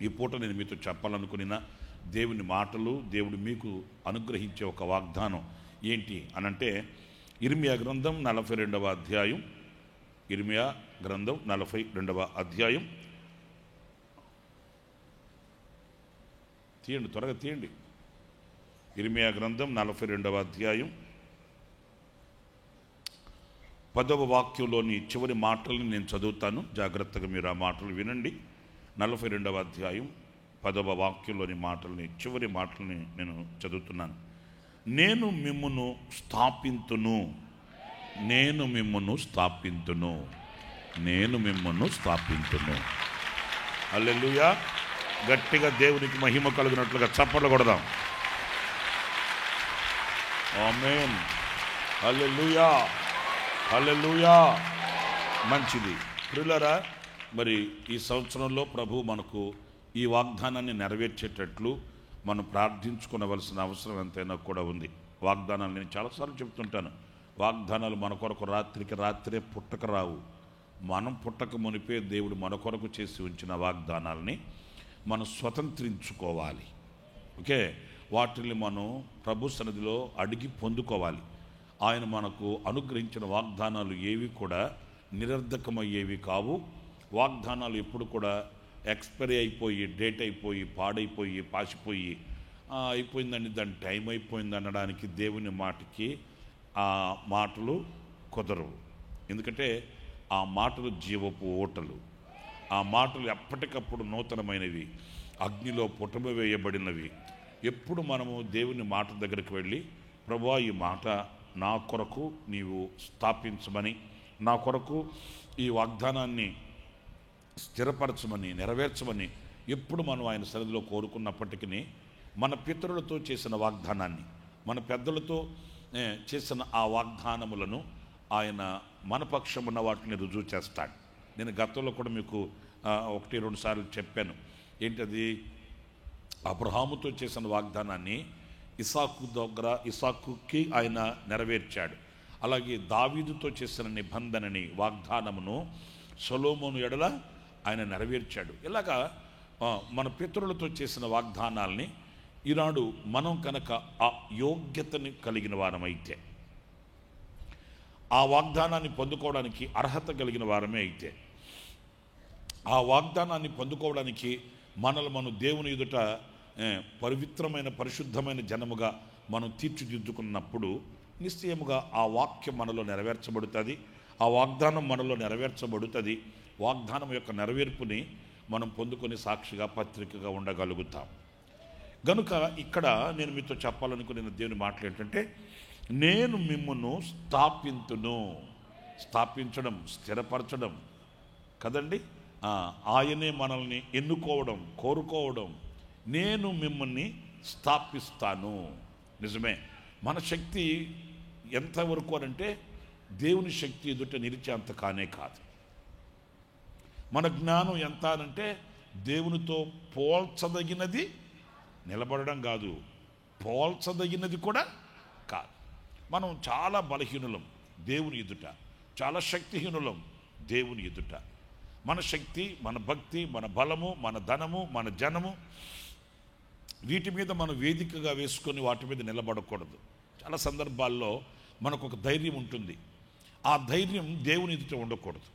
ఈ పూట నేను మీతో చెప్పాలనుకున్న దేవుని మాటలు, దేవుడు మీకు అనుగ్రహించే ఒక వాగ్దానం ఏంటి అనంటే, ఇర్మియా గ్రంథం 42వ అధ్యాయం. ఇర్మియా గ్రంథం 42వ అధ్యాయం. తీయండి, త్వరగా తీయండి. ఇర్మియా గ్రంథం 42వ అధ్యాయం 10వ వాక్యంలోని చివరి మాటల్ని నేను చదువుతాను. జాగ్రత్తగా మీరు ఆ మాటలు వినండి. 42వ అధ్యాయం 10వ వాక్యంలోని మాటల్ని, చివరి మాటల్ని నేను చదువుతున్నాను. నేను మిమ్మును స్థాపింతును, నేను మిమ్మును స్థాపింతును, నేను మిమ్మును స్థాపింతును. హల్లెలూయా. గట్టిగా దేవునికి మహిమ కలిగినట్లుగా చప్పట్లు కొడదాం. ఆమేన్. హల్లెలూయా, హల్లెలూయా. మంచిది ప్రియులారా, మరి ఈ సంవత్సరంలో ప్రభు మనకు ఈ వాగ్దానాన్ని నెరవేర్చేటట్లు మనం ప్రార్థించుకోవలసిన అవసరం ఎంతైనా కూడా ఉంది. వాగ్దానాలు నేను చాలాసార్లు చెప్తుంటాను. వాగ్దానాలు మన కొరకు రాత్రికి రాత్రే పుట్టక రావు. మనం పుట్టక మునిపే దేవుడు మన కొరకు చేసి ఉంచిన వాగ్దానాలని మనం స్వతంత్రించుకోవాలి. ఓకే, వాటిని మనం ప్రభు సన్నిధిలో అడిగి పొందుకోవాలి. ఆయన మనకు అనుగ్రహించిన వాగ్దానాలు ఏవి కూడా నిరర్ధకమయ్యేవి కావు. వాగ్దానాలు ఎప్పుడు కూడా ఎక్స్పైరీ అయిపోయి, డేట్ అయిపోయి, పాడైపోయి, పాసిపోయి అయిపోయిందండి, దాని టైం అయిపోయింది అనడానికి దేవుని మాటకి ఆ మాటలు కుదరవు. ఎందుకంటే ఆ మాటలు జీవపు ఓటలు. ఆ మాటలు ఎప్పటికప్పుడు నూతనమైనవి, అగ్నిలో పుటమ వేయబడినవి. ఎప్పుడు మనము దేవుని మాట దగ్గరికి వెళ్ళి, ప్రభువా ఈ మాట నా కొరకు నీవు స్థాపించమని, నా కొరకు ఈ వాగ్దానాన్ని స్థిరపరచమని, నెరవేర్చమని ఎప్పుడు మనం ఆయన సన్నిధిలో కోరుకున్నప్పటికీ, మన పితరులతో చేసిన వాగ్దానాన్ని, మన పెద్దలతో చేసిన ఆ వాగ్దానములను ఆయన మన పక్షమున్న వాటిని రుజువు చేస్తాడు. నేను గతంలో కూడా మీకు 1-2 సార్లు చెప్పాను. ఏంటది? అబ్రహాముతో చేసిన వాగ్దానాన్ని ఇసాకుకి ఆయన నెరవేర్చాడు. అలాగే దావీదుతో చేసిన నిబంధనని, వాగ్దానమును సొలొమోను ఎడల ఆయన నెరవేర్చాడు. ఇలాగా మన పితరులతో చేసిన వాగ్దానాల్ని ఈనాడు మనం కనుక ఆ యోగ్యతని కలిగిన వారమైతే, ఆ వాగ్దానాన్ని పొందుకోవడానికి అర్హత కలిగిన వారమే అయితే, ఆ వాగ్దానాన్ని పొందుకోవడానికి మనల్ని మనం దేవుని ఎదుట పవిత్రమైన పరిశుద్ధమైన జనముగా మనం తీర్చిదిద్దుకున్నప్పుడు నిశ్చయముగా ఆ వాక్యం మనలో నెరవేర్చబడుతుంది. ఆ వాగ్దానం మనలో నెరవేర్చబడుతుంది. వాగ్దానం యొక్క నెరవేర్పుని మనం పొందుకొని సాక్షిగా, పత్రికగా ఉండగలుగుతాం. గనుక ఇక్కడ నేను మీతో చెప్పాలనుకున్న దేవుని మాటలు ఏంటంటే, నేను మిమ్మును స్థాపింతును. స్థాపించడం, స్థిరపరచడం కదండి. ఆయనే మనల్ని ఎన్నుకోవడం, కోరుకోవడం. నేను మిమ్మల్ని స్థాపిస్తాను. నిజమే, మన శక్తి ఎంతవరకు అనంటే దేవుని శక్తి ఎదుట నిలిచేంత కానే కాదు. మన జ్ఞానం ఎంత అనంటే దేవునితో పోల్చదగినది నిలబడడం కాదు, పోల్చదగినది కూడా కాదు. మనం చాలా బలహీనులం దేవుని ఎదుట, చాలా శక్తిహీనులం దేవుని ఎదుట. మన శక్తి, మన భక్తి, మన బలము, మన ధనము, మన జనము, వీటి మీద మనం వేదికగా వేసుకొని వాటి మీద నిలబడకూడదు. చాలా సందర్భాల్లో మనకు ఒక ధైర్యం ఉంటుంది. ఆ ధైర్యం దేవుని ఎదుట ఉండకూడదు.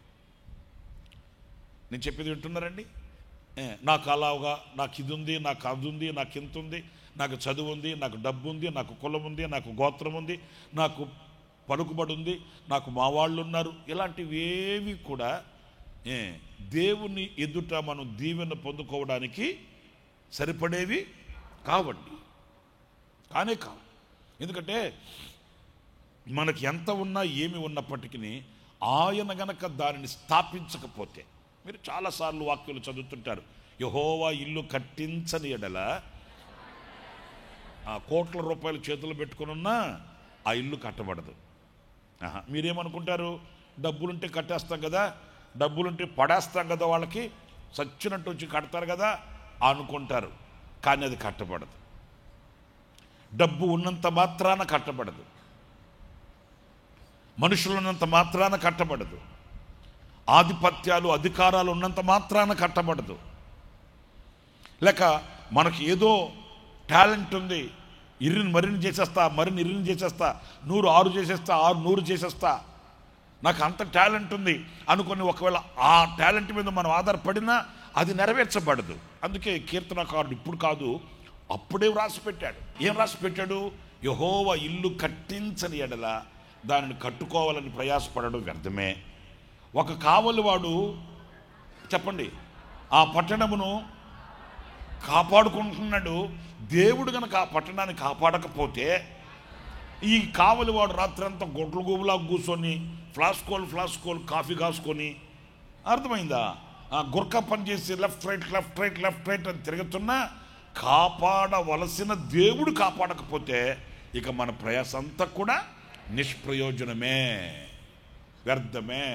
నేను చెప్పేది వింటున్నారండి? నాకు అలాగా, నాకు ఇది ఉంది, నాకు అది ఉంది, నాకు ఇంత ఉంది, నాకు చదువు ఉంది, నాకు డబ్బు ఉంది, నాకు కులం ఉంది, నాకు గోత్రం ఉంది, నాకు పలుకుబడి ఉంది, నాకు మా వాళ్ళు ఉన్నారు. ఇలాంటివి ఏవి కూడా దేవుని ఎదుట మనం దీవెన పొందుకోవడానికి సరిపడేవి కావండి, కానే కావు. ఎందుకంటే మనకి ఎంత ఉన్నా, ఏమి ఉన్నప్పటికీ ఆయన గనక దానిని స్థాపించకపోతే, మీరు చాలాసార్లు వాక్యాలు చదువుతుంటారు, యెహోవా ఇల్లు కట్టించని ఎడల కోట్ల రూపాయలు చేతులు పెట్టుకుని ఉన్నా ఆ ఇల్లు కట్టబడదు. మీరేమనుకుంటారు? డబ్బులుంటే కట్టేస్తాం కదా, డబ్బులుంటే పడేస్తాం కదా, వాళ్ళకి చచ్చినట్టు వచ్చి కడతారు కదా అనుకుంటారు. కానీ అది కట్టబడదు. డబ్బు ఉన్నంత మాత్రాన కట్టబడదు, మనుషులు ఉన్నంత మాత్రాన కట్టబడదు, ఆధిపత్యాలు, అధికారాలు ఉన్నంత మాత్రాన కట్టబడదు. లేక మనకి ఏదో టాలెంట్ ఉంది, మరిన్ని చేసేస్తా, మరిన్ని చేసేస్తా, 100 6 చేసేస్తా, 6 100 చేసేస్తా, నాకు అంత టాలెంట్ ఉంది అనుకుని ఒకవేళ ఆ టాలెంట్ మీద మనం ఆధారపడినా అది నెరవేర్చబడదు. అందుకే కీర్తనకారుడు ఇప్పుడు కాదు, అప్పుడే రాసి పెట్టాడు. ఏం రాసి పెట్టాడు? యెహోవా ఇల్లు కట్టించని ఎడల దానిని కట్టుకోవాలని ప్రయాసపడడం వ్యర్థమే. ఒక కావలివాడు చెప్పండి ఆ పట్టణమును కాపాడుకుంటున్నాడు. దేవుడు గనక ఆ పట్టణాన్ని కాపాడకపోతే ఈ కావలివాడు రాత్రి అంతా గొడ్ల గుబులా కూర్చొని ఫ్లాస్కోల్ కాఫీ కాసుకొని, అర్థమైందా, గుర్కా పని చేసి లెఫ్ట్ రైట్ అని తిరుగుతున్నా కాపాడవలసిన దేవుడు కాపాడకపోతే ఇక మన ప్రయాస అంతా కూడా నిష్ప్రయోజనమే, వ్యర్థమే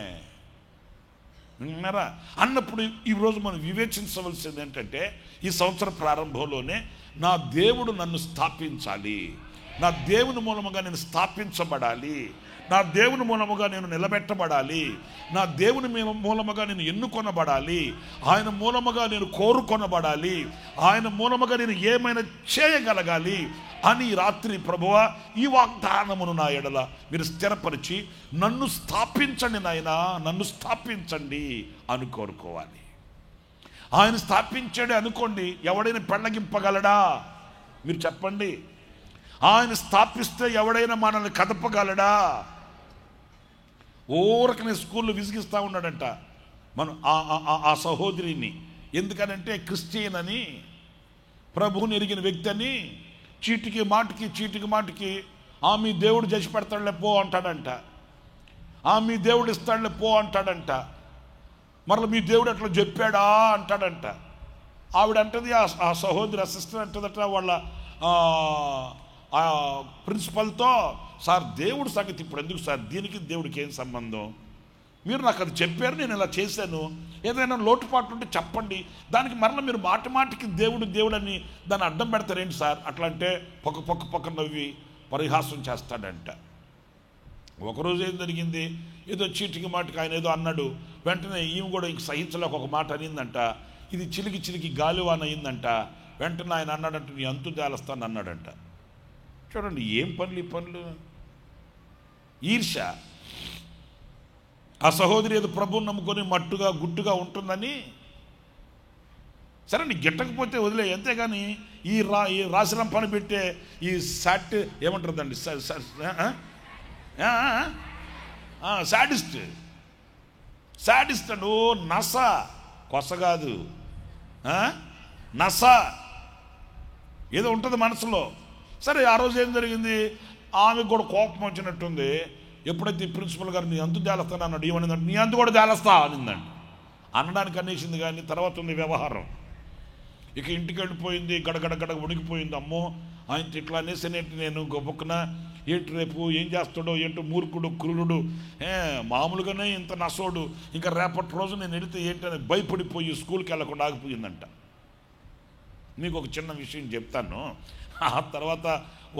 అన్నప్పుడు ఈరోజు మనం వివేచించవలసింది ఏంటంటే, ఈ సంవత్సర ప్రారంభంలోనే నా దేవుడు నన్ను స్థాపించాలి, నా దేవుని మూలముగా నేను స్థాపించబడాలి, నా దేవుని మూలముగా నేను నిలబెట్టబడాలి, నా దేవుని మూలముగా నేను ఎన్నుకొనబడాలి, ఆయన మూలముగా నేను కోరుకొనబడాలి, ఆయన మూలముగా నేను ఏమైనా చేయగలగాలి అని రాత్రి ప్రభువా ఈ వాగ్దానమును నా ఎడల మీరు స్థిరపరిచి నన్ను స్థాపించండి నాయనా, నన్ను స్థాపించండి అని కోరుకోవాలి. ఆయన స్థాపించాడు అనుకోండి, ఎవడైనా పెళ్ళగింపగలడా? మీరు చెప్పండి. ఆయన స్థాపిస్తే ఎవడైనా మనల్ని కదపగలడా? ఊరకనే స్కూల్లో విసిగిస్తూ ఉన్నాడంట మనం ఆ సహోదరిని. ఎందుకనంటే క్రిస్టియన్ అని, ప్రభువుని ఎరిగిన వ్యక్తి అని, చీటికి మాటికి మీ దేవుడు చేసి పెడతాడులే పో అంటాడంట, మీ దేవుడు ఇస్తాడులే పో అంటాడంట, మరలా మీ దేవుడు అట్లా చెప్పాడా అంటాడంట. ఆవిడ అంటది, ఆ సహోదరి అసిస్టెంట్ అంటదట వాళ్ళ ప్రిన్సిపల్తో, సార్ దేవుడు సంగతి ఇప్పుడు ఎందుకు సార్, దీనికి దేవుడికి ఏం సంబంధం, మీరు నాకు అది చెప్పారు, నేను ఇలా చేశాను, ఏదైనా లోటుపాటు ఉంటే చెప్పండి, దానికి మరలా మీరు మాటికి దేవుడు అని దాన్ని అడ్డం పెడతారేంటి సార్, అట్లా అంటే పక్క నవ్వి పరిహాసం చేస్తాడంట. ఒకరోజు ఏం జరిగింది, ఏదో చీటికి మాటికి ఆయన ఏదో అన్నాడు, వెంటనే ఈమె కూడా ఇంక సహించలేక ఒక మాట అనిందంట, ఇది చిలికి గాలివాన అయిందంట. వెంటనే ఆయన అన్నాడంట, నీ అంతు తేలస్తాను అన్నాడంట. చూడండి ఏం పనులు, ఈ పనులు, ఈర్ష. ఆ సహోదరి ఏదో ప్రభువుని నమ్ముకొని మట్టుగా గుట్టుగా ఉంటుందని, సరే నీ గిట్టకపోతే వదిలే, అంతేగాని ఈ రాశిలం పని పెట్టే ఈ ఏమంటుందండి సాడిస్ట్ అండి. నస, కొస కాదు, నస ఏదో ఉంటుంది మనసులో. సరే ఆ రోజు ఏం జరిగింది, ఆమెకు కూడా కోపం వచ్చినట్టుంది. ఎప్పుడైతే ప్రిన్సిపల్ గారు నీ అంతు తేలస్తాను అన్నాడు, ఏమనిందంటే నీ అంతు కూడా తేలస్తా అనిందండి. అనడానికి అనేసింది కానీ తర్వాత ఉంది వ్యవహారం. ఇక ఇంటికి వెళ్ళిపోయింది, గడగడ ఉడికిపోయింది. అమ్మో ఆయన ఇట్లా అనేసినట్టు నేను గొప్పకున ఏంటి రేపు ఏం చేస్తాడో ఏంటో, మూర్ఖుడు క్రూరుడు, మామూలుగానే ఇంత నసోడు, ఇంకా రేపటి రోజు నేను వెళితే ఏంటని భయపడిపోయి స్కూల్కి వెళ్ళకుండా ఆగిపోయిందంట. మీకు ఒక చిన్న విషయం చెప్తాను. ఆ తర్వాత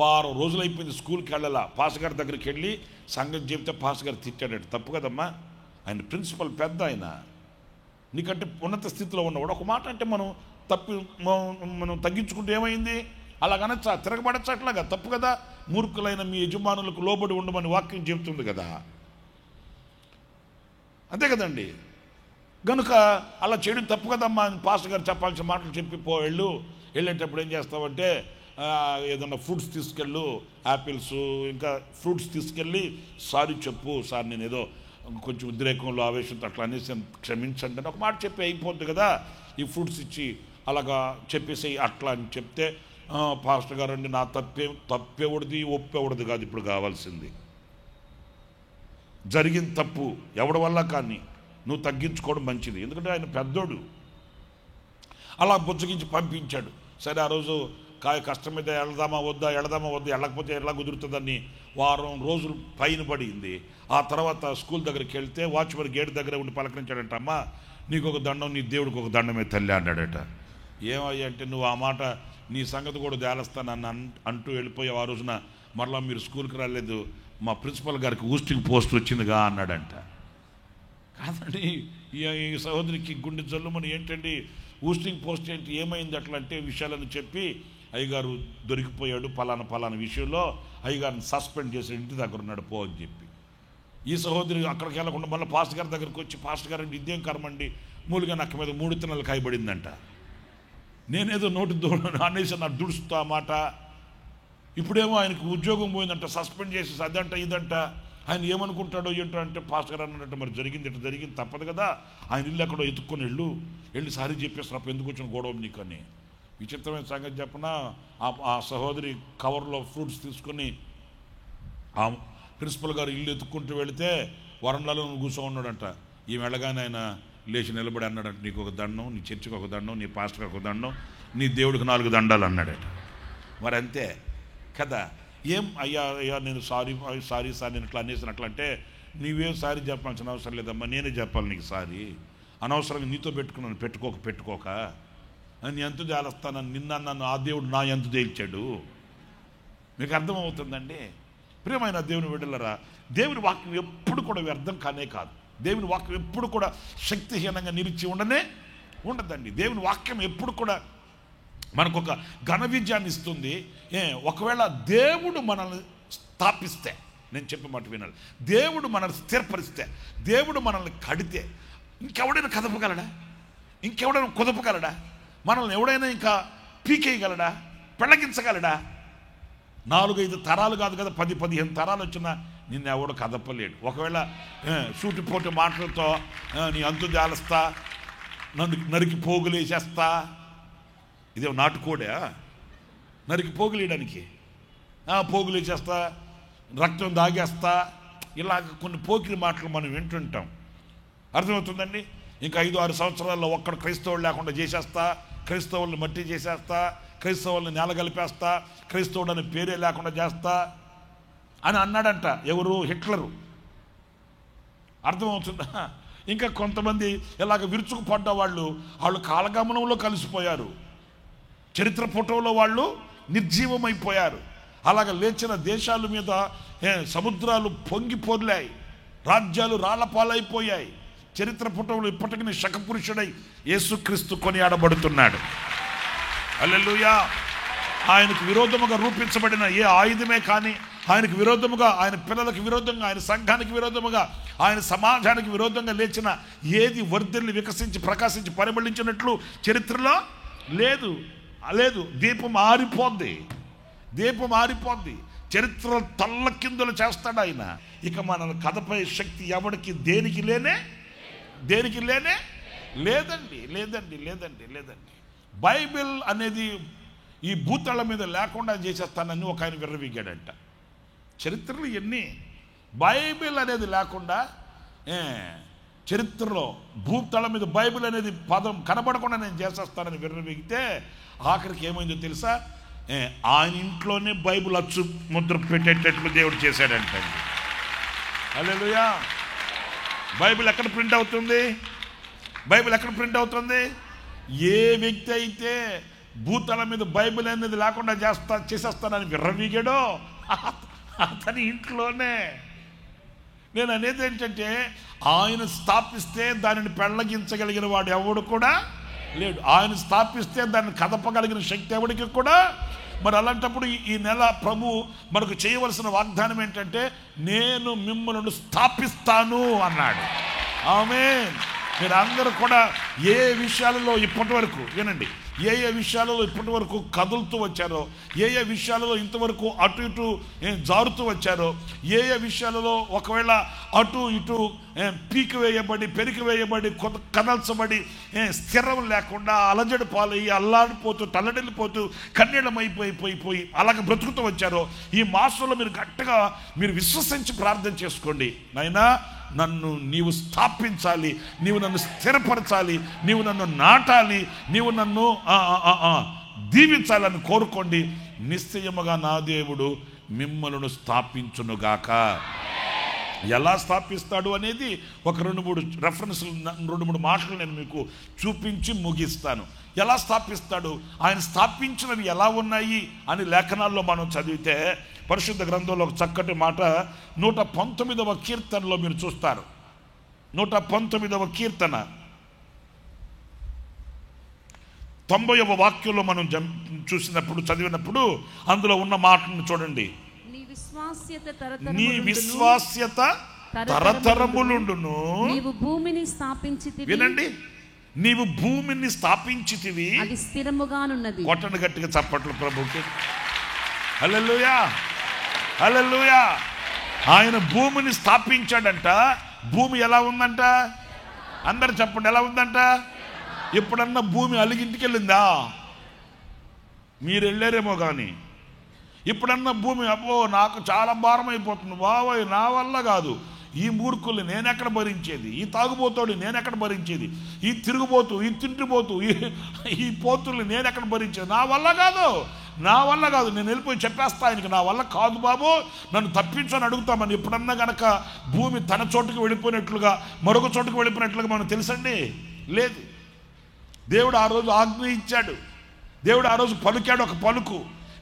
6 రోజులు అయిపోయింది, స్కూల్కి వెళ్ళాల. పాస్ గారి దగ్గరికి వెళ్ళి సంగతి చెప్తే పాస్ గారు తిట్టాడట. తప్పు కదమ్మా, ఆయన ప్రిన్సిపల్ పెద్ద, ఆయన నీకంటే ఉన్నత స్థితిలో ఉన్నవాడు. ఒక మాట అంటే మనం తగ్గించుకుంటే ఏమైంది, అలాగనొచ్చా, తిరగబడచ్చా, అట్లాగా తప్పు కదా. మూర్ఖులైన మీ యజమానులకు లోబడి ఉండమని వాక్యం చెబుతుంది కదా, అంతే కదండి. గనుక అలా చేయడం తప్పు కదమ్మా అని పాస్టర్ గారు చెప్పాల్సిన మాటలు చెప్పి వెళ్ళేటప్పుడు ఏం చేస్తామంటే, ఏదన్నా ఫ్రూట్స్ తీసుకెళ్ళు, యాపిల్స్ ఇంకా ఫ్రూట్స్ తీసుకెళ్ళి సారీ చెప్పు, సార్ నేను ఏదో కొంచెం ఉద్రేకంలో ఆవేశంతో అట్లా అనేసి క్షమించండి అని ఒక మాట చెప్పి అయిపోద్ది కదా. ఈ ఫ్రూట్స్ ఇచ్చి అలాగా చెప్పేసి అట్లా అని చెప్తే, పాస్టర్ గారు అండి నా తప్పేవడిది ఒప్పేవడిది కాదు ఇప్పుడు కావాల్సింది, జరిగిన తప్పు ఎవడి వల్ల కానీ నువ్వు తగ్గించుకోవడం మంచిది, ఎందుకంటే ఆయన పెద్దోడు. అలా బుజ్జగించి పంపించాడు. సరే ఆ రోజు కష్టం మీద వెళదామా వద్దా వెళ్ళకపోతే ఎలా కుదురుతుందని వారం రోజులు పైన పడింది. ఆ తర్వాత స్కూల్ దగ్గరికి వెళ్తే వాచ్మెన్ గేట్ దగ్గర ఉండి పలకరించాడంట, అమ్మ నీకు ఒక దండం, నీ దేవుడికి ఒక దండమే తల్లి అన్నాడట. ఏమయ్యా అంటే, నువ్వు ఆ మాట నీ సంగతి కూడా తేలస్తానని అంటూ వెళ్ళిపోయావు. ఆ రోజున మరలా మీరు స్కూల్కి రాలేదు, మా ప్రిన్సిపల్ గారికి ఊస్టింగ్ పోస్ట్ వచ్చిందిగా అన్నాడంట. కాదండి, ఈ సహోదరికి గుండె జల్లుమని ఏంటండి ఊస్టింగ్ పోస్ట్ ఏంటి, ఏమైంది అట్లా అంటే విషయాలను చెప్పి అయ్యగారు దొరికిపోయాడు పలానా విషయంలో, అయ్యగారిని సస్పెండ్ చేసి ఇంటి దగ్గర ఉన్నాడు పో అని చెప్పి. ఈ సహోదరి అక్కడికి వెళ్ళకుండా మళ్ళీ పాస్టర్ గారి దగ్గరికి వచ్చి, పాస్టర్ గారు అంటే ఇదేం కర్మండి, మూలుగా నక్క మీద 3 తిన్నలు కాయబడిందంట. నేనేదో నోటి అనేసి నాకు దుడుస్తా మాట. ఇప్పుడేమో ఆయనకు ఉద్యోగం పోయిందంట, సస్పెండ్ చేసి అదంట ఇదంట. ఆయన ఏమనుకుంటాడో ఏంటో అంటే, పాస్టర్ గారు అన్నట్టు మరి జరిగింది ఇట్లా జరిగింది, తప్పదు కదా, ఆయన ఇల్లు ఎక్కడో ఎత్తుక్కొని వెళ్ళి సారీ చెప్పేస్తారు, ఎందుకు వచ్చిన గొడవ నీకు అని. విచిత్రమైన సంగతి చెప్పిన, ఆ సహోదరి కవర్లో ఫ్రూట్స్ తీసుకొని ఆ ప్రిన్సిపల్ గారు ఇల్లు ఎత్తుక్కుంటూ వెళితే వరండాలో కూర్చో ఉన్నాడంట. ఈ వెళ్ళగానే ఆయన లేచి నిలబడి అన్నాడంట, నీకు ఒక దండం, నీ చర్చికి ఒక దండం, నీ పాస్టర్కి ఒక దండం, నీ దేవుడికి 4 దండాలు అన్నాడట. మరి అంతే కదా. ఏం అయ్యా నేను సారీ సార్ నేను ఇట్లా అనేసినట్లు అంటే, నీవేం సారీ చెప్పాల్సిన అవసరం లేదమ్మా, నేనే చెప్పాలి నీకు సారీ. అనవసరంగా నీతో పెట్టుకున్నాను, పెట్టుకోక అని ఎంత జాలస్తాను, నన్ను ఆ దేవుడు నా ఎంత తేల్చాడు. మీకు అర్థమవుతుందండి ప్రియమైన దేవుని బిడ్డలారా. దేవుని వాక్యం ఎప్పుడు కూడా వ్యర్థం కానే కాదు. దేవుని వాక్యం ఎప్పుడు కూడా శక్తిహీనంగా నిలిచి ఉండదండి. దేవుని వాక్యం ఎప్పుడు కూడా మనకు ఒక ఘన విజయాన్ని ఇస్తుంది. ఒకవేళ దేవుడు మనల్ని స్థాపిస్తే, నేను చెప్పే మాట వినాలి, దేవుడు మనల్ని స్థిరపరిస్తే, దేవుడు మనల్ని కడితే ఇంకెవడైనా కదపగలడా? ఇంకెవడైనా కుదపగలడా? మనల్ని ఎవడైనా ఇంకా పీకేయగలడా? పెళ్ళగించగలడా? 4-5 తరాలు కాదు కదా, 10-15 తరాలు వచ్చినా నిన్ను ఎవడు కదపలేడు. ఒకవేళ సూటిపోటి మాటలతో నీ అంతు జాలస్తా, నన్ను నరికి పోగులేసేస్తా, ఇదే నాటుకోడా నరికి పోగులేయడానికి, పోగులేసేస్తా, రక్తం దాగేస్తా, ఇలాగ కొన్ని పోకిరి మాటలు మనం వింటుంటాం. అర్థమవుతుందండి. ఇంకా 5-6 సంవత్సరాల్లో ఒక్కడు క్రైస్తవులు లేకుండా చేసేస్తా, క్రైస్తవుల్ని మట్టి చేసేస్తా, క్రైస్తవుల్ని నేలగలిపేస్తా, క్రైస్తవుడు అనే పేరే లేకుండా చేస్తా అని అన్నాడంట. ఎవరు? హిట్లరు. అర్థమవుతుందా? ఇంకా కొంతమంది ఇలాగ విరుచుకుపడ్డ వాళ్ళు కాలగమనంలో కలిసిపోయారు, చరిత్ర పుటంలో వాళ్ళు నిర్జీవమైపోయారు. అలాగ లేచిన దేశాల మీద సముద్రాలు పొంగి పొర్లాయి, రాజ్యాలు రాళ్లపాలైపోయాయి. చరిత్ర పుటంలో ఇప్పటికీ శకపురుషుడై యేసుక్రీస్తు కొనియాడబడుతున్నాడు. హల్లెలూయా. ఆయనకు విరోధముగా రూపించబడిన ఏ ఆయుధమే కానీ, ఆయనకు విరోధముగా, ఆయన పిల్లలకు విరోధంగా, ఆయన సంఘానికి విరోధముగా, ఆయన సమాజానికి విరోధంగా లేచిన ఏది వర్ధిల్లి వికసించి ప్రకాశించి పరిమళించినట్లు చరిత్రలో లేదు. దీపం ఆరిపోద్ది. చరిత్ర తల్లకిందులు చేస్తాడు ఆయన. ఇక మనల్ని కథపై శక్తి ఎవరికి దేనికి లేదండి. బైబిల్ అనేది ఈ భూతళ మీద లేకుండా చేసేస్తానని ఒక ఆయన విర్రవీగాడంట. చరిత్రలు ఎన్ని, బైబిల్ అనేది లేకుండా చరిత్రలో భూతళ మీద బైబిల్ అనేది పదం కనబడకుండా నేను చేసేస్తానని విర్రవీగితే ఆఖరికి ఏమైందో తెలుసా? ఆయన ఇంట్లోనే బైబిల్ అచ్చు ముద్ర పెట్టేటట్లు దేవుడు చేశాడంటండి. హల్లెలూయా. బైబిల్ ఎక్కడ ప్రింట్ అవుతుంది? ఏ వ్యక్తి అయితే భూతల మీద బైబిల్ అనేది లేకుండా చేసేస్తానని విర్రవీగాడో అతని ఇంట్లోనే. నేను అనేది ఏంటంటే, ఆయన స్థాపిస్తే దానిని పెళ్ళగించగలిగిన వాడు ఎవడు కూడా లేడు. ఆయన స్థాపిస్తే దాన్ని కదపగలిగిన శక్తి ఎవడికి కూడా. మరి అలాంటప్పుడు ఈ నెల ప్రభు మనకు చేయవలసిన వాగ్దానం ఏంటంటే, నేను మిమ్మల్ని స్థాపిస్తాను అన్నాడు. ఆమేన్. మీరు అందరూ కూడా ఏ విషయాలలో ఇప్పటి వరకు వినండి, ఏ విషయాలలో ఇప్పటి వరకు కదులుతూ వచ్చారో, ఏ విషయాలలో ఇంతవరకు అటు ఇటు జారుతూ వచ్చారో, ఏ విషయాలలో ఒకవేళ అటు ఇటు పీకి వేయబడి పెరికి వేయబడి కదల్చబడి స్థిరం లేకుండా అలజడి పాలయ్యి అల్లాడిపోతూ తల్లడిల్లిపోతూ కన్నీళ్ళమైపోయి అలాగ బ్రతుకుతూ వచ్చారో, ఈ మాసంలో మీరు గట్టిగా మీరు విశ్వసించి ప్రార్థన చేసుకోండి. నాయనా, నన్ను నీవు స్థాపించాలి, నీవు నన్ను స్థిరపరచాలి, నీవు నన్ను నాటాలి, నీవు నన్ను దీవించాలని కోరుకోండి. నిశ్చయముగా నా దేవుడు మిమ్మల్ని స్థాపించునుగాక. ఎలా స్థాపిస్తాడు అనేది ఒక 2-3 రెఫరెన్స్లు, 2-3 మాటలు నేను మీకు చూపించి ముగిస్తాను. ఎలా స్థాపిస్తాడు, ఆయన స్థాపించినవి ఎలా ఉన్నాయి అని లేఖనాల్లో మనం చదివితే, పరిశుద్ధ గ్రంథంలో ఒక చక్కటి మాట 119వ కీర్తనలో మీరు చూస్తారు. 119వ కీర్తన 90వ వాక్యంలో మనం చూసినప్పుడు, చదివినప్పుడు అందులో ఉన్న మాటను చూడండి. నీ విశ్వాస్యత తరతరములుండును. నీవు భూమిని స్థాపించితివి. వినండి, నీవు భూమిని స్థాపించితివి, అది స్థిరముగానున్నది. కొట్టను గట్టిగా చప్పట్లు ప్రభుకి. హల్లెలూయా, హల్లెలూయా. ఆయన భూమిని స్థాపించాడంట. భూమి ఎలా ఉందంట? అందరు చెప్పండి, ఎలా ఉందంట? ఎప్పుడన్నా భూమి అలిగింటికి వెళ్ళిందా? మీరు వెళ్ళారేమో కానీ. ఇప్పుడన్నా భూమి అబ్బో నాకు చాలా భారం అయిపోతుంది బాబోయ్, నా వల్ల కాదు, ఈ మూర్ఖుల్ని నేనెక్కడ భరించేది, ఈ తాగుబోతోడు నేనెక్కడ భరించేది, ఈ తిరుగుబోతు, ఈ తింటుబోతు, ఈ పోతుల్ని నేనెక్కడ భరించేది, నా వల్ల కాదు, నా వల్ల కాదు, నేను వెళ్ళిపోయి చెప్పేస్తా ఆయనకి, నా వల్ల కాదు బాబు, నన్ను తప్పించని అడుగుతామని ఎప్పుడన్నా గనక భూమి తన చోటుకు వెళ్ళిపోయినట్లుగా, మరొక చోటుకు వెళ్ళిపోయినట్లుగా మనకు తెలుసండి? లేదు. దేవుడు ఆ రోజు ఆజ్ఞ ఇచ్చాడు. దేవుడు ఆ రోజు పలుకాడు ఒక పలుకు.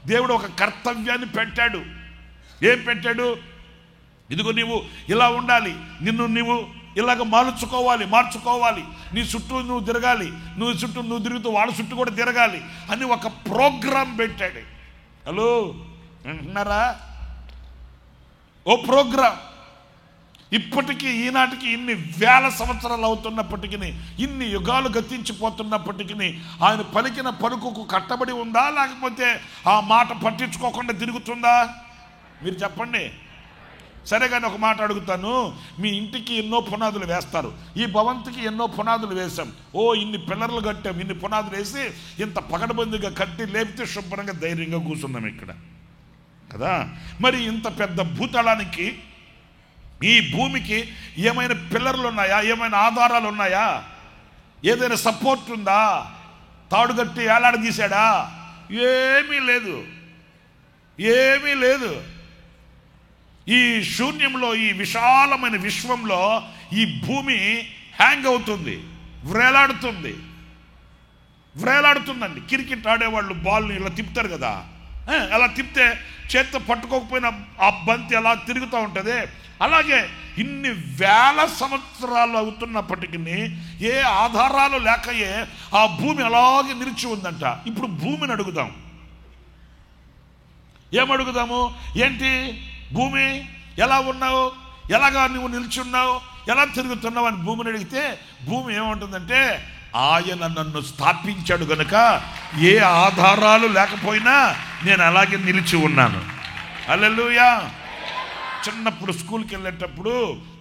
దేవుడు ఒక కర్తవ్యాన్ని పెట్టాడు. ఏం పెట్టాడు? ఇదిగో నీవు ఇలా ఉండాలి, నిన్ను నీవు ఇలాగ మార్చుకోవాలి, నీ చుట్టూ నువ్వు తిరగాలి, నువ్వు తిరుగుతూ వాళ్ళ చుట్టూ కూడా తిరగాలి అని ఒక ప్రోగ్రాం పెట్టాడు. హలో అంటున్నారా? ఓ ప్రోగ్రాం. ఇప్పటికీ ఈనాటికి ఇన్ని వేల సంవత్సరాలు అవుతున్నప్పటికీ, ఇన్ని యుగాలు గతించిపోతున్నప్పటికీ ఆయన పలికిన పలుకుకు కట్టబడి ఉందా, లేకపోతే ఆ మాట పట్టించుకోకుండా తిరుగుతుందా? మీరు చెప్పండి. సరే కానీ ఒక మాట అడుగుతాను. మీ ఇంటికి ఎన్నో పునాదులు వేస్తారు. ఈ భవంతికి ఎన్నో పునాదులు వేసాం. ఓ ఇన్ని పిల్లర్లు కట్టాం, ఇన్ని పునాదులు వేసి ఇంత పకడ్బందీగా కట్టి లేపితే శుభ్రంగా ధైర్యంగా కూర్చున్నాం ఇక్కడ కదా. మరి ఇంత పెద్ద భూతలానికి, ఈ భూమికి ఏమైనా పిల్లర్లు ఉన్నాయా? ఏమైనా ఆధారాలు ఉన్నాయా? ఏదైనా సపోర్ట్ ఉందా? తాడుగట్టి ఏలాడదీశాడా? ఏమీ లేదు, ఏమీ లేదు. ఈ శూన్యంలో, ఈ విశాలమైన విశ్వంలో ఈ భూమి హ్యాంగ్ అవుతుంది, వ్రేలాడుతుందండి. క్రికెట్ ఆడేవాళ్ళు బాల్ని ఇలా తిప్పుతారు కదా, అలా తిప్పితే చేత్తో పట్టుకోకపోయినా ఆ బంతి అలా తిరుగుతూ ఉంటుంది. అలాగే ఇన్ని వేల సంవత్సరాలు అవుతున్నప్పటికీ ఏ ఆధారాలు లేకయే ఆ భూమి అలాగే నిలిచి ఉందంట. ఇప్పుడు భూమిని అడుగుదాం. ఏమడుగుదాము? ఏంటి భూమి, ఎలా ఉన్నావు, ఎలాగా నువ్వు నిల్చున్నావు, ఎలా తిరుగుతున్నావు అని భూమిని అడిగితే భూమి ఏమంటుందంటే, ఆయన నన్ను స్థాపించాడు గనుక ఏ ఆధారాలు లేకపోయినా నేను అలాగే నిలిచి ఉన్నాను. హల్లెలూయా. చిన్నప్పుడు స్కూల్కి వెళ్ళేటప్పుడు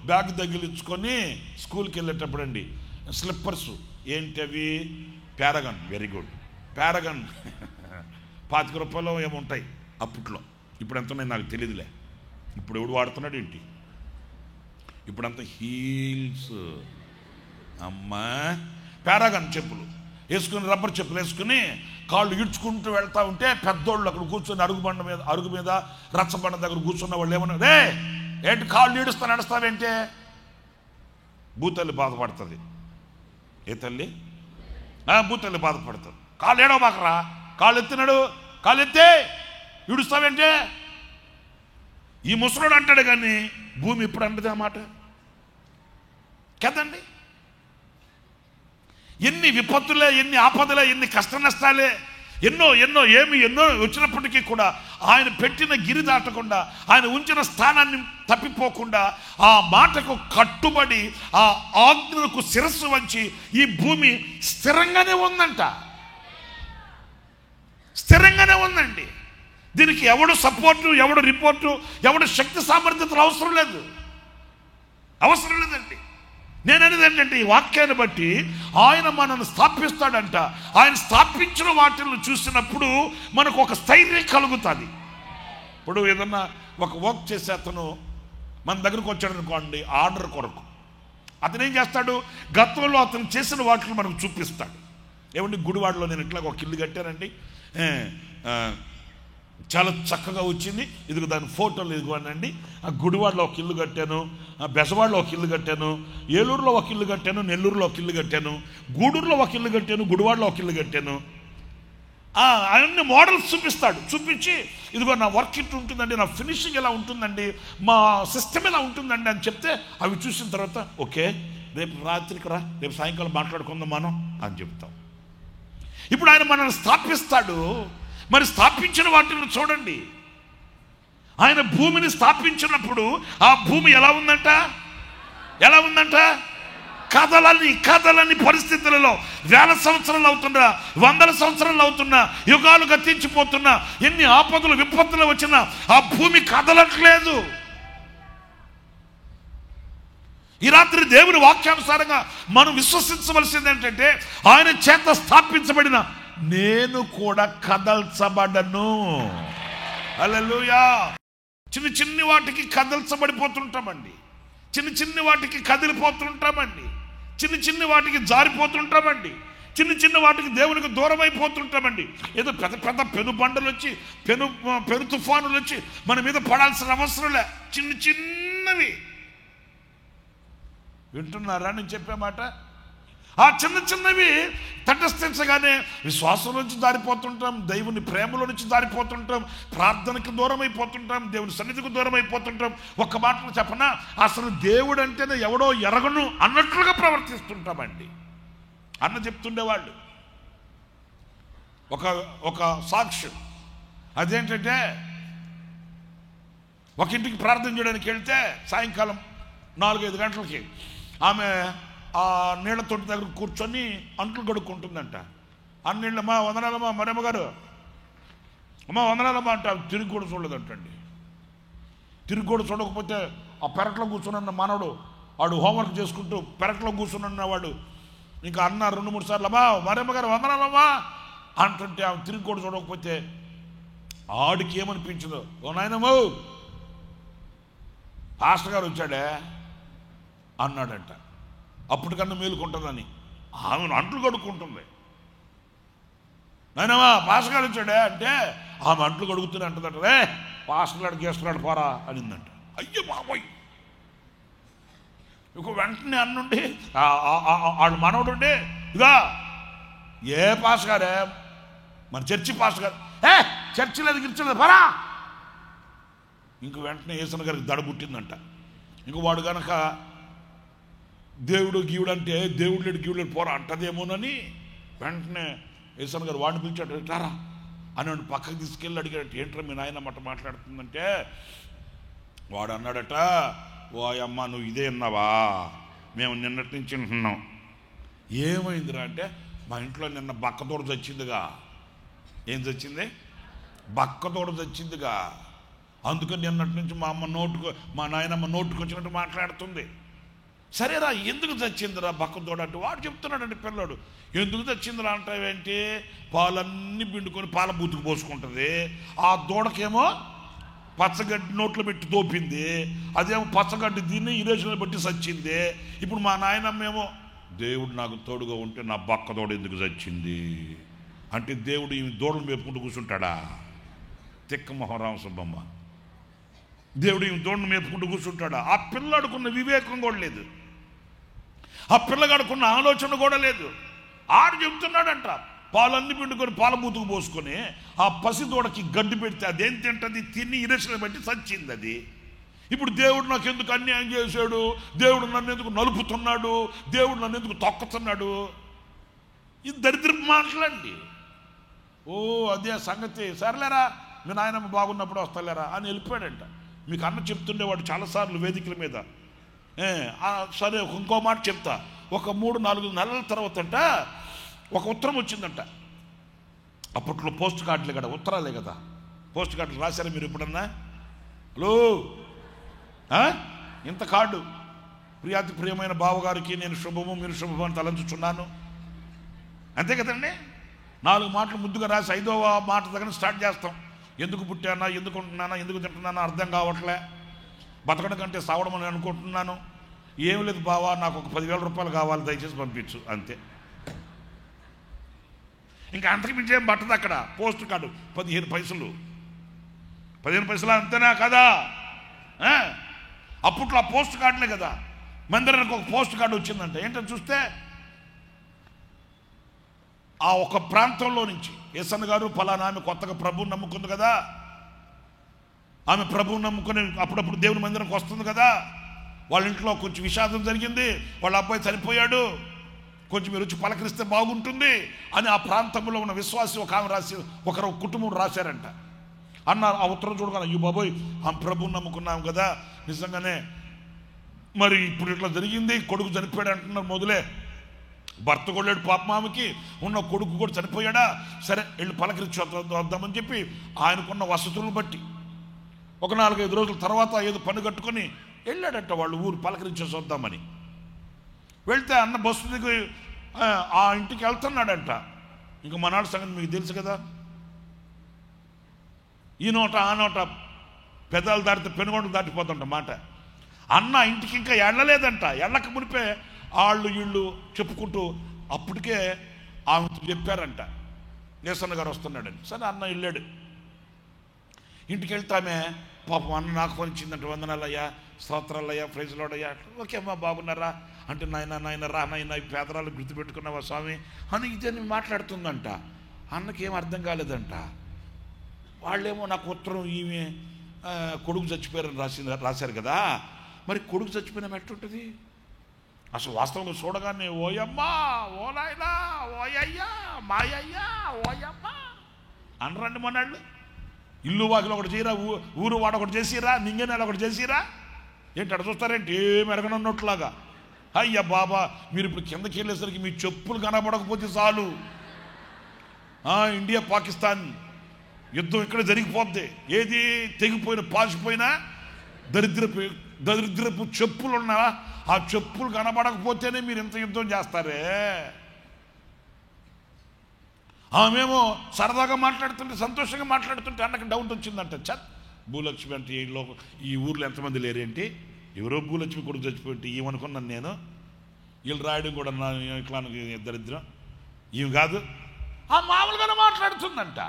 బ్యాగ్ తగిలించుకొని స్కూల్కి వెళ్ళేటప్పుడు అండి, స్లిప్పర్స్ ఏంటి అవి? పారగాన్. Very good. పారగాన్ 25 రూపాయలు ఏముంటాయి అప్పట్లో. ఇప్పుడు ఎంత ఉన్నాయి నాకు తెలియదులే. ఇప్పుడు ఎవడు వాడుతున్నాడు ఏంటి? ఇప్పుడంతా హీల్స్. అమ్మా, పారాగాన్ చెప్పులు వేసుకుని, రబ్బర్ చెప్పులు వేసుకుని కాళ్ళు ఈడ్చుకుంటూ వెళ్తా ఉంటే పెద్దోళ్ళు అక్కడ కూర్చొని అరుగు మీద రచ్చబండ దగ్గర కూర్చున్న వాళ్ళు ఏమన్నా, రే ఏంటి కాళ్ళు ఈడుస్తా నడుస్తావేంటే? భూతల్లి బాధపడుతుంది. ఏ తల్లి? భూతల్లి బాధపడుతుంది. కాళ్ళు ఏడో బాకరా, కాళ్ళు ఎత్తినాడు, కాళ్ళు ఎత్తే ఈడుస్తావేంటే? ఈ ముసలుడు అంటాడు కానీ భూమి ఇప్పుడు అంటది ఆ మాట కదండి. ఎన్ని విపత్తులే, ఎన్ని ఆపదలే, ఎన్ని కష్ట నష్టాలే, ఎన్నో వచ్చినప్పటికీ కూడా ఆయన పెట్టిన గిరి దాటకుండా, ఆయన ఉంచిన స్థానాన్ని తప్పిపోకుండా, ఆ మాటకు కట్టుబడి, ఆ ఆజ్ఞలకు శిరస్సు వంచి ఈ భూమి స్థిరంగానే ఉందంట. స్థిరంగానే ఉందండి. దీనికి ఎవడు సపోర్టు, ఎవడు రిపోర్టు, ఎవడు శక్తి సామర్థ్యతలు అవసరం లేదండి. నేననేది ఏంటంటే, ఈ వాక్యాన్ని బట్టి ఆయన మనల్ని స్థాపిస్తాడంట. ఆయన స్థాపించిన వాటిని చూసినప్పుడు మనకు ఒక స్థైర్యం కలుగుతుంది. ఇప్పుడు ఏదన్నా ఒక వర్క్ చేసే అతను మన దగ్గరకు వచ్చాడు అనుకోండి, ఆర్డర్ కొరకు, అతను ఏం చేస్తాడు? గతంలో అతను చేసిన వాటిని మనకు చూపిస్తాడు. ఏమండి, గుడివాడలో నేను ఇట్లా ఒక ఇల్లు కట్టానండి, చాలా చక్కగా వచ్చింది, ఇదిగో దాని ఫోటోలు ఇదిగోనండి, ఆ గుడివాడలో ఒక ఇల్లు కట్టాను, బెజవాడలో ఒక ఇల్లు కట్టాను, ఏలూరులో ఒక ఇల్లు కట్టాను, నెల్లూరులో ఒక ఇల్లు కట్టాను, గూడూరులో ఒక ఇల్లు కట్టాను, గుడివాడలో ఒక ఇల్లు కట్టాను. అన్ని మోడల్స్ చూపిస్తాడు. చూపించి ఇదిగో నా వర్క్ ఇట్లా ఉంటుందండి, నా ఫినిషింగ్ ఎలా ఉంటుందండి, మా సిస్టమ్ ఎలా ఉంటుందండి అని చెప్తే అవి చూసిన తర్వాత ఓకే రేపు రాత్రికి రా, రేపు సాయంకాలం మాట్లాడుకుందాం మనం అని చెప్తాం. ఇప్పుడు ఆయన మనల్ని స్థాపిస్తాడు. మరి స్థాపించిన వాటిని చూడండి. ఆయన భూమిని స్థాపించినప్పుడు ఆ భూమి ఎలా ఉందంట? కదలని పరిస్థితులలో వేల సంవత్సరాలు అవుతున్నా, వందల సంవత్సరాలు అవుతున్నా, యుగాలు గతించిపోతున్నా, ఎన్ని ఆపదలు విపత్తులు వచ్చినా ఆ భూమి కదలట్లేదు. ఈ రాత్రి దేవుని వాక్యానుసారంగా మనం విశ్వసించవలసింది ఏంటంటే, ఆయన చేత స్థాపించబడిన నేను కూడా కదల్చబడను. హల్లెలూయా. చిన్ని వాటికి కదల్చబడిపోతుంటామండి, చిన్ని వాటికి కదిలిపోతుంటామండి, చిన్ని వాటికి జారిపోతుంటామండి, చిన్న వాటికి దేవునికి దూరం అయిపోతుంటామండి. ఏదో పెద్ద పెను బండలు వచ్చి పెను తుఫానులు వచ్చి మన మీద పడాల్సిన అవసరం లే. చిన్నవి వింటున్నారా నేను చెప్పే మాట? ఆ చిన్నవి తటస్థించగానే విశ్వాసం నుంచి దారిపోతుంటాం, దేవుని ప్రేమలో నుంచి దారిపోతుంటాం, ప్రార్థనకు దూరం అయిపోతుంటాం, దేవుని సన్నిధికి దూరం అయిపోతుంటాం. ఒక్క మాటలో చెప్పనా, అసలు దేవుడు అంటేనే ఎవడో ఎరగను అన్నట్లుగా ప్రవర్తిస్తుంటామండి. అన్న చెప్తుండేవాళ్ళు ఒక సాక్ష్యం. అదేంటంటే, ఒక ఇంటికి ప్రార్థన చేయడానికి వెళ్తే సాయంకాలం 4-5 గంటలకి ఆమె ఆ నీళ్ళ తొట్టి దగ్గర కూర్చొని అంట్లు గడుక్కుంటుందంట. అన్నిళ్ళమ్మా వందనాలమ్మా, మరమ్మ గారు అమ్మ వందనాలమ్మా అంట. తిరిగి కూడా చూడలేదంటండి. తిరిగి కూడా చూడకపోతే ఆ పెరట్లో కూర్చున్న మనవడు వాడు హోంవర్క్ చేసుకుంటూ పెరట్లో కూర్చున్నవాడు ఇంకా అన్న 2-3 సార్లు అమ్మా మరమ్మ గారు వందనాలమ్మా అంటుంటే ఆమె తిరిగి కూడా చూడకపోతే ఆడికి ఏమనిపించదు, ఓ నాయనమ్మో పాస్టర్ గారు వచ్చాడే అన్నాడంట. అప్పటికన్నా మేలుకుంటుందని ఆమెను అంట్లు కడుక్కుంటుంది. నాయనమ్మా పాస్టర్ గారు వచ్చాడే అంటే ఆమె అంట్లు కడుగుతూనే అంటుందట, రే పాస్టర్ గారు గేస్తున్నాడు పోరా అనిందంట. అయ్యో బాబోయ్. ఇక వెంటనే అన్నుండి ఆడు మనవడుండి, ఇదా ఏ పాస్టర్ గారే మన చర్చి పాస్టర్ గారు, చర్చి లేదు గిర్చలేదు పరా. ఇంక వెంటనే యేసన్న గారికి దడ పుట్టిందంట. ఇంక వాడు కనుక దేవుడు గీవుడు అంటే దేవుడు లేడు గీవుడు లేడు పోరా అంటదేమోనని వెంటనే యేసన్న గారు వాడిని పిలిచాడు, ఎట్లారా అని వాడిని పక్కకి తీసుకెళ్ళి అడిగాడట, ఏంట్రా మీ నాయన మాట మాట్లాడుతుందంటే వాడు అన్నాడట, ఓ అమ్మ నువ్వు ఇదే అన్నావా, మేము నిన్నటి నుంచి వింటున్నాం. ఏమైందిరా అంటే మా ఇంట్లో నిన్న బక్కతోడు చచ్చిందిగా. ఏం చచ్చింది? బక్కతోడు చచ్చిందిగా. అందుకని నిన్నటి నుంచి మా నాయనమ్మ నోటుకు వచ్చినట్టు మాట్లాడుతుంది. సరేరా ఎందుకు చచ్చిందిరా బక్కతోడు అంటే వాడు చెప్తున్నాడండి పిల్లడు, ఎందుకు చచ్చిందిరా అంటావేంటి, పాలన్నీ పిండుకొని పాల బూతుకు పోసుకుంటుంది, ఆ దూడకేమో పచ్చగడ్డి నోట్లో పెట్టి తోపింది, అదేమో పచ్చగడ్డి తిని ఇరేషన్లు బట్టి చచ్చింది. ఇప్పుడు మా నాయనమ్మేమో దేవుడు నాకు తోడుగా ఉంటే నా బక్కదోడు ఎందుకు చచ్చింది అంటే దేవుడు ఈ దూడలు మేపుకుంటూ కూర్చుంటాడా? తిక్క మొహరామ సుబ్బమ్మ. దేవుడు ఈ దూడను మేపుకుంటూ కూర్చుంటాడా? ఆ పిల్లడుకున్న వివేకం కూడా లేదు, ఆ పిల్లగాడుకున్న ఆలోచన కూడా లేదు. ఆడు చెప్తున్నాడంట, పాలన్నీ పిండుకొని పాల బూతుకు పోసుకొని ఆ పసిదూడకి గడ్డి పెడితే అదేం తింటుంది, తిని ఇరేషన్లు బట్టి చచ్చింది అది. ఇప్పుడు దేవుడు నాకు ఎందుకు అన్యాయం చేశాడు, దేవుడు నన్ను ఎందుకు నలుపుతున్నాడు, దేవుడు నన్ను ఎందుకు తొక్కుతున్నాడు, ఇది దరిద్రపు మాటలండి. ఓ అదే సంగతి, సర్లేరా మీ నాయనమ్మ బాగున్నప్పుడు వస్తలేరా అని వెళ్ళిపోయాడంట. మీకు అన్న చెప్తుండేవాడు చాలాసార్లు వేదికల మీద. సరే ఇంకో మాట చెప్తా. ఒక 3-4 నెలల తర్వాత అంట ఒక ఉత్తరం వచ్చిందంట. అప్పట్లో పోస్ట్ కార్డులే కదా, ఉత్తరాలే కదా, పోస్ట్ కార్డులు రాశారా మీరు ఎప్పుడన్నా? హలో ఇంత కార్డు, ప్రియాతి ప్రియమైన బావగారికి నేను శుభము మీరు శుభము అని తలంచుచున్నాను, అంతే కదండి. 4 మాటలు ముద్దుగా రాసి 5వ మాట దగ్గర స్టార్ట్ చేస్తాం. ఎందుకు పుట్టానా, ఎందుకు ఉంటున్నానా, ఎందుకు తింటున్నానా అర్థం కావట్లే, బతకడం కంటే సావడం అని అనుకుంటున్నాను, ఏం లేదు బావా నాకు ఒక 10,000 రూపాయలు కావాలి దయచేసి పంపించు, అంతే. ఇంకా అంతకు మించి ఏం పట్టదు అక్కడ. పోస్ట్ కార్డు 15 పైసలు, 15 పైసలు అంతేనా కదా. అప్పట్లో ఆ పోస్ట్ కార్డులే కదా. మందిరానికి ఒక పోస్ట్ కార్డు వచ్చిందంట. ఏంటని చూస్తే ఆ ఒక ప్రాంతంలో నుంచి యేసన్న గారు ఫలానా ఆమె కొత్తగా ప్రభువుని నమ్ముకుంది కదా, ఆమె ప్రభువుని నమ్ముకుని అప్పుడప్పుడు దేవుని మందిరానికి వస్తుంది కదా, వాళ్ళ ఇంట్లో కొంచెం విషాదం జరిగింది, వాళ్ళ అబ్బాయి చనిపోయాడు, కొంచెం మీరు వచ్చి పలకరిస్తే బాగుంటుంది అని ఆ ప్రాంతంలో ఉన్న విశ్వాసి ఒక ఆమె రాసి ఒకరు కుటుంబం రాశారంట. అన్నారు ఆ ఉత్తరం చూడగానే, అయ్యో బాబోయ్, ఆ ప్రభువుని నమ్ముకున్నాం కదా, నిజంగానే మరి ఇప్పుడు ఇట్లా జరిగింది, కొడుకు చనిపోయాడు అంటున్నారు. మొదలే భర్త కొళ్ళాడు పాపం, ఆమెకి ఉన్న కొడుకు కూడా చనిపోయాడా, సరే వెళ్ళి పలకరించి వద్దామని చెప్పి ఆయనకున్న వసతులను బట్టి ఒక 4-5 రోజుల తర్వాత ఏదో పని కట్టుకొని వెళ్ళాడట వాళ్ళు ఊరు పలకరించేసి వద్దామని. వెళ్తే అన్న బస్సు దిగి ఆ ఇంటికి వెళ్తున్నాడంట. ఇంకా మనాడు సంగతి మీకు తెలుసు కదా, ఈ నోట ఆ నోట పెదాలు దాటితే పెనుగొండలు దాటిపోతుంట మాట. అన్న ఇంటికి ఇంకా వెళ్ళలేదంట. వెళ్ళక మునిపే వాళ్ళు వీళ్ళు చెప్పుకుంటూ అప్పటికే ఆమె చెప్పారంట, నేసన్న గారు వస్తున్నాడని. సరే అన్న వెళ్ళాడు. ఇంటికి వెళ్తామే పాపం అన్న నాకు ఫోన్ ఇచ్చిందంట, వందనాలయ్యా, స్తోత్రాలయ్యా, ప్రైజ్లోడయ్యా. ఓకే అమ్మా బాగున్నారా అంటే, నాయన రా నాయన, ఈ పేదరాలు గుర్తుపెట్టుకున్నావా స్వామి అని ఇదని మాట్లాడుతుందంట. అన్నకేం అర్థం కాలేదంట. వాళ్ళేమో నాకు ఉత్తరం ఈమె కొడుకు చచ్చిపోయారని రాశారు కదా, మరి కొడుకు చచ్చిపోయిన ఎట్టుంటుంది అసలు వాస్తవంగా చూడగానే, ఓయమ్మా, ఓ నాయనా, ఓయ్యా, మాయయ్యా, ఓయమ్మా అనరండి మొన్నాళ్ళు. ఇల్లు వాకిలు ఒకటి చేయరా, ఊరు వాడు ఒకటి చేసిరా, నింగనేలు ఒకటి చేసిరా, ఏంటి అక్కడ చూస్తారేంటి ఏమి ఎరగనున్నట్లాగా. అయ్యా బాబా, మీరు ఇప్పుడు కిందకి వెళ్ళేసరికి మీ చెప్పులు కనబడకపోతే చాలు, ఇండియా పాకిస్తాన్ యుద్ధం ఇక్కడ జరిగిపోద్ది. ఏది తెగిపోయిన పాసిపోయినా దరిద్రపు చెప్పులు ఉన్నా ఆ చెప్పులు కనబడకపోతేనే మీరు ఇంత యుద్ధం చేస్తారే. ఆమెమో సరదాగా మాట్లాడుతుంటే, సంతోషంగా మాట్లాడుతుంటే అన్నకి డౌట్ వచ్చిందంట. భూలక్ష్మి అంటే ఈ ఊర్లో ఎంతమంది లేరేంటి, ఎవరో భూలక్ష్మి కొడుకు చచ్చిపోయింటే ఏమనుకున్నాను నేను, వీళ్ళు రాయడం కూడా ఇట్లా దరిద్రం ఇవి కాదు. ఆ మామూలుగానే మాట్లాడుతుందంట.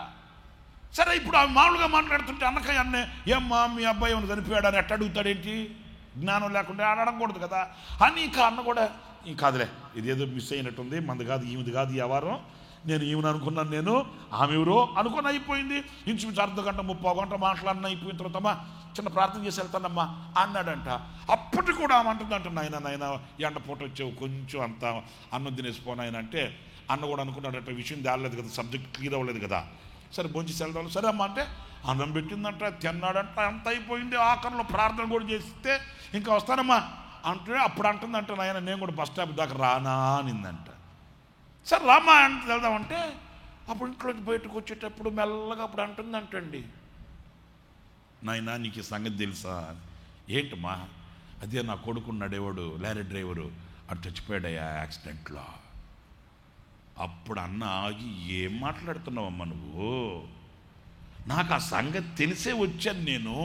సరే ఇప్పుడు ఆమె మామూలుగా మాట్లాడుతుంటే అన్నకయ్య అన్నే, ఏమ్మా మీ అబ్బాయి ఏమైనా చనిపోయాడు అని ఎట్ట అడుగుతాడేంటి, జ్ఞానం లేకుండా అడగకూడదు కదా అని. ఇంకా అన్న కూడా కాదులే, ఇదేదో మిస్ అయినట్టుంది, మంది కాదు ఈమెది కాదు ఈ వ్యవహారం, నేను ఈమెను అనుకున్నాను, నేను ఆమె ఎవరో అనుకుని అయిపోయింది. ఇంచుమించు అర్ధగంట 30 గంట మాట్లాడిన అయిపోయిన తర్వాత చిన్న ప్రార్థన చేసి వెళ్తానమ్మా అన్నాడంట. అప్పటికి కూడా ఆమె అంటుందంట, నాయన ఎండ పూట వచ్చావు, కొంచెం అంత అన్నం తినేసిపోనాయన అంటే, అన్న కూడా అనుకున్నాడట విషయం తేలలేదు కదా, సబ్జెక్ట్ క్లియర్ అవ్వలేదు కదా, సరే భోంచేసి వెళ్దాం. సరే అమ్మ అంటే అన్నం పెట్టిందంట, తిన్నాడంట, అంత అయిపోయింది. ఆఖరిలో ప్రార్థన కూడా చేస్తే ఇంకా వస్తానమ్మా అంటే అప్పుడు అంటుందంట, నాయన నేను కూడా బస్ స్టాప్ దాకా రానా అనిందంట. సరే రామ్మా అంటే వెళ్దామంటే అప్పుడు ఇంట్లోకి బయటకు వచ్చేటప్పుడు మెల్లగా అప్పుడు అంటుందంటండి, నాయన నీకు ఈ సంగతి తెలుసా. ఏంటమ్మా, అదే నా కొడుకున్నాడేవాడు లారీ డ్రైవరు అటు చచ్చిపోయాడయ్యా యాక్సిడెంట్లో. అప్పుడు అన్న ఆగి, ఏం మాట్లాడుతున్నావమ్మా నువ్వు, నాకు ఆ సంగతి తెలిసే వచ్చాను నేను,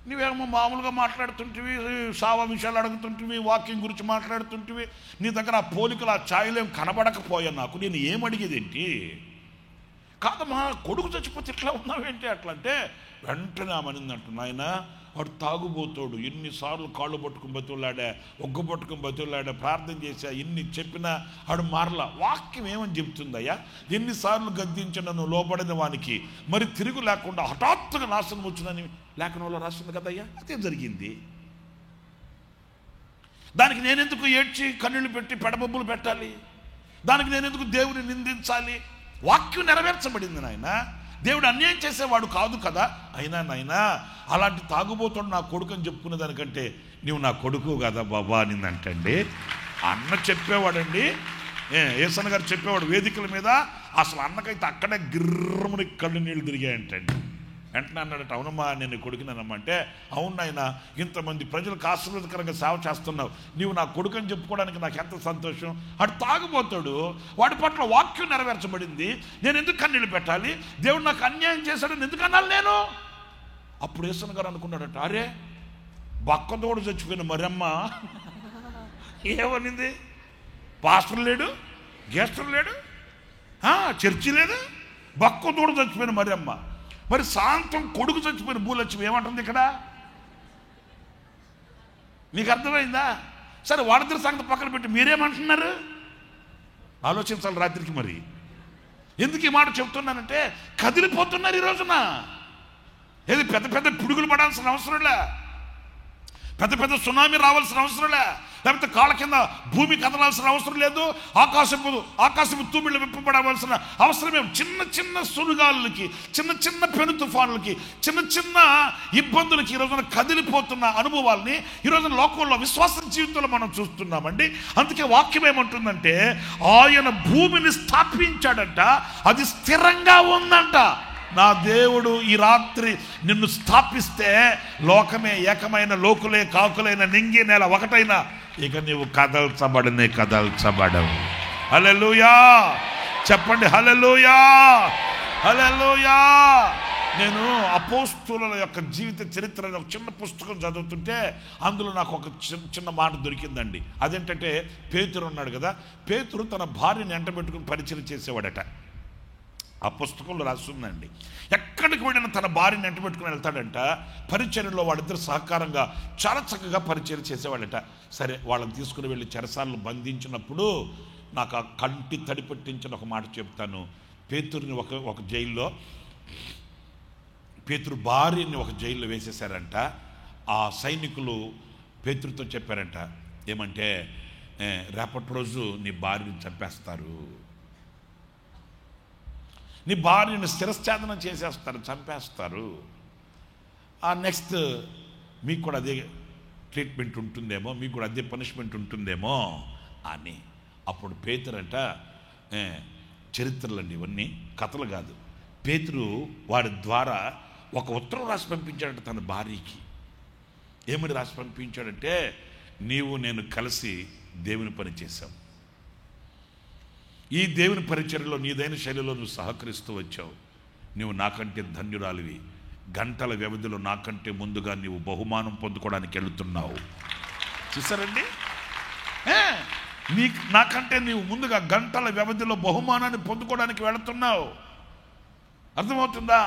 నువ్వేమో మామూలుగా మాట్లాడుతుంటివి, సావా విషయాలు అడుగుతుంటివి, వాకింగ్ గురించి మాట్లాడుతుంటివి, నీ దగ్గర ఆ పోలికలు ఆ ఛాయలేం కనబడకపోయా నాకు, నేను ఏం అడిగేదేంటి, కాదమ్మా కొడుకు చచ్చిపోతే ఇట్లా ఉన్నావేంటి అట్లా అంటే, వెంటనే ఆమెనిందంట, నాయన వాడు తాగుబోతాడు, ఎన్నిసార్లు కాళ్ళు పట్టుకుని బతులాడా, ఒగ్గు పట్టుకుని బతులాడా, ప్రార్థన చేశా, ఎన్ని చెప్పినా ఆడు మారలా. వాక్యం ఏమని చెప్తుందయ్యా, ఎన్నిసార్లు గద్దించిన నువ్వు లోబడిన వానికి మరి తిరుగు లేకుండా హఠాత్తుగా నాశనం వచ్చిందని లేఖనంలో రాస్తుంది కదయ్యా, అదే జరిగింది. దానికి నేనెందుకు ఏడ్చి కన్నీళ్ళు పెట్టి పెడబొబ్బులు పెట్టాలి, దానికి నేనెందుకు దేవుని నిందించాలి. వాక్యం నెరవేర్చబడింది నాయన, దేవుడు అన్యాయం చేసేవాడు కాదు కదా. అయినా నాయనా అలాంటి తాగుబోతాడు నా కొడుకు అని చెప్పుకునే దానికంటే నువ్వు నా కొడుకు కదా బాబా అనిందంటండి. అన్న చెప్పేవాడండి, ఏసన్న గారు చెప్పేవాడు వేదికల మీద, అసలు అన్నకైతే అక్కడే గిర్రముని కళ్ళు నీళ్ళు తిరిగాయంటండి. వెంటనే అన్నాడట, అవునమ్మా నేను కొడుకున్నానమ్మా అంటే, అవును ఆయన ఇంతమంది ప్రజలకు ఆశీర్వాదకరంగా సేవ చేస్తున్నావు, నీవు నా కొడుకు అని చెప్పుకోవడానికి నాకు ఎంత సంతోషం. అటు తాగుబోతాడు, వాడి పట్ల వాక్యం నెరవేర్చబడింది, నేను ఎందుకు కన్నీళ్ళు పెట్టాలి, దేవుడు నాకు అన్యాయం చేశాడని ఎందుకు అన్నాను నేను. అప్పుడు యేసన్న గారు అనుకున్నాడట, అరే బక్కదోడు చచ్చిపోయిన మరమ్మ ఏమనింది, పాస్టర్ లేడు, గేస్టర్ లేడు, చర్చి లేదు, బక్కదోడు చచ్చిపోయిన మరమ్మ, మరి సాయంత్రం కొడుకు చచ్చిపోయిన భూలక్ష్మి ఏమంటుంది ఇక్కడ, మీకు అర్థమైందా. సరే వాడిద్దరి సంగతి పక్కన పెట్టి మీరేమంటున్నారు ఆలోచించాలి రాత్రికి. మరి ఎందుకు ఈ మాట చెప్తున్నానంటే, కదిలిపోతున్నారు ఈ రోజున. ఏది పెద్ద పెద్ద పిడుగులు పడాల్సిన అవసరంలే, పెద్ద పెద్ద సునామీ రావాల్సిన అవసరంలే, లేకపోతే కాళ్ళ కింద భూమి కదలాల్సిన అవసరం లేదు, ఆకాశపు తూమిళ్ళు విప్పబడవలసిన అవసరం ఏం. చిన్న చిన్న సుడిగాలులకి, చిన్న చిన్న పెను తుఫానులకి, చిన్న చిన్న ఇబ్బందులకి ఈరోజున కదిలిపోతున్న అనుభవాల్ని ఈరోజున లోకంలో విశ్వాస జీవితంలో మనం చూస్తున్నామండి. అందుకే వాక్యం ఏమంటుందంటే, ఆయన భూమిని స్థాపించాడంట, అది స్థిరంగా ఉందంట. నా దేవుడు ఈ రాత్రి నిన్ను స్థాపిస్తే లోకమే ఏకమైన లోకులే కాకులైన నింగి నేల ఒకటైనా ఇక నీవు కదల్చబడవు. హల్లెలూయా చెప్పండి, హల్లెలూయా, హల్లెలూయా. నేను అపోస్తుల యొక్క జీవిత చరిత్ర ఒక చిన్న పుస్తకం చదువుతుంటే అందులో నాకు ఒక చిన్న మాట దొరికిందండి. అదేంటంటే, పేతురు ఉన్నాడు కదా, పేతురు తన భార్యని ఎంటబెట్టుకుని పరిచయం చేసేవాడట. ఆ పుస్తకంలో రాస్తుందండి, ఎక్కడికి వెళ్ళినా తన భార్యని ఎంటబెట్టుకుని వెళ్తాడంట. పరిచర్యలో వాళ్ళిద్దరు సహకారంగా చాలా చక్కగా పరిచయం చేసేవాడట. సరే, వాళ్ళని తీసుకుని వెళ్ళి చెరసాలను బంధించినప్పుడు నాకు ఆ కంటి తడి పెట్టించిన ఒక మాట చెప్తాను. పేతురుని ఒక జైల్లో, పేతురు భార్యని ఒక జైల్లో వేసేసారంట. ఆ సైనికులు పేతురుతో చెప్పారంట, ఏమంటే, రేపటి రోజు నీ భార్యని చంపేస్తారు, నీ భార్యను శిరశ్ఛేదనం చేసేస్తారు, చంపేస్తారు. ఆ నెక్స్ట్ మీకు కూడా అదే ట్రీట్మెంట్ ఉంటుందేమో, మీకు కూడా అదే పనిష్మెంట్ ఉంటుందేమో అని. అప్పుడు పేతురంట, చరిత్రలండి ఇవన్నీ, కథలు కాదు, పేతురు వాడి ద్వారా ఒక ఉత్తరం రాసి పంపించాడంట తన భార్యకి. ఏమని రాసి పంపించాడంటే, నీవు నేను కలిసి దేవుని పని చేశాం, ఈ దేవుని పరిచర్యలో నీదైన శైలిలో నువ్వు సహకరిస్తూ వచ్చావు, నువ్వు నాకంటే ధన్యురాలివి, గంటల వ్యవధిలో నాకంటే ముందుగా నీవు బహుమానం పొందుకోవడానికి వెళుతున్నావు. చూసారండి, నాకంటే నీవు ముందుగా గంటల వ్యవధిలో బహుమానాన్ని పొందుకోవడానికి వెళుతున్నావు. అర్థమవుతుందా?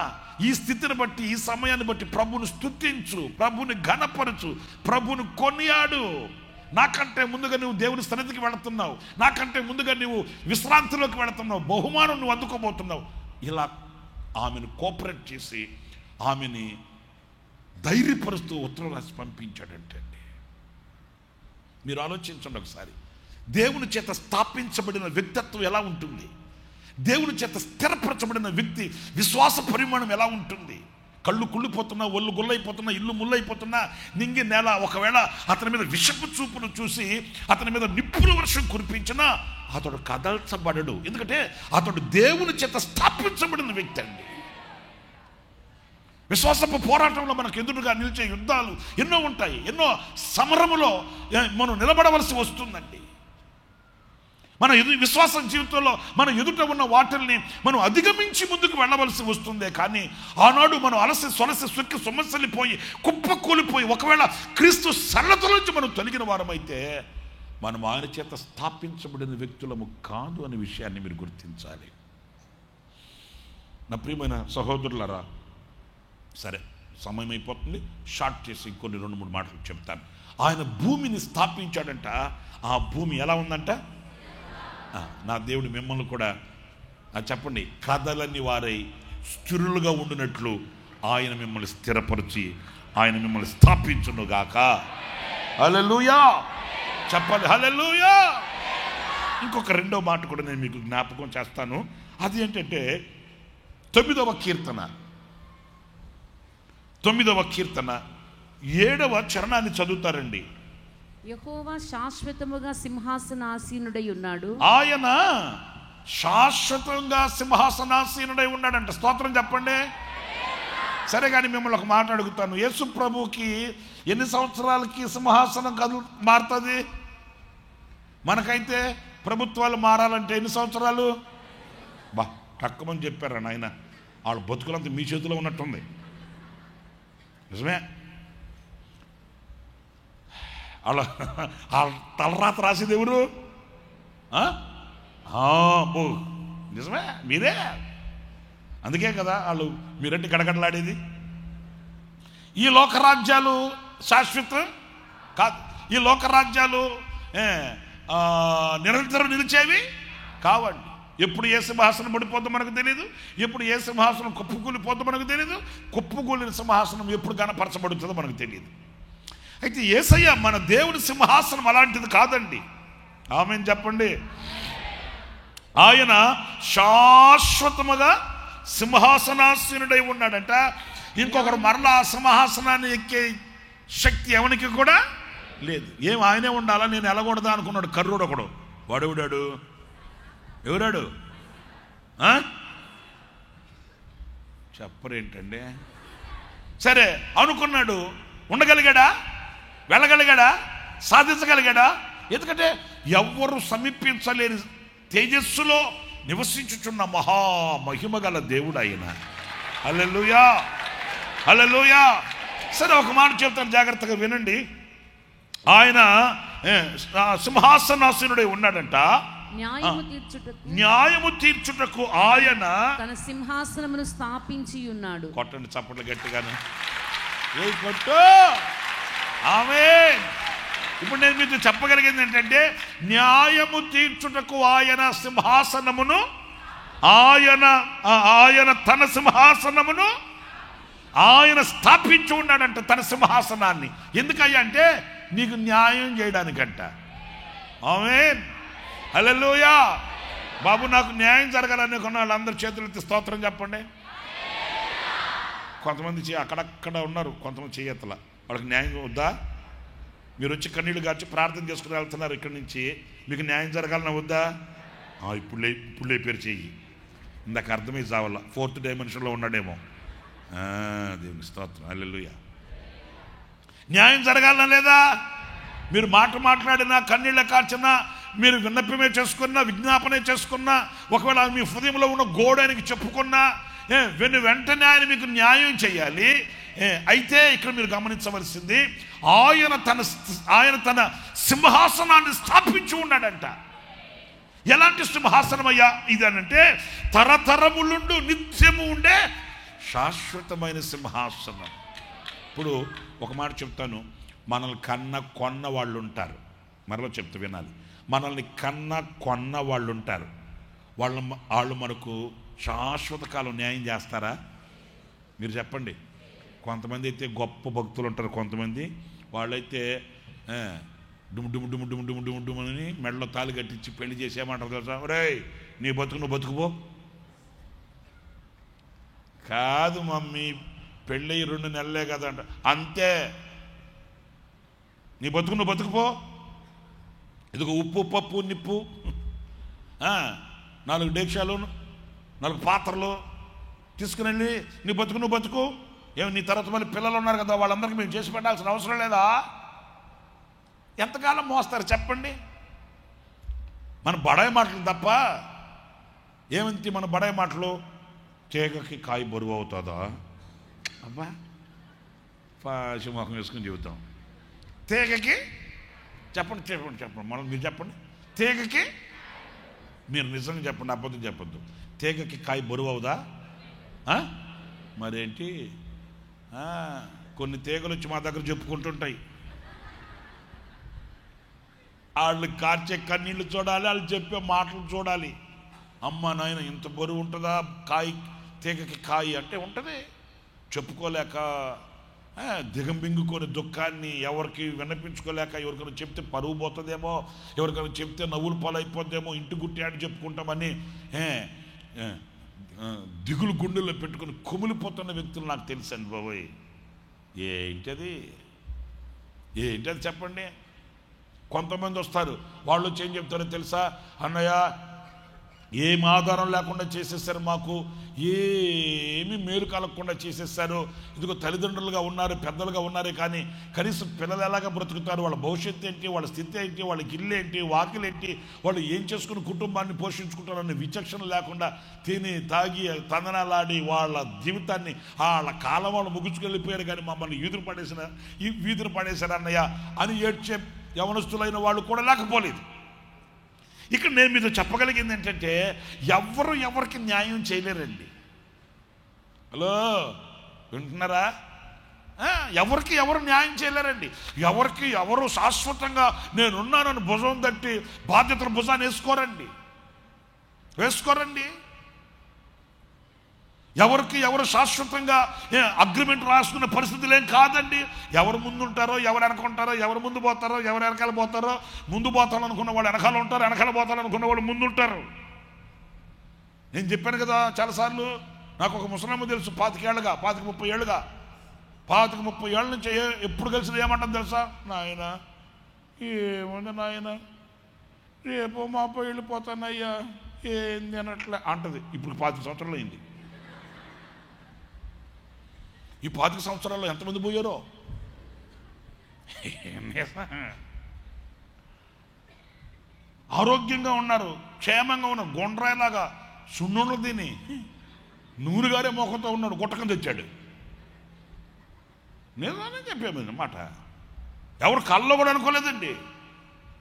ఈ స్థితిని బట్టి, ఈ సమయాన్ని బట్టి ప్రభుని స్తుతించు, ప్రభుని ఘనపరచు, ప్రభుని కొనియాడు. నాకంటే ముందుగా నువ్వు దేవుని సన్నిధికి వెళుతున్నావు, నాకంటే ముందుగా నువ్వు విశ్రాంతిలోకి వెళుతున్నావు, బహుమానం నువ్వు అందుకోబోతున్నావు. ఇలా ఆమెను కోఆపరేట్ చేసి ఆమెని ధైర్యపరుస్తూ ఉత్తరం రాసి పంపించాడంటే, మీరు ఆలోచించండి ఒకసారి. దేవుని చేత స్థాపించబడిన వ్యక్తిత్వం ఎలా ఉంటుంది, దేవుని చేత స్థిరపరచబడిన వ్యక్తి విశ్వాస పరిమాణం ఎలా ఉంటుంది. కళ్ళు కుళ్ళిపోతున్నా, ఒళ్ళు గుల్లైపోతున్నా, ఇల్లు ముళ్ళైపోతున్నా, నింగి నేల ఒకవేళ అతని మీద విషపు చూపును చూసి అతని మీద నిప్పుల వర్షం కురిపించినా అతడు కదల్చబడడు. ఎందుకంటే అతడు దేవుని చేత స్థాపించబడిన వ్యక్తి అండి. విశ్వాసపు పోరాటంలో మనకు ఎదురుగా నిలిచే యుద్ధాలు ఎన్నో ఉంటాయి, ఎన్నో సమరములో మనం నిలబడవలసి వస్తుందండి. మన విశ్వాసం జీవితంలో మన ఎదుట ఉన్న వాటిల్ని మనం అధిగమించి ముందుకు వెళ్ళవలసి వస్తుందే కానీ, ఆనాడు మనం అలసి సొలసి సుక్కి సొమ్మసలిపోయి కుప్పకూలిపోయి ఒకవేళ క్రీస్తు సన్నత నుంచి మనం తొలగిన వారమైతే మనం ఆయన చేత స్థాపించబడిన వ్యక్తులము కాదు అనే విషయాన్ని మీరు గుర్తించాలి. నా ప్రియమైన సహోదరులారా, సరే సమయం అయిపోతుంది, షార్ట్ చేసి ఇంకొన్ని 2-3 మాటలు చెప్తాను. ఆయన భూమిని స్థాపించాడంట. ఆ భూమి ఎలా ఉందంట? నా దేవుడు మిమ్మల్ని కూడా చెప్పండి, కదలని వారై స్థిరులుగా ఉండినట్లు ఆయన మిమ్మల్ని స్థిరపరిచి ఆయన మిమ్మల్ని స్థాపించునుగాక. హల్లెలూయా చెప్పండి, హల్లెలూయా. ఇంకొక 2వ మాట కూడా నేను మీకు జ్ఞాపకం చేస్తాను. అది ఏంటంటే 9వ కీర్తన 7వ చరణాన్ని చదువుతారండి. యెహోవా శాశ్వతముగా సింహాసనాసీనుడై ఉన్నాడు. ఆయన శాశ్వతంగా సింహాసనాసీనుడై ఉన్నాడంట. స్తోత్రం చెప్పండి. సరే, కానీ మిమ్మల్ని ఒక మాట అడుగుతాను. యేసు ప్రభుకి ఎన్ని సంవత్సరాలకి సింహాసనం మారుతుంది? మనకైతే ప్రభుత్వాలు మారాలంటే ఎన్ని సంవత్సరాలు? తక్కువని చెప్పారా నాయన, వాళ్ళ బతుకులంతా మీ చేతిలో ఉన్నట్టుంది. నిజమే, వాళ్ళ తలరాత రాసేది ఎవరు? నిజమే, మీరే. అందుకే కదా వాళ్ళు మీరంటే గడగడలాడేది. ఈ లోకరాజ్యాలు శాశ్వతం కాదు, ఈ లోకరాజ్యాలు నిరంతరం నిలిచేవి కావండి. ఎప్పుడు ఏ సింహాసనం పడిపోద్దో మనకు తెలియదు, ఎప్పుడు ఏ సింహాసనం కుప్పకూలిపోద్దో మనకు తెలియదు, కుప్పకూలిన సింహాసనం ఎప్పుడు గణపరచబడుతుందో మనకు తెలియదు. అయితే యేసయ్య మన దేవుడి సింహాసనం అలాంటిది కాదండి. ఆమేన్ చెప్పండి. ఆయన శాశ్వతముగా సింహాసనాసీనుడై ఉన్నాడంట. ఇంకొకరు మరలా ఆ సింహాసనాన్ని ఎక్కే శక్తి ఎవరికి కూడా లేదు. ఏం ఆయనే ఉండాలా, నేను ఎలగూడదా అనుకున్నాడు కర్రుడు ఒకడు. వాడెవడాడు? ఎవరాడు? చెప్పరేంటండి? సరే అనుకున్నాడు, ఉండగలిగాడా? వెళ్ళగలిగాడా? సాధించగలిగాడా? ఎందుకంటే ఎవ్వరు సమీపించలేని తేజస్సులో నివసించుచున్న మహిమ గల దేవుడు ఆయన. హల్లెలూయా, హల్లెలూయా. సరే ఒక మాట చెప్తాను, జాగ్రత్తగా వినండి. ఆయన సింహాసనాసీనుడై ఉన్నాడంట. న్యాయము తీర్చుటకు ఆయన తన సింహాసనమును స్థాపించి ఉన్నాడు. కొట్టండి చప్పట్లు గట్టిగాను. ఏ కొట్టు. ఆమేన్. ఇప్పుడు నేను మీకు చెప్పగలిగింది ఏంటంటే, న్యాయము తీర్చుటకు ఆయన సింహాసనమును, ఆయన తన సింహాసనమును ఆయన స్థాపించి ఉన్నాడంట, తన సింహాసనాన్ని. ఎందుకయ్యా అంటే నీకు న్యాయం చేయడానికంట. ఆమేన్, హల్లెలూయా. బాబు నాకు న్యాయం జరగాలనుకున్న వాళ్ళందరూ చేతులెత్తి స్తోత్రం చెప్పండి. కొంతమంది అక్కడక్కడ ఉన్నారు, కొంతమంది చేయత్తల. వాళ్ళకి న్యాయం వద్దా? మీరు వచ్చి కన్నీళ్ళు గార్చి ప్రార్థన చేసుకుని వెళ్తున్నారు ఇక్కడి నుంచి, మీకు న్యాయం జరగాలన్నా వద్దా? ఇప్పుడు లేపారు చెయ్యి. ఇందాక అర్థమై చావాల, 4th డైమెన్షన్లో ఉన్నాడేమో. దేవుని స్తోత్రం, హల్లెలూయా. న్యాయం జరగాలన్నా లేదా? మీరు మాట్లాడినా, కన్నీళ్ళ కార్చినా, మీరు విన్నపమే చేసుకున్నా, విజ్ఞాపనే చేసుకున్నా, ఒకవేళ మీ హృదయంలో ఉన్న గోడానికి చెప్పుకున్నా, వెంటనే ఆయన మీకు న్యాయం చేయాలి. అయితే ఇక్కడ మీరు గమనించవలసింది, ఆయన తన సింహాసనాన్ని స్థాపించి ఉన్నాడంట. ఎలాంటి సింహాసనం అయ్యా ఇదనంటే, తరతరములుండు నిత్యము ఉండే శాశ్వతమైన సింహాసనం. ఇప్పుడు ఒక మాట చెప్తాను, మనల్ని కొన్న వాళ్ళు ఉంటారు. మరలా చెప్తూ వినాలి. మనల్ని కొన్న వాళ్ళు ఉంటారు. వాళ్ళు మనకు శాశ్వత కాలం న్యాయం చేస్తారా? మీరు చెప్పండి. కొంతమంది అయితే గొప్ప భక్తులు ఉంటారు, కొంతమంది వాళ్ళైతే డుమ్ని మెడలో తాళి కట్టించి పెళ్లి చేసేయమంటారు తెలుసా? రేయ్ నీ బతుకు నువ్వు బతుకుపో. కాదు మమ్మీ, పెళ్ళి 2 నెలలే కదా అంట. అంతే, నీ బతుకు నువ్వు బతుకుపో. ఇదిగో ఉప్పు, పప్పు, నిప్పు, 4 డేక్షాలు, 4 పాత్రలు తీసుకుని నీ బతుకు నువ్వు బతుకు. ఏమి నీ తర్వాత మళ్ళీ పిల్లలు ఉన్నారు కదా, వాళ్ళందరికీ మేము చేసి పెట్టాల్సిన అవసరం లేదా? ఎంతకాలం మోస్తారు చెప్పండి? మన బడాయి మాటలు తప్ప ఏమంతి మన బడాయి మాటలు? తీగకి కాయ బరువు అవుతుందా? అబ్బా పాశమోహం వేసుకుని చెబుతాం. తీగకి చెప్పండి మనం మీరు చెప్పండి. తీగకి, మీరు నిజంగా చెప్పండి, అబద్ధం చెప్పద్దు. తీగకి కాయ బరువు అవుదా? మరేంటి? కొన్ని తీగలు వచ్చి మా దగ్గర చెప్పుకుంటుంటాయి. వాళ్ళు కార్చే కన్నీళ్ళు చూడాలి, వాళ్ళు చెప్పే మాటలు చూడాలి. అమ్మ నాయన ఇంత బరువు ఉంటుందా తీగకి కాయ అంటే? ఉంటుంది. చెప్పుకోలేక దిగంబింగుకొని దుఃఖాన్ని ఎవరికి విన్నపించుకోలేక, ఎవరికైనా చెప్తే పరువు పోతుందేమో, ఎవరికైనా చెప్తే నవ్వులు పాలైపోద్దేమో, ఇంటి గుట్టాడు చెప్పుకుంటామని దిగులు గుండెల్లో పెట్టుకుని కుమిలిపోతున్న వ్యక్తులు నాకు తెలుసండి బాబోయ్. ఏంటది చెప్పండి. కొంతమంది వస్తారు, వాళ్ళు వచ్చి ఏం చెప్తారో తెలుసా? అన్నయ్య ఏం ఆధారం లేకుండా చేసేసారు, మాకు ఏమి మేలు కలగకుండా చేసేసారు. ఇదిగో తల్లిదండ్రులుగా ఉన్నారు, పెద్దలుగా ఉన్నారే, కానీ కనీసం పిల్లలు ఎలాగ బ్రతుకుతారు, వాళ్ళ భవిష్యత్తు ఏంటి, వాళ్ళ స్థితి ఏంటి, వాళ్ళకి ఇల్లు ఏంటి, వాకిలు ఏంటి, వాళ్ళు ఏం చేసుకుని కుటుంబాన్ని పోషించుకుంటారనే విచక్షణ లేకుండా తిని తాగి తందనాలాడి వాళ్ళ జీవితాన్ని వాళ్ళ కాలం వాళ్ళు ముగించుకెళ్ళిపోయారు. కానీ మమ్మల్ని వీధులు పడేశారు అన్నయ్య అని ఏడ్చే యవనస్తులైన వాళ్ళు కూడా లేకపోలేదు. ఇక్కడ నేను మీతో చెప్పగలిగింది ఏంటంటే, ఎవరికి న్యాయం చేయలేరండి. హలో వింటున్నారా? ఎవరు న్యాయం చేయలేరండి. ఎవరు శాశ్వతంగా నేనున్నానని భుజం తట్టి బాధ్యతలు భుజాన్ని వేసుకోరండి. ఎవరికి ఎవరు శాశ్వతంగా అగ్రిమెంట్ రాసుకునే పరిస్థితులు ఏం కాదండి. ఎవరు ముందు ఉంటారో, ఎవరు వెనక ఉంటారో, ఎవరు ముందు పోతారో, ఎవరు వెనకాల పోతారో, ముందు పోతాలనుకున్న వాళ్ళు వెనకాల ఉంటారు, వెనకాల పోతాలనుకున్న వాళ్ళు ముందు ఉంటారు. నేను చెప్పాను కదా చాలాసార్లు, నాకు ఒక ముసలమ్మ తెలుసు 25-30 ఏళ్ళుగా 25-30 ఏళ్ళ నుంచి ఎప్పుడు కలిసి ఏమంటుంది తెలుసా? నాయన ఏముంది నాయన, రేపు మాపో వెళ్ళిపోతానయ్యా, ఏంది అనట్లే అంటది. ఇప్పుడు 25 సంవత్సరాలు అయింది. ఈ 25 సంవత్సరాల్లో ఎంతమంది పోయారో. ఆరోగ్యంగా ఉన్నారు, క్షేమంగా ఉన్నారు. గుండ్రాయిలాగా సున్నుండ్లు తిని నూనెగారే మోకంతో ఉన్నాడు, గుట్టకం తెచ్చాడు. నేనే చెప్పాను మాట. ఎవరు కళ్ళలో కూడా అనుకోలేదండి.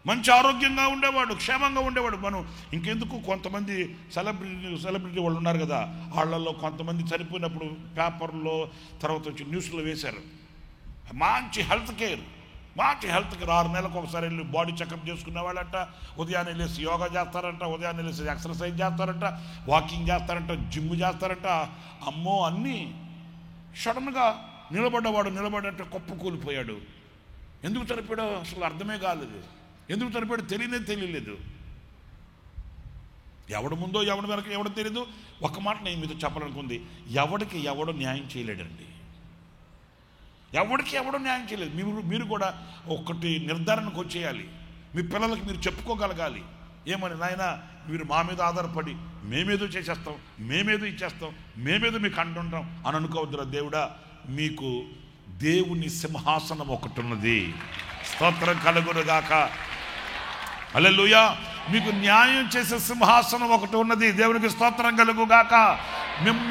మంచి ఆరోగ్యంగా ఉండేవాడు, క్షేమంగా ఉండేవాడు. మనం ఇంకెందుకు, కొంతమంది సెలబ్రిటీ వాళ్ళు ఉన్నారు కదా, వాళ్ళల్లో కొంతమంది చనిపోయినప్పుడు పేపర్లో తర్వాత వచ్చి న్యూస్లో వేశారు. మంచి హెల్త్ కేర్ 6 నెలలకు ఒకసారి వెళ్ళి బాడీ చెకప్ చేసుకునే వాళ్ళంట. ఉదయాన్నే లేసి యోగా చేస్తారంట, ఉదయాన్నే లేసి ఎక్సర్సైజ్ చేస్తారంట, వాకింగ్ చేస్తారంట, జిమ్ చేస్తారంట. అమ్మో, అన్నీ సడన్గా నిలబడ్డట్టు కుప్ప కూలిపోయాడు. ఎందుకు చనిపోయాడో అసలు అర్థమే కాలేదు. ఎందుకు చనిపోయాడో తెలియలేదు. ఎవడు ముందో ఎవడు వెనక ఎవడో తెలియదు. ఒక మాట నేను మీతో చెప్పాలనుకుంది, ఎవడికి ఎవడో న్యాయం చేయలేడండి. ఎవడికి ఎవడో న్యాయం చేయలేదు. మీరు కూడా ఒకటి నిర్ధారణకు వచ్చేయాలి. మీ పిల్లలకి మీరు చెప్పుకోగలగాలి. ఏమని, నాయన మీరు మా మీద ఆధారపడి మేమేదో చేసేస్తాం, మేమేదో ఇచ్చేస్తాం, మేమేదో మీకు అంటుంటాం అని అనుకోవద్దురా. దేవుడా, మీకు దేవుని సింహాసనం ఒకటి ఉన్నది. స్తోత్రం కలుగునుగాక. హల్లెలూయా. మీకు న్యాయం చేసే సింహాసనం ఒకటి ఉన్నది. దేవునికి స్తోత్రం కలుగుగాక.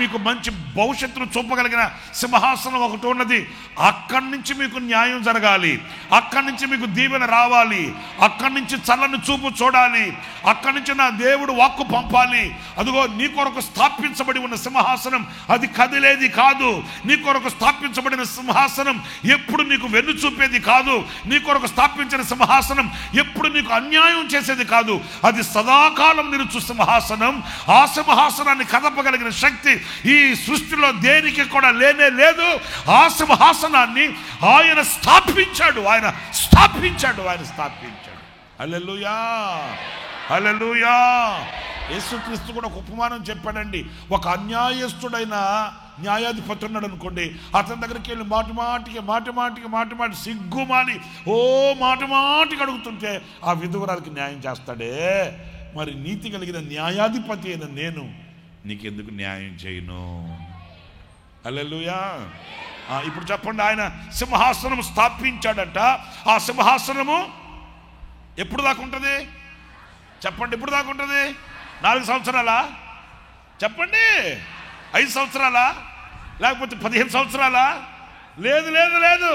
మీకు మంచి భవిష్యత్తును చూపగలిగిన సింహాసనం ఒకటి ఉన్నది. అక్కడి నుంచి మీకు న్యాయం జరగాలి, అక్కడి నుంచి మీకు దీవెన రావాలి, అక్కడి నుంచి చల్లని చూపు చూడాలి, అక్కడి నుంచి నా దేవుడు వాక్కు పంపాలి. అదిగో నీ కొరకు స్థాపించబడి ఉన్న సింహాసనం అది కదిలేది కాదు. నీ కొరకు స్థాపించబడిన సింహాసనం ఎప్పుడు నీకు వెన్ను చూపేది కాదు. నీ కొరకు స్థాపించిన సింహాసనం ఎప్పుడు నీకు అన్యాయం చేసేది కాదు. అది సదాకాలం నిలుచు సింహాసనం. ఆ సింహాసనాన్ని కదపగలిగిన శక్తి ఈ సృష్టిలో దేనికి కూడా లేనే లేదు. ఆ సింహాసనాన్ని ఆయన స్థాపించాడు. హల్లెలూయా, హల్లెలూయా. యేసుక్రీస్తు కూడా ఒక ఉపమానం చెప్పాడండి. ఒక అన్యాయస్తుడైన న్యాయాధిపతి ఉన్నాడు అనుకోండి, అతని దగ్గరికి వెళ్ళి మాటి సిగ్గుమాలి మాటికి అడుగుతుంటే ఆ విధవరాలకి న్యాయం చేస్తాడే. మరి నీతి కలిగిన న్యాయాధిపతి అయిన నేను నీకెందుకు న్యాయం చేయను? హల్లెలూయా. ఇప్పుడు చెప్పండి, ఆయన సింహాసనం స్థాపించాడట. ఆ సింహాసనము ఎప్పుడు దాకా ఉంటుంది చెప్పండి? ఎప్పుడు దాకా ఉంటుంది? 4 సంవత్సరాలా? చెప్పండి. 5 సంవత్సరాలా? లేకపోతే 15 సంవత్సరాలా? లేదు.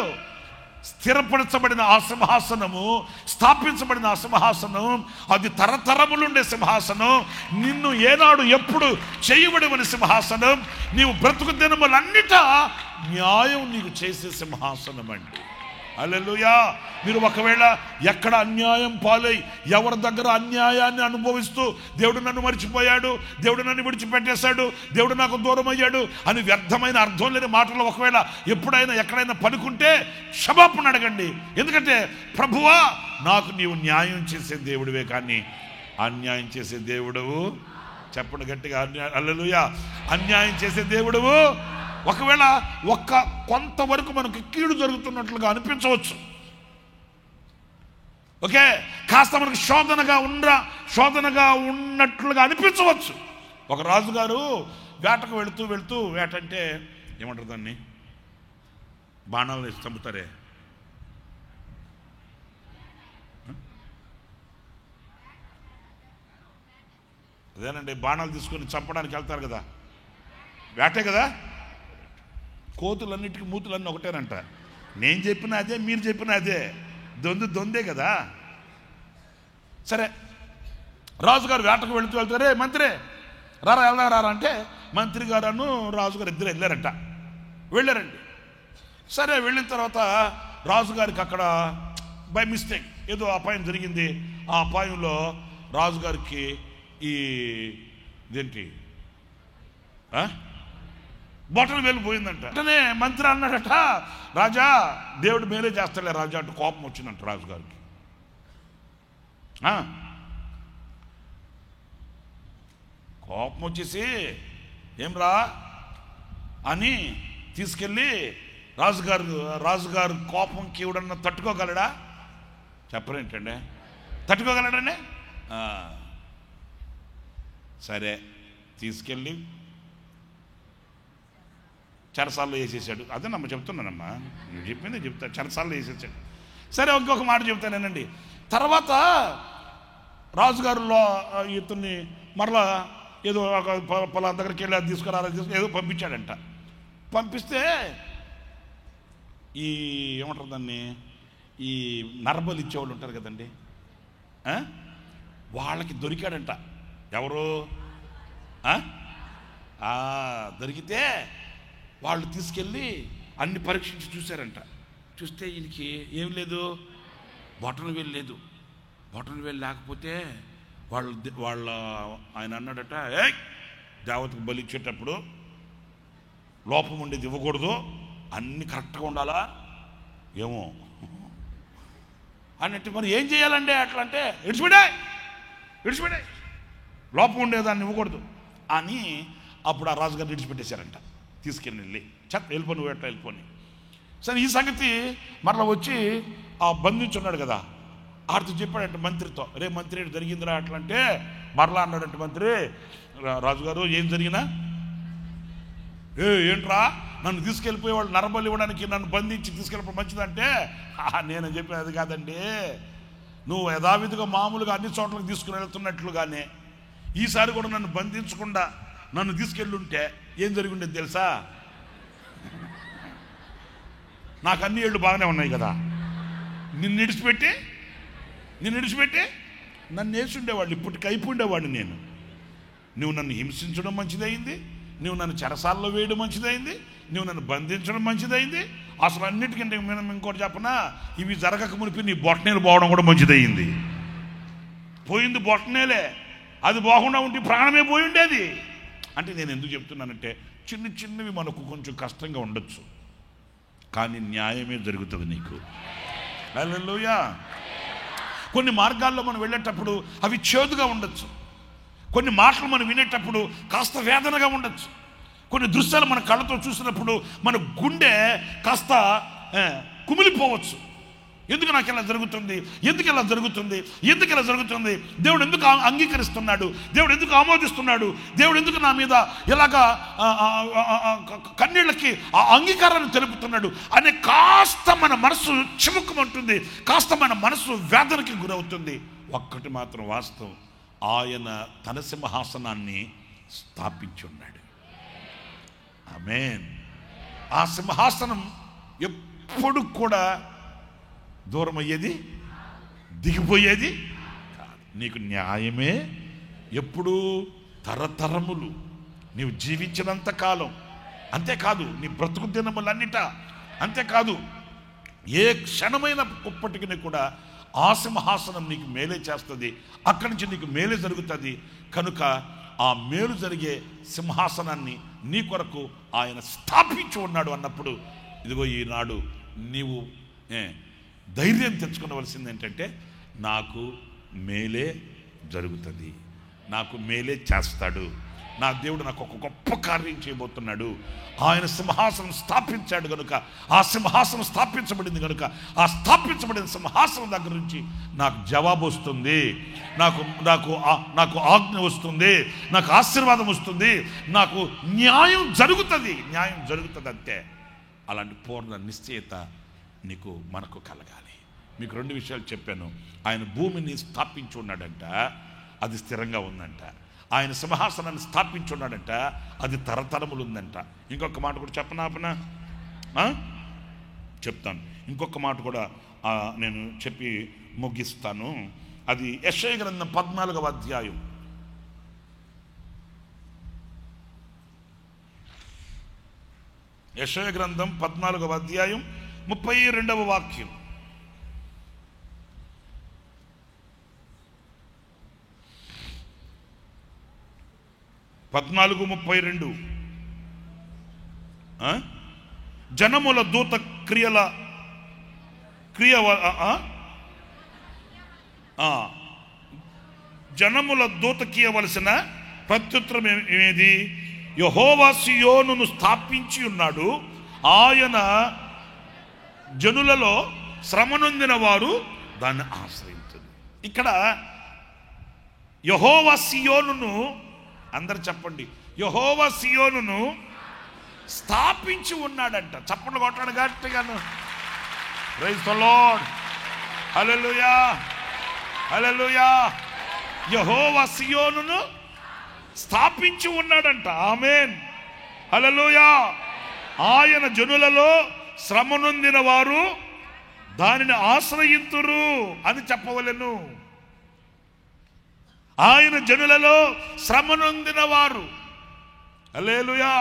స్థిరపరచబడిన ఆ సింహాసనము, స్థాపించబడిన ఆ సింహాసనం అది తరతరములుండే సింహాసనం. నిన్ను ఏనాడు ఎప్పుడు చేయబడిన సింహాసనం. నీవు బ్రతుకు దినములన్నిటా న్యాయం నీకు చేసే సింహాసనం అండి. హల్లెలూయా. మీరు ఒకవేళ ఎక్కడ అన్యాయం పాలై ఎవరి దగ్గర అన్యాయాన్ని అనుభవిస్తూ దేవుడు నన్ను మర్చిపోయాడు, దేవుడు నన్ను విడిచిపెట్టేశాడు, దేవుడు నాకు దూరం అయ్యాడు అని వ్యర్థమైన అర్థం లేని మాటలు ఒకవేళ ఎప్పుడైనా ఎక్కడైనా పలుకుంటే క్షమాపణ అడగండి. ఎందుకంటే ప్రభువా, నాకు నీవు న్యాయం చేసే దేవుడివే కానీ అన్యాయం చేసే దేవుడవు. చెప్పండి గట్టిగా, హల్లెలూయా. అన్యాయం చేసే దేవుడవు. ఒకవేళ కొంతవరకు మనకు కీడు జరుగుతున్నట్లుగా అనిపించవచ్చు. ఓకే, కాస్త మనకు శోధనగా ఉన్నట్లుగా అనిపించవచ్చు. ఒక రాజుగారు వేటకు వెళుతూ వేట అంటే ఏమంటారు దాన్ని? బాణాలు వేసి చంపుతారే, అదేనండి. బాణాలు తీసుకొని చంపడానికి వెళ్తారు కదా, వేటే కదా. కోతులన్నిటికీ మూతులన్నీ ఒకటేనంట. నేను చెప్పిన అదే, మీరు చెప్పిన అదే, దొందే కదా. సరే, రాజుగారు వేటకు వెళ్తారే, మంత్రి రారా అంటే మంత్రి గారు రాజుగారు ఇద్దరు వెళ్ళారండి. సరే, వెళ్ళిన తర్వాత రాజుగారికి అక్కడ బై మిస్టేక్ ఏదో అపాయం జరిగింది. ఆ అపాయంలో రాజుగారికి బొటన వేలు పోయిందంట. వెంటనే మంత్రి అన్నాడట, రాజా దేవుడు మేలే చేస్తాడే రాజా అంటూ కోపం వచ్చిందంట రాజుగారికి. కోపం వచ్చేసి ఏం రా అని తీసుకెళ్ళి రాజుగారు కోపంకి ఎవడన్నా తట్టుకోగలడా? చెప్పరేంటండి, తట్టుకోగలడండి? సరే తీసుకెళ్ళి చెరసాల్లో వేసేసాడు. అదే నమ్మ చెప్తున్నానమ్మా, నేను చెప్పింది చెప్తా. చెరసాల్లో వేసేసాడు. సరే ఇంకొక మాట చెప్తానేనండి. తర్వాత రాజుగారులో ఇతన్ని మరలా ఏదో ఒక పొలం దగ్గరికి వెళ్ళి అది తీసుకురా ఏదో పంపించాడంట. పంపిస్తే ఈ ఏమంటారు దాన్ని, ఈ నరబలి ఇచ్చేవాళ్ళు ఉంటారు కదండి, వాళ్ళకి దొరికాడంట. ఎవరు దొరికితే వాళ్ళు తీసుకెళ్ళి అన్ని పరీక్షించి చూశారంట. చూస్తే ఈయనకి ఏం లేదు, బొటన వేలు లేదు. బొటన వేలు లేకపోతే వాళ్ళ ఆయన అన్నాడట, దేవతకు బలి ఇచ్చేటప్పుడు లోపం ఉండేది ఇవ్వకూడదు, అన్ని కరెక్ట్గా ఉండాలా ఏమో అన్నట్టు. మరి ఏం చేయాలంటే అట్లా అంటే విడిచిపెట్టాయి, లోపం ఉండేదాన్ని ఇవ్వకూడదు అని అప్పుడు ఆ రాజుగారు విడిచిపెట్టేశారంట. తీసుకెళ్ళి వెళ్ళిపోయి నువ్వు ఎట్లా వెళ్ళిపోని. సరే ఈ సంగతి మరలా వచ్చి ఆ బంధించున్నాడు కదా, ఆడితో చెప్పాడంటే మంత్రితో, రే మంత్రి జరిగిందిరా అట్లా అంటే మరలా అన్నాడంటే మంత్రి, రాజుగారు ఏం జరిగినా ఏంట్రా నన్ను తీసుకెళ్ళిపోయేవాళ్ళు నరబలి ఇవ్వడానికి నన్ను బంధించి తీసుకెళ్ళిపోవడం మంచిదంటే, నేను చెప్పిన అది కాదండి, నువ్వు యథావిధిగా మామూలుగా అన్ని చోట్లకు తీసుకుని వెళ్తున్నట్లుగానే ఈసారి కూడా నన్ను బంధించకుండా నన్ను తీసుకెళ్ళుంటే ఏం జరిగి ఉండేది తెలుసా? నాకు అన్ని ఏళ్ళు బాగానే ఉన్నాయి కదా, నిన్ను విడిచిపెట్టి నన్ను వేసి ఉండేవాళ్ళు, ఇప్పటికి అయిపోయిండేవాడిని నేను. నువ్వు నన్ను హింసించడం మంచిదైంది, నువ్వు నన్ను చెరసాల్లో వేయడం మంచిదైంది, నువ్వు నన్ను బంధించడం మంచిదైంది. అసలు అన్నిటికంటే మనం ఇంకోటి చెప్పనా, ఇవి జరగక మునిపి నీ బొట్టనేలు పోవడం కూడా మంచిదయ్యింది. పోయింది బొట్టనేలే, అది పోకుండా ఉంటే ప్రాణమే పోయి ఉండేది. అంటే నేను ఎందుకు చెప్తున్నానంటే, చిన్నవి మనకు కొంచెం కష్టంగా ఉండొచ్చు, కానీ న్యాయమే జరుగుతుంది నీకు. హల్లెలూయా. కొన్ని మార్గాల్లో మనం వెళ్ళేటప్పుడు అవి చేదుగా ఉండొచ్చు, కొన్ని మాటలు మనం వినేటప్పుడు కాస్త వేదనగా ఉండొచ్చు, కొన్ని దృశ్యాలు మన కళ్ళతో చూసినప్పుడు మన గుండె కాస్త కుమిలిపోవచ్చు. ఎందుకు నాకు ఇలా జరుగుతుంది, ఎందుకు ఇలా జరుగుతుంది, దేవుడు ఎందుకు అంగీకరిస్తున్నాడు, దేవుడు ఎందుకు ఆమోదిస్తున్నాడు, దేవుడు ఎందుకు నా మీద ఇలాగా కన్నీళ్ళకి ఆ అంగీకారాన్ని తెలుపుతున్నాడు అనే కాస్త మన మనసు చిముక్కుమంటుంది, కాస్త మన మనసు వేదనకి గురవుతుంది. ఒక్కటి మాత్రం వాస్తవం, ఆయన తన సింహాసనాన్ని స్థాపించి ఉన్నాడు. ఆమేన్. ఆ సింహాసనం ఎప్పుడు కూడా దూరం అయ్యేది, దిగిపోయేది కాదు. నీకు న్యాయమే ఎప్పుడు తరతరములు నీవు జీవించినంత కాలం, అంతేకాదు నీ బ్రతుకు దినములన్నిట, అంతేకాదు ఏ క్షణమైన ఇప్పటికీ కూడా ఆ సింహాసనం నీకు మేలే చేస్తుంది, అక్కడి నుంచి నీకు మేలే జరుగుతుంది. కనుక ఆ మేలు జరిగే సింహాసనాన్ని నీ కొరకు ఆయన స్థాపించి ఉన్నాడు అన్నప్పుడు, ఇదిగో ఈనాడు నీవు ధైర్యం తెచ్చుకోవలసింది ఏంటంటే, నాకు మేలే జరుగుతుంది, నాకు మేలే చేస్తాడు, నా దేవుడు నాకు ఒక గొప్ప కార్యం చేయబోతున్నాడు. ఆయన సింహాసనం స్థాపించాడు కనుక, ఆ సింహాసనం స్థాపించబడింది కనుక, ఆ స్థాపించబడిన సింహాసనం దగ్గర నుంచి నాకు జవాబు వస్తుంది, నాకు ఆజ్ఞ వస్తుంది, నాకు ఆశీర్వాదం వస్తుంది, నాకు న్యాయం జరుగుతుంది అంతే. అలాంటి పూర్ణ నిశ్చయత మనకు కలగాలి. మీకు 2 విషయాలు చెప్పాను. ఆయన భూమిని స్థాపించి ఉన్నాడంట, అది స్థిరంగా ఉందంట. ఆయన సింహాసనాన్ని స్థాపించి ఉన్నాడంట, అది తరతరములు ఉందంట. ఇంకొక మాట కూడా చెప్పనా? చెప్తాను. ఇంకొక మాట కూడా నేను చెప్పి ముగిస్తాను. అది యెషయా గ్రంథం 14వ అధ్యాయం. యెషయా గ్రంథం 14వ అధ్యాయం 32వ వాక్యం. జనముల దూత క్రియ జనముల దూతకియవలసిన ప్రత్యుత్తరం ఏది? యెహోవా సీయోనును స్థాపించి ఉన్నాడు, ఆయన జనులలో శ్రమ నొందిన వారు దాన్ని ఆశ్రయించదు. ఇక్కడ యెహోవా సీయోనును, అందరు చెప్పండి, యెహోవా సీయోనును స్థాపించి ఉన్నాడంట. చప్పట్లు కొట్టాడు గట్టిగాను. Praise the Lord. Hallelujah, hallelujah. యెహోవా సీయోనును స్థాపించి ఉన్నాడంట. ఆమేన్, హల్లెలూయా. ఆయన జనులలో శ్రమ నొందిన వారు దానిని ఆశ్రయింతురు అని చెప్పవలెను. ఆయన జనులలో శ్రమ నొందిన వారు, హల్లెలూయా.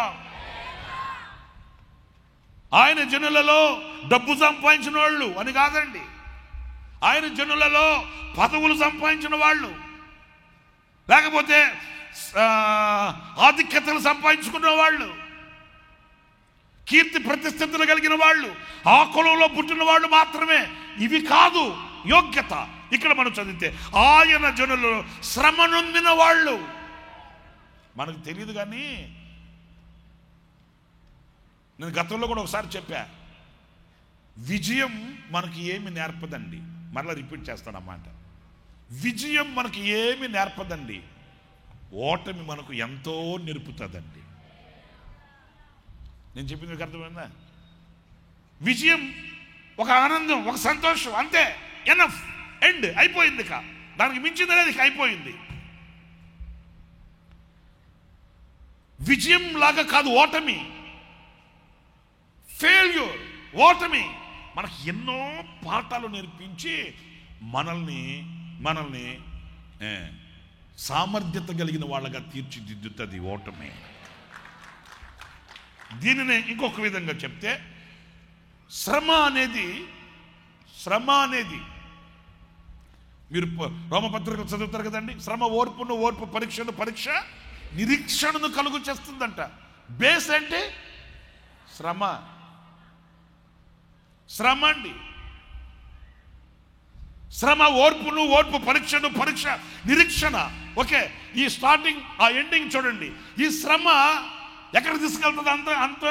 ఆయన జనులలో డబ్బు సంపాదించిన వాళ్ళు అని కాదండి, ఆయన జనులలో పదవులు సంపాదించిన వాళ్ళు, లేకపోతే ఆధిక్యతలు సంపాదించుకున్న వాళ్ళు, కీర్తి ప్రతిష్టతలు కలిగిన వాళ్ళు, ఆ కులంలో పుట్టిన వాళ్ళు మాత్రమే. ఇవి కాదు యోగ్యత. ఇక్కడ మనం చదివితే ఆయన జనులలో శ్రమ నొందిన వాళ్ళు. మనకు తెలియదు, కానీ నేను గతంలో కూడా ఒకసారి చెప్పా, విజయం మనకి ఏమి నేర్పదండి. మరలా రిపీట్ చేస్తానన్నమాట. విజయం మనకి ఏమి నేర్పదండి, ఓటమి మనకు ఎంతో నేర్పుతుందండి. నేను చెప్పింది మీకు అర్థమైందా? విజయం ఒక ఆనందం, ఒక సంతోషం, అంతే. ఎనఫ్, ఎండ్, అయిపోయింది. దానికి మించింది అనేది అయిపోయింది. విజయం లాగా కాదు ఓటమి, ఫెయిల్యూర్, ఓటమి మనకి ఎన్నో పాఠాలు నేర్పించి మనల్ని సామర్థ్యత కలిగిన వాళ్ళగా తీర్చిదిద్దుతుంది ఓటమి. దీనిని ఇంకొక విధంగా చెప్తే, శ్రమ అనేది మీరు రోమపత్రికలు చదువుతారు కదండి. శ్రమ ఓర్పును, ఓర్పు పరీక్షను, పరీక్ష నిరీక్షణను కలుగు చేస్తుందంట. బేస్ అంటే శ్రమ అండి. శ్రమ ఓర్పును, ఓర్పు పరీక్షను, పరీక్ష నిరీక్షణ. ఓకే, ఈ స్టార్టింగ్ ఆ ఎండింగ్ చూడండి. ఈ శ్రమ ఎక్కడ తీసుకెళ్తుంది? అంత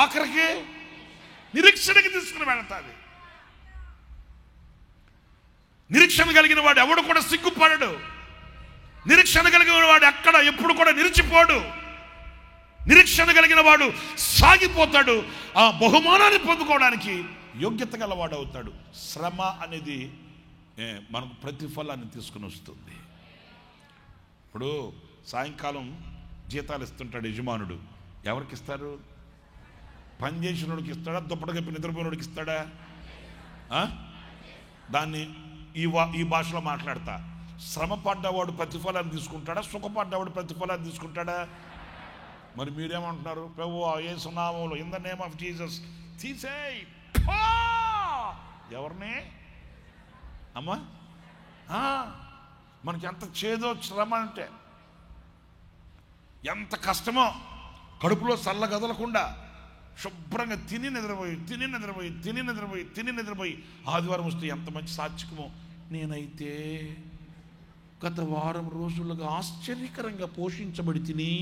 ఆఖరికి నిరీక్షణకి తీసుకుని వెళ్తుంది. నిరీక్షణ కలిగిన వాడు ఎవడు కూడా సిగ్గుపడడు. నిరీక్షణ కలిగిన వాడు ఎక్కడ ఎప్పుడు కూడా నిలిచిపోడు. నిరీక్షణ కలిగిన వాడు సాగిపోతాడు. ఆ బహుమానాన్ని పొందుకోవడానికి యోగ్యత గలవాడు అవుతాడు. శ్రమ అనేది మనకు ప్రతిఫలాన్ని తీసుకుని వస్తుంది. ఇప్పుడు సాయంకాలం జీతాలు ఇస్తుంటాడు యజమానుడు. ఎవరికి ఇస్తారు? పని చేసినోడికి ఇస్తాడా? దుప్పటి కప్పి నిద్రపోయినోడికి ఇస్తాడా? దాన్ని ఈ భాషలో మాట్లాడతా. శ్రమ పడ్డవాడు ప్రతిఫలాన్ని తీసుకుంటాడా? సుఖపడ్డవాడు ప్రతిఫలాన్ని తీసుకుంటాడా? మరి మీరేమంటున్నారు? ప్రభువా యేసు నామములో, in the name of Jesus, తీసేయ్. ఎవరిని అమ్మా? మనకి ఎంత చేదో శ్రమ అంటే, ఎంత కష్టమో. కడుపులో చల్ల కదలకుండా శుభ్రంగా తిని నిద్రపోయి ఆదివారం వస్తే ఎంత మంచి సాత్వికమో. నేనైతే గత వారం రోజులుగా ఆశ్చర్యకరంగా పోషించబడి తిని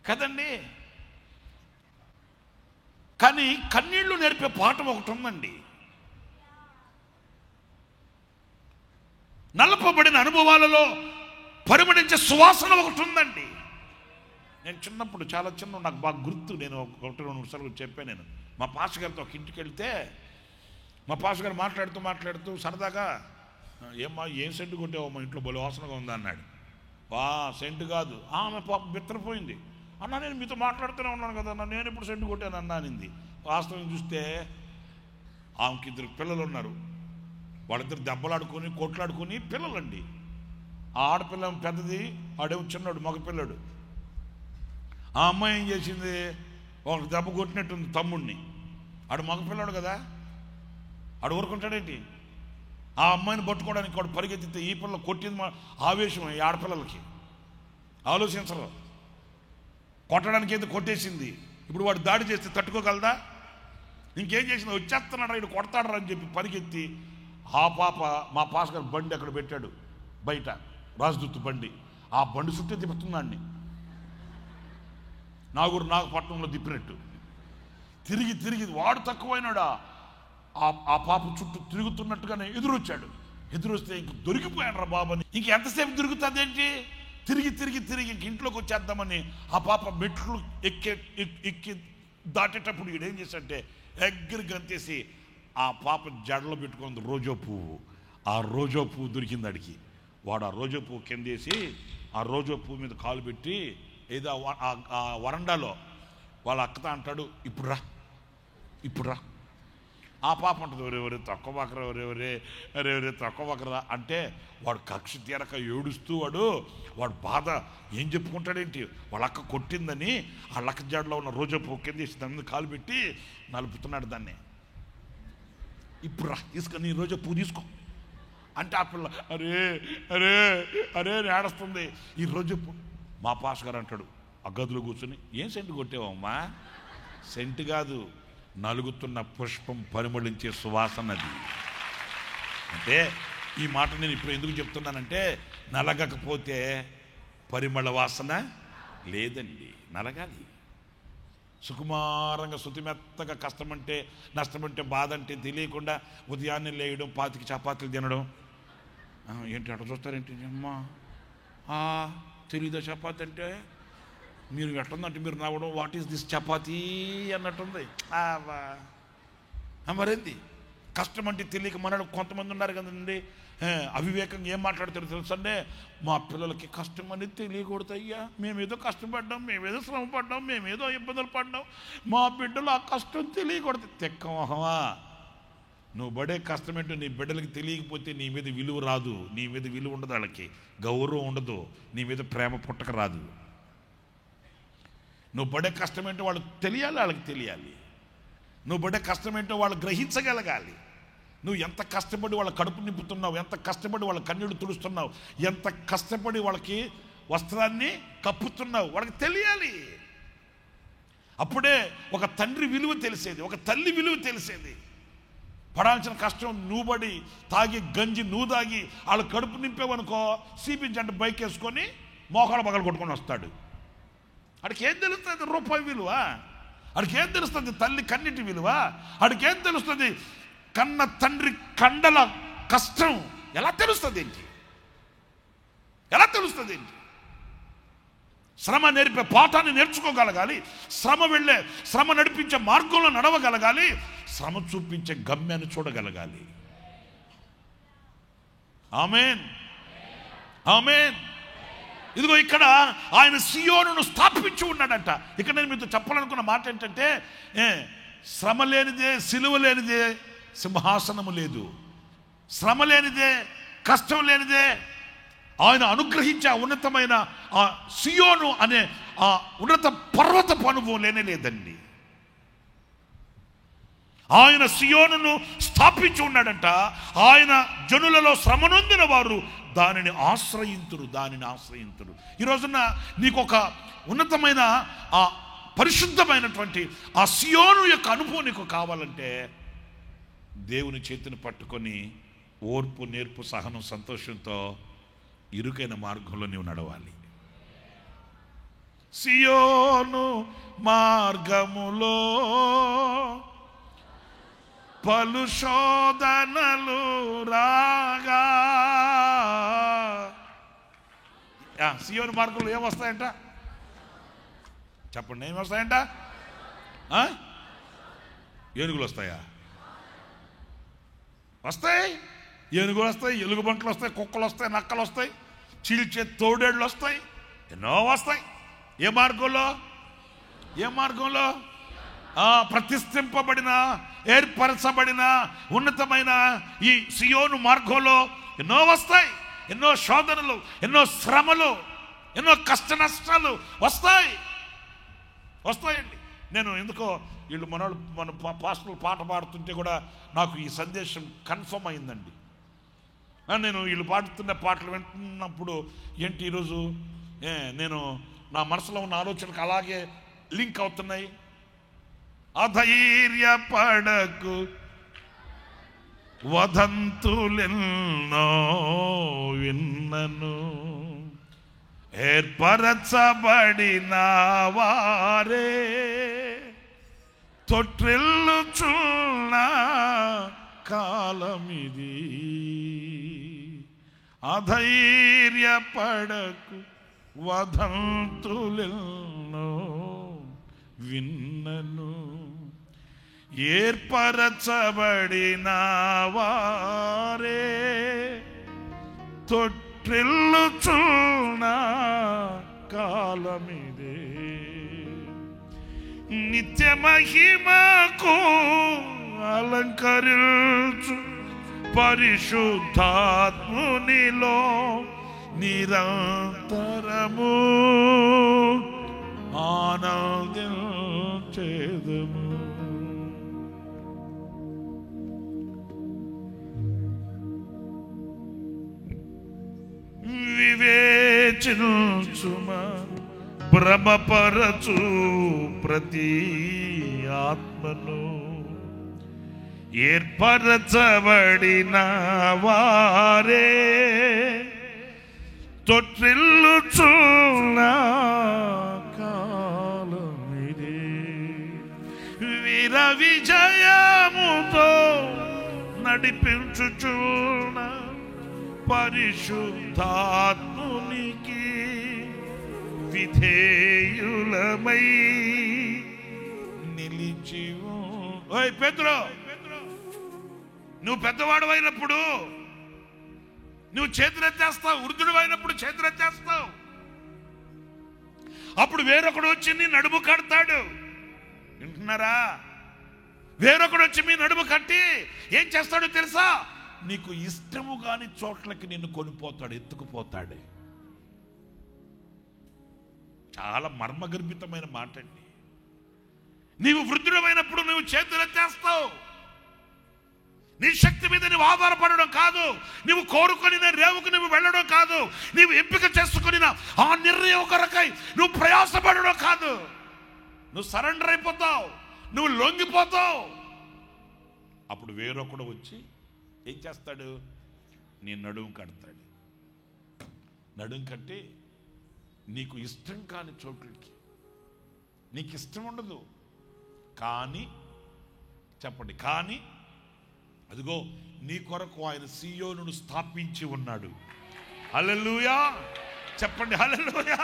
కదండి. కానీ కన్నీళ్లు నేర్పే పాఠం ఒకటి ఉందండి. నలపబడిన అనుభవాలలో పరిమళించే సువాసన ఒకటి ఉందండి. నేను చిన్నప్పుడు, చాలా చిన్న, నాకు బాగా గుర్తు. నేను 1-2 నిమిషాలు చెప్పాను. నేను మా పాస్టర్ గారితో ఒక ఇంటికి వెళ్తే, మా పాస్టర్ గారు మాట్లాడుతూ సరదాగా, ఏం సెంటు కొట్టావు మా ఇంట్లో, బలి వాసనగా ఉందా అన్నాడు. సెంటు కాదు, ఆమె పాపం బిత్తరపోయింది. అన్నా నేను మీతో మాట్లాడుతూనే ఉన్నాను కదా, నేను ఇప్పుడు సెంటు కొట్టాను అన్నా అనింది. వాస్తవం చూస్తే ఆమెకి 2 పిల్లలు ఉన్నారు. వాళ్ళిద్దరు దెబ్బలాడుకొని కొట్లాడుకొని పిల్లలండి. ఆ ఆడపిల్ల పెద్దది, ఆడేమో చిన్నాడు మగపిల్లడు. ఆ అమ్మాయి ఏం చేసింది? ఒక దెబ్బ కొట్టినట్టుంది తమ్ముడిని. ఆడు మగపిల్లాడు కదా, ఆడు ఊరుకుంటాడేంటి? ఆ అమ్మాయిని పట్టుకోవడానికి వాడు పరిగెత్తితే ఈ పిల్ల కొట్టింది ఆవేశం. ఈ ఆడపిల్లలకి ఆలోచించరు. కొట్టడానికి ఏదో కొట్టేసింది. ఇప్పుడు వాడు దాడి చేస్తే తట్టుకోగలదా? ఇంకేం చేసింది? వచ్చేస్తున్నాడు ఇటు కొడతాడు అని చెప్పి పరిగెత్తి ఆ పాప మా పాస్ గారు బండి అక్కడ పెట్టాడు బయట, రాజదూత్ బండి. ఆ బండి చుట్టూ తిప్పుతున్నాడిని, నాగపట్నంలో తిప్పినట్టు తిరిగి తిరిగి. వాడు తక్కువైనాడా? ఆ పాప చుట్టూ తిరుగుతున్నట్టుగానే ఎదురొస్తే ఇంక దొరికిపోయాడు రా బాబని. ఇంక ఎంతసేపు తిరుగుతుంది ఏంటి? తిరిగి తిరిగి తిరిగి ఇంక ఇంట్లోకి వచ్చేద్దామని ఆ పాప మెట్లు ఎక్కి దాటేటప్పుడు ఈడేం చేశాడంటే ఎగ్గరి గంతేసి ఆ పాప జడలో పెట్టుకుంది రోజా పువ్వు. ఆ రోజా పువ్వు దొరికింది అడిగి. వాడు ఆ రోజా పువ్వు కిందేసి ఆ రోజా పువ్వు మీద కాలు పెట్టి ఏదో ఆ వరండాలో వాళ్ళ అక్కతో అంటాడు, ఇప్పుడు రా. ఆ పాప ఉంటుంది, ఒరే తక్కువ బకరా, ఒరే తక్కువ బకరా అంటే వాడు కక్ష తీరక ఏడుస్తూ వాడు బాధ ఏం చెప్పుకుంటాడేంటి? వాళ్ళ అక్క కొట్టిందని ఆ లక్క జాడలో ఉన్న రోజా పువ్వు కింద వేసి దాని మీద కాలు పెట్టి నలుపుతున్నాడు దాన్ని. ఇప్పుడు రా తీసుకొని ఈ రోజా పువ్వు తీసుకో అంటే ఆ పిల్ల అరే ఏడుస్తుంది. ఈ రోజు మా పాస్ గారు అంటాడు ఆ గదిలో కూర్చొని, ఏం సెంటు కొట్టేవమ్మా? సెంటు కాదు, నలుగుతున్న పుష్పం పరిమళించే సువాసనది. అంటే ఈ మాట నేను ఇప్పుడు ఎందుకు చెప్తున్నానంటే, నలగకపోతే పరిమళ వాసన లేదండి, నలగాలి. సుకుమారంగా శుతిమెత్తగా కష్టమంటే నష్టమంటే బాధ అంటే తెలియకుండా ఉదయాన్నే లేయడం, 25 చపాతీలు తినడం. ఏంటి అట్లా చూస్తారేంటి? అమ్మా తెలీదా చపాతీ అంటే? మీరు ఎట్లుందంటే మీరు నవ్వడం, వాట్ ఈస్ దిస్ చపాతీ అన్నట్టుంది. మరేంది కష్టం అంటే తెలియక మనడు కొంతమంది ఉన్నారు కదండి, అవివేకంగా ఏం మాట్లాడతారు తెలుసండి? మా పిల్లలకి కష్టం అనేది తెలియకూడదు అయ్యా, మేమేదో కష్టపడ్డాం, మేమేదో శ్రమ పడ్డాం, మేమేదో ఇబ్బందులు పడ్డాం, మా బిడ్డలు ఆ కష్టం తెలియకూడదు. తెక్కమోహమా, నువ్వు పడే కష్టం ఏంటో నీ బిడ్డలకి తెలియకపోతే నీ మీద విలువ రాదు, నీ మీద విలువ ఉండదు, వాళ్ళకి గౌరవం ఉండదు, నీ మీద ప్రేమ పుట్టక రాదు. నువ్వు పడే కష్టం ఏంటో వాళ్ళకి తెలియాలి, వాళ్ళకి తెలియాలి. నువ్వు పడే కష్టం ఏంటో వాళ్ళు గ్రహించగలగాలి. నువ్వు ఎంత కష్టపడి వాళ్ళ కడుపు నింపుతున్నావు, ఎంత కష్టపడి వాళ్ళ కన్నీళ్లు తుడుస్తున్నావు, ఎంత కష్టపడి వాళ్ళకి వస్త్రాన్ని కప్పుతున్నావు, వాళ్ళకి తెలియాలి. అప్పుడే ఒక తండ్రి విలువ తెలిసేది, ఒక తల్లి విలువ తెలిసేది. పడాల్సిన కష్టం నువ్వు పడి తాగి గంజి నువ్వు తాగి వాళ్ళ కడుపు నింపేవనుకో, సిపి జంట బైక్ వేసుకొని మోకాళ్ళ పగలు కొట్టుకొని వస్తాడు. అడికి ఏం తెలుస్తుంది రూపాయి విలువ? అడికి ఏం తెలుస్తుంది తల్లి కన్నిటి విలువ? అడికి ఏం తెలుస్తుంది కన్న తండ్రి కండల కష్టం? ఎలా తెలుస్తుంది ఏంటి? ఎలా తెలుస్తుంది ఏంటి? శ్రమ నేర్పే పాఠాన్ని నేర్చుకోగలగాలి, శ్రమ నడిపించే మార్గంలో నడవగలగాలి, శ్రమ చూపించే గమ్యాన్ని చూడగలగాలి. ఆమేన్, ఆమేన్. ఇదిగో ఇక్కడ ఆయన సియోనును స్థాపించి ఉన్నాడంట. ఇక్కడ నేను మీతో చెప్పాలనుకున్న మాట ఏంటంటే, శ్రమ లేనిదే సిలువ లేనిదే సింహాసనము లేదు, శ్రమ లేనిదే కష్టం లేనిదే ఆయన అనుగ్రహించే ఉన్నతమైన ఆ సియోను అనే ఆ ఉన్నత పర్వతపు అనుభవం లేదండి. ఆయన సియోనును స్థాపించి ఉన్నాడంట. ఆయన జనులలో శ్రమనొందిన వారు దానిని ఆశ్రయింతురు. ఈ రోజున నీకు ఒక ఉన్నతమైన ఆ పరిశుద్ధమైనటువంటి ఆ సియోను యొక్క అనుభవం నీకు కావాలంటే దేవుని చేతిని పట్టుకొని ఓర్పు, నేర్పు, సహనం, సంతోషంతో ఇరుకైన మార్గంలో నీవు నడవాలి. సియోను మార్గములో పలు శోధనలు రాగా. సియోను మార్గంలో ఏమొస్తాయంట చెప్పండి? ఏమొస్తాయంట? ఏనుగులు వస్తాయా? వస్తాయి. ఏనుగులు వస్తాయి, ఎలుగుబంట్లు వస్తాయి, కుక్కలు వస్తాయి, నక్కలు వస్తాయి, చీల్చే తోడేళ్ళు వస్తాయి, ఎన్నో వస్తాయి. ఏ మార్గంలో ప్రతిష్ఠింపబడిన, ఏర్పరచబడిన ఉన్నతమైన ఈ సియోను మార్గంలో ఎన్నో వస్తాయి. ఎన్నో శోధనలు, ఎన్నో శ్రమలు, ఎన్నో కష్ట నష్టాలు వస్తాయండి. నేను ఎందుకో వీళ్ళు మన పాస్టర్లు పాట పాడుతుంటే కూడా నాకు ఈ సందేశం కన్ఫర్మ్ అయిందండి. నేను వీళ్ళు పాడుతున్న పాటలు వింటున్నప్పుడు ఏంటి ఈరోజు నేను నా మనసులో ఉన్న ఆలోచనలకు అలాగే లింక్ అవుతున్నాయి. అధైర్యపడకు, వదంతులెన్నో విన్నను, ఏర్పరచబడిన వారే తొట్టిల్లుచున్న కాలమిది. అధైర్యపడకు, వదంతులెన్నో విన్నను, ఏర్పరచబడిన వారే తొట్టిల్లుచున్న కాలమిదే. నిత్య మహిమకు అలంకరించు పరిశుద్ధాత్మునిలో నిరంతరము ఆనందించెదము. వివేచించుమా భ్రమపరచు ప్రతి ఆత్మను, ఏర్పరచబడిన వారే తొట్టిల్లుచున్న కాలమిదే. వీర విజయముతో నడిపించుచున్న పరిశుద్ధాత్మునికి విధేయులమై నిలిచి. ఓయ్ పేతురు, నువ్వు పెద్దవాడు అయినప్పుడు నువ్వు చేతులెత్తేస్తావు, వృద్ధుడు అయినప్పుడు చేతులెత్తేస్తావు. అప్పుడు వేరొకడు వచ్చి నీ నడుము కడతాడు. వింటున్నారా? వేరొకడు వచ్చి మీ నడుము కట్టి ఏం చేస్తాడో తెలుసా? నీకు ఇష్టము కాని చోట్లకి నిన్ను కొనిపోతాడు, ఎత్తుకుపోతాడు. చాలా మర్మగర్భితమైన మాట అండి. నీవు వృద్ధుడమైనప్పుడు నువ్వు చేతులెత్తేస్తావు. నీ శక్తి మీద నువ్వు ఆధారపడడం కాదు, నువ్వు కోరుకొని రేవుకు నువ్వు వెళ్ళడం కాదు, నీవు ఎంపిక చేసుకుని ఆ నిర్ణయం కొరకై నువ్వు ప్రయాసపడడం కాదు. నువ్వు సరెండర్ అయిపోతావు, నువ్వు లొంగిపోతావు. అప్పుడు వేరొకడు వచ్చి ఏం చేస్తాడు? నీ నడుము కడతాడు. నడుము కట్టి నీకు ఇష్టం కాని చోట్లకి, నీకు ఇష్టం ఉండదు కానీ, చెప్పండి, కానీ అదిగో నీ కొరకు ఆయన సీయోనును స్థాపించి ఉన్నాడు. హల్లెలూయా, చెప్పండి హల్లెలూయా.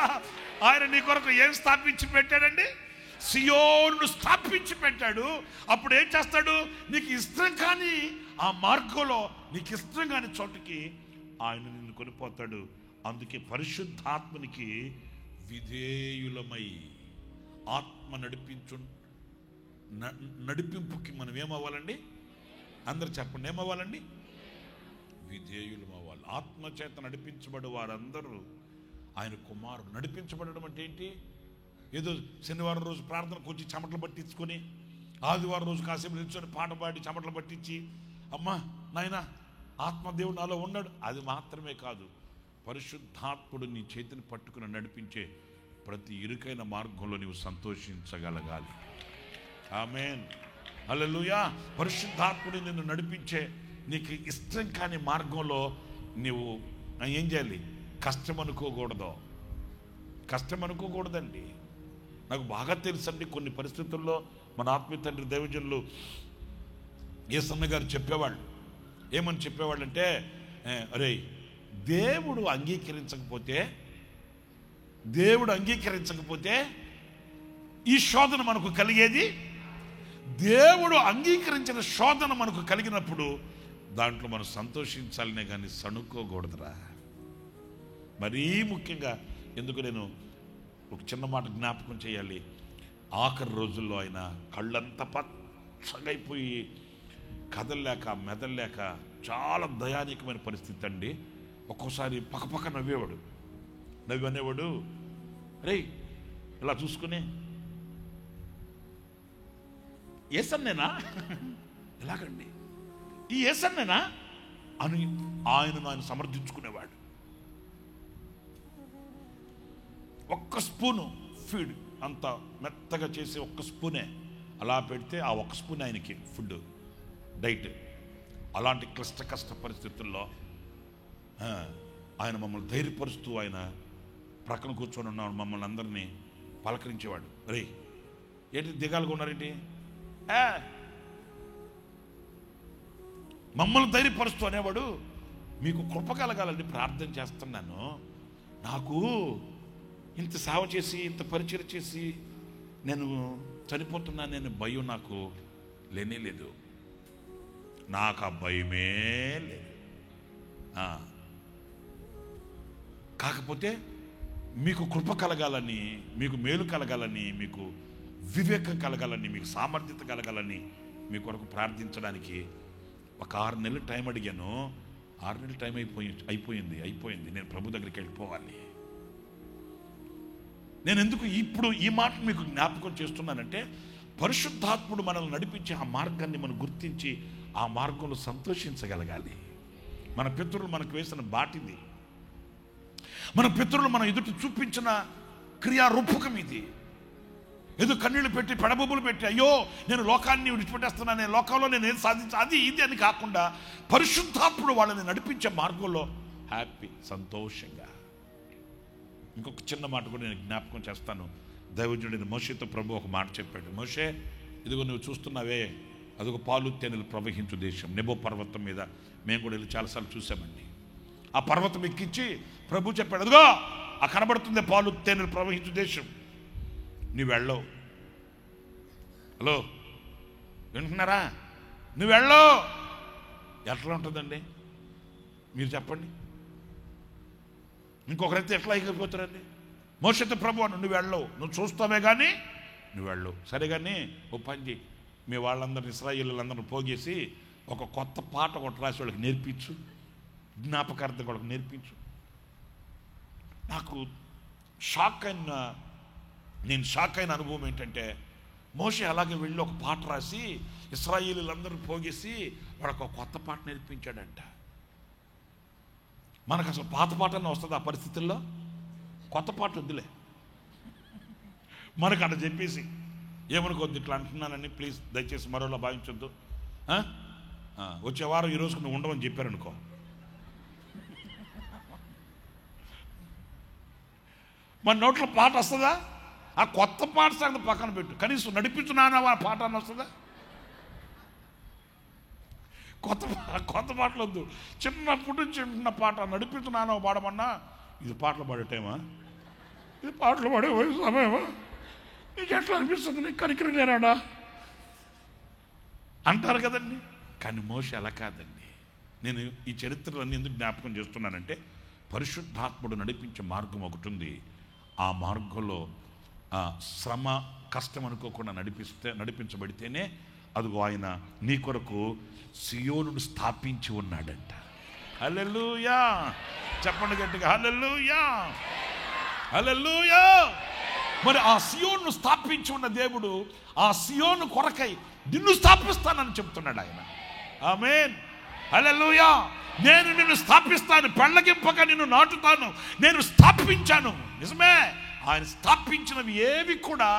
ఆయన నీ కొరకు ఏం స్థాపించి పెట్టాడండి? సీయోనును స్థాపించి పెట్టాడు. అప్పుడు ఏం చేస్తాడు? నీకు ఇష్టం కానీ ఆ మార్గంలో నీకు ఇష్టం కాని చోటుకి ఆయన నిన్ను కొనిపోతాడు. అందుకే పరిశుద్ధాత్మనికి విధేయులమై ఆత్మ నడిపింపుకి మనం ఏమవ్వాలండి? అందరు చెప్పండి, ఏమవ్వాలండి? విధేయులం అవ్వాలి. ఆత్మచేత నడిపించబడి వారందరూ ఆయన కుమారుడు. నడిపించబడడం అంటే ఏంటి? ఏదో శనివారం రోజు ప్రార్థనకు వచ్చి చెమటలు పట్టించుకొని, ఆదివారం రోజు కాసేపు నిల్చొని పాట పాడి చెమటలు పట్టించి, అమ్మా నాయనా ఆత్మదేవుడు నాలో ఉన్నాడు, అది మాత్రమే కాదు. పరిశుద్ధాత్ముడు నీ చేతిని పట్టుకుని నడిపించే ప్రతి ఇరుకైన మార్గంలో నీవు సంతోషించగలగాలి. ఆమేన్, హల్లెలూయా. పరిశుద్ధాత్ముడు నిన్ను నడిపించే నీకు ఇష్టం కాని మార్గంలో నీవు ఏం చేయాలి? కష్టం అనుకోకూడదు. కష్టం అనుకోకూడదండి. నాకు బాగా తెలుసండి, కొన్ని పరిస్థితుల్లో మన ఆత్మీయ తండ్రి దైవజనులు యేసన్న గారు చెప్పేవాళ్ళు. ఏమని చెప్పేవాళ్ళు అంటే, అరే దేవుడు అంగీకరించకపోతే ఈ శోధన మనకు కలిగేది. దేవుడు అంగీకరించిన శోధన మనకు కలిగినప్పుడు దాంట్లో మనం సంతోషించాలనే కానీ సణుక్కోకూడదురా. మరీ ముఖ్యంగా ఎందుకు నేను ఒక చిన్న మాట జ్ఞాపకం చేయాలి. ఆఖరి రోజుల్లో ఆయన కళ్ళంతా పచ్చగైపోయి కదల్లేక మెదల్లేక చాలా దయానీకమైన పరిస్థితి అండి. ఒక్కోసారి పక్కపక్క నవ్వి అనేవాడు, రే ఇలా చూసుకుని, ఏసన్నేనా ఎలాగండి, ఈ ఏసన్నేనా అని ఆయన సమర్థించుకునేవాడు. ఒక్క స్పూను ఫీడ్ అంత మెత్తగా చేసి ఒక్క స్పూనే అలా పెడితే ఆ ఒక్క స్పూన్ ఆయనకి ఫుడ్ డైట్. అలాంటి కష్ట పరిస్థితుల్లో ఆయన మమ్మల్ని ధైర్యపరుస్తూ ఆయన ప్రక్కన కూర్చొని ఉన్నాడు, మమ్మల్ని అందరినీ పలకరించేవాడు. రే ఏంటి దిగాలుగా ఉన్నారేంటి, మమ్మల్ని ధైర్యపరుస్తూ అనేవాడు, మీకు కృప కలగాలని ప్రార్థన చేస్తున్నాను, నాకు ఇంత సేవ చేసి ఇంత పరిచయం చేసి నేను చనిపోతున్నాను, నేను భయం నాకు లేనే లేదు, నాకు ఆ భయమే లేదు. కాకపోతే మీకు కృప కలగాలని, మీకు మేలు కలగాలని, మీకు వివేకం కలగాలని, మీకు సామర్థ్యత కలగాలని మీ కొరకు ప్రార్థించడానికి ఒక 6 నెలలు టైం అడిగాను. 6 నెలలు టైం అయిపోయింది. నేను ప్రభు దగ్గరికి వెళ్ళిపోవాలి. నేను ఎందుకు ఇప్పుడు ఈ మాట మీకు జ్ఞాపకం చేస్తున్నానంటే, పరిశుద్ధాత్ముడు మనల్ని నడిపించి ఆ మార్గాన్ని మనం గుర్తించి ఆ మార్గంలో సంతోషించగలగాలి. మన పితరులు మనకు వేసిన బాటిది, మన పితరులు మన ఎదుటి చూపించిన క్రియారూపకం ఇది. ఏదో కన్నీళ్లు పెట్టి పెడబొబ్బులు పెట్టి అయ్యో నేను లోకాన్ని విడిచిపెట్టేస్తున్నాను, నేను లోకంలో నేను ఏం అది ఇది అని కాకుండా పరిశుద్ధాత్ముడు వాళ్ళని నడిపించే మార్గంలో హ్యాపీ, సంతోషంగా. ఇంకొక చిన్న మాట కూడా నేను జ్ఞాపకం చేస్తాను. దైవజనుడైన మోషేతో ప్రభు ఒక మాట చెప్పాడు. మోషే, ఇదిగో నువ్వు చూస్తున్నావే, అదొక పాలు తేనెలు ప్రవహించు దేశం, నెబో పర్వతం మీద మేము కూడా వెళ్ళి చాలాసార్లు చూసామండి. ఆ పర్వతం ఎక్కించి ప్రభు చెప్పాడు, అదిగో ఆ కనబడుతుంది పాలు తేనెలు ప్రవహించు దేశం, నువ్వు వెళ్ళవు. హలో వింటున్నారా? నువ్వు వెళ్ళవు. ఎట్లా ఉంటుందండి మీరు చెప్పండి? ఇంకొకరైతే ఎట్లా అయిపోతారండి? మోషేతో ప్రభు అను, నువ్వు వెళ్ళవు, నువ్వు చూస్తావే కానీ నువ్వు వెళ్ళవు. సరే కానీ ఓ పని చేయి, మీ వాళ్ళందరినీ ఇశ్రాయేలీయులందరినీ పోగేసి ఒక కొత్త పాట ఒకటి రాసి వాళ్ళకి నేర్పించు, జ్ఞాపకార్థం వాళ్ళకి నేర్పించు. నాకు నేను షాక్ అయిన అనుభవం ఏంటంటే, మోషే అలాగే వెళ్ళి ఒక పాట రాసి ఇశ్రాయేలీయులందరూ పోగేసి వాళ్ళకు ఒక కొత్త పాట నేర్పించాడంట. మనకు అసలు పాత పాటనే వస్తుంది ఆ పరిస్థితుల్లో, కొత్త పాట వద్దులే మనకు అలా చెప్పేసి. ఏమనుకోద్దు, ఇట్లా అంటున్నానని ప్లీజ్ దయచేసి మరోలా భావించొద్దు. వచ్చే వారం ఈ రోజుకు నువ్వు ఉండవని చెప్పారనుకో, మన నోట్లో పాట వస్తుందా? ఆ కొత్త పాట సంగతి పక్కన పెట్టు, కనీసం నడిపించున్నానా పాట అని వస్తుందా? కొత్త పాటలు వద్దు, చిన్నప్పటి నుంచి ఉంటున్న పాట నడిపించున్నానో పాడమన్నా, ఇది పాటలు పాడే టైమా? ఇది పాటలు పాడే సమయమా? నీకు ఎట్లా అనిపిస్తుంది? నీకు కనికరం లేరాడా అంటారు కదండి. కానీ మోషే అలా కాదండి. నేను ఈ చరిత్రలన్నీ ఎందుకు జ్ఞాపకం చేస్తున్నానంటే, పరిశుద్ధాత్ముడు నడిపించే మార్గం ఒకటి ఉంది. ఆ మార్గంలో శ్రమ కష్టం అనుకోకుండా నడిపించబడితేనే అదిగో ఆయన నీ కొరకు సియోనును స్థాపించి ఉన్నాడంట. హల్లెలూయా, చెప్పండి గట్టిగా, హల్లెలూయా, హల్లెలూయా. మరి ఆ సియోనును స్థాపించి ఉన్న దేవుడు ఆ సియోను కొరకై నిన్ను స్థాపిస్తానని చెప్తున్నాడు ఆయన. ఆమేన్, హల్లెలూయా. నేను నిన్ను స్థాపిస్తాను, పెళ్ళగింపక నిన్ను నాటుతాను, నేను స్థాపించాను. నిజమే, ఆయన స్థాపించినవి ఏవి కూడా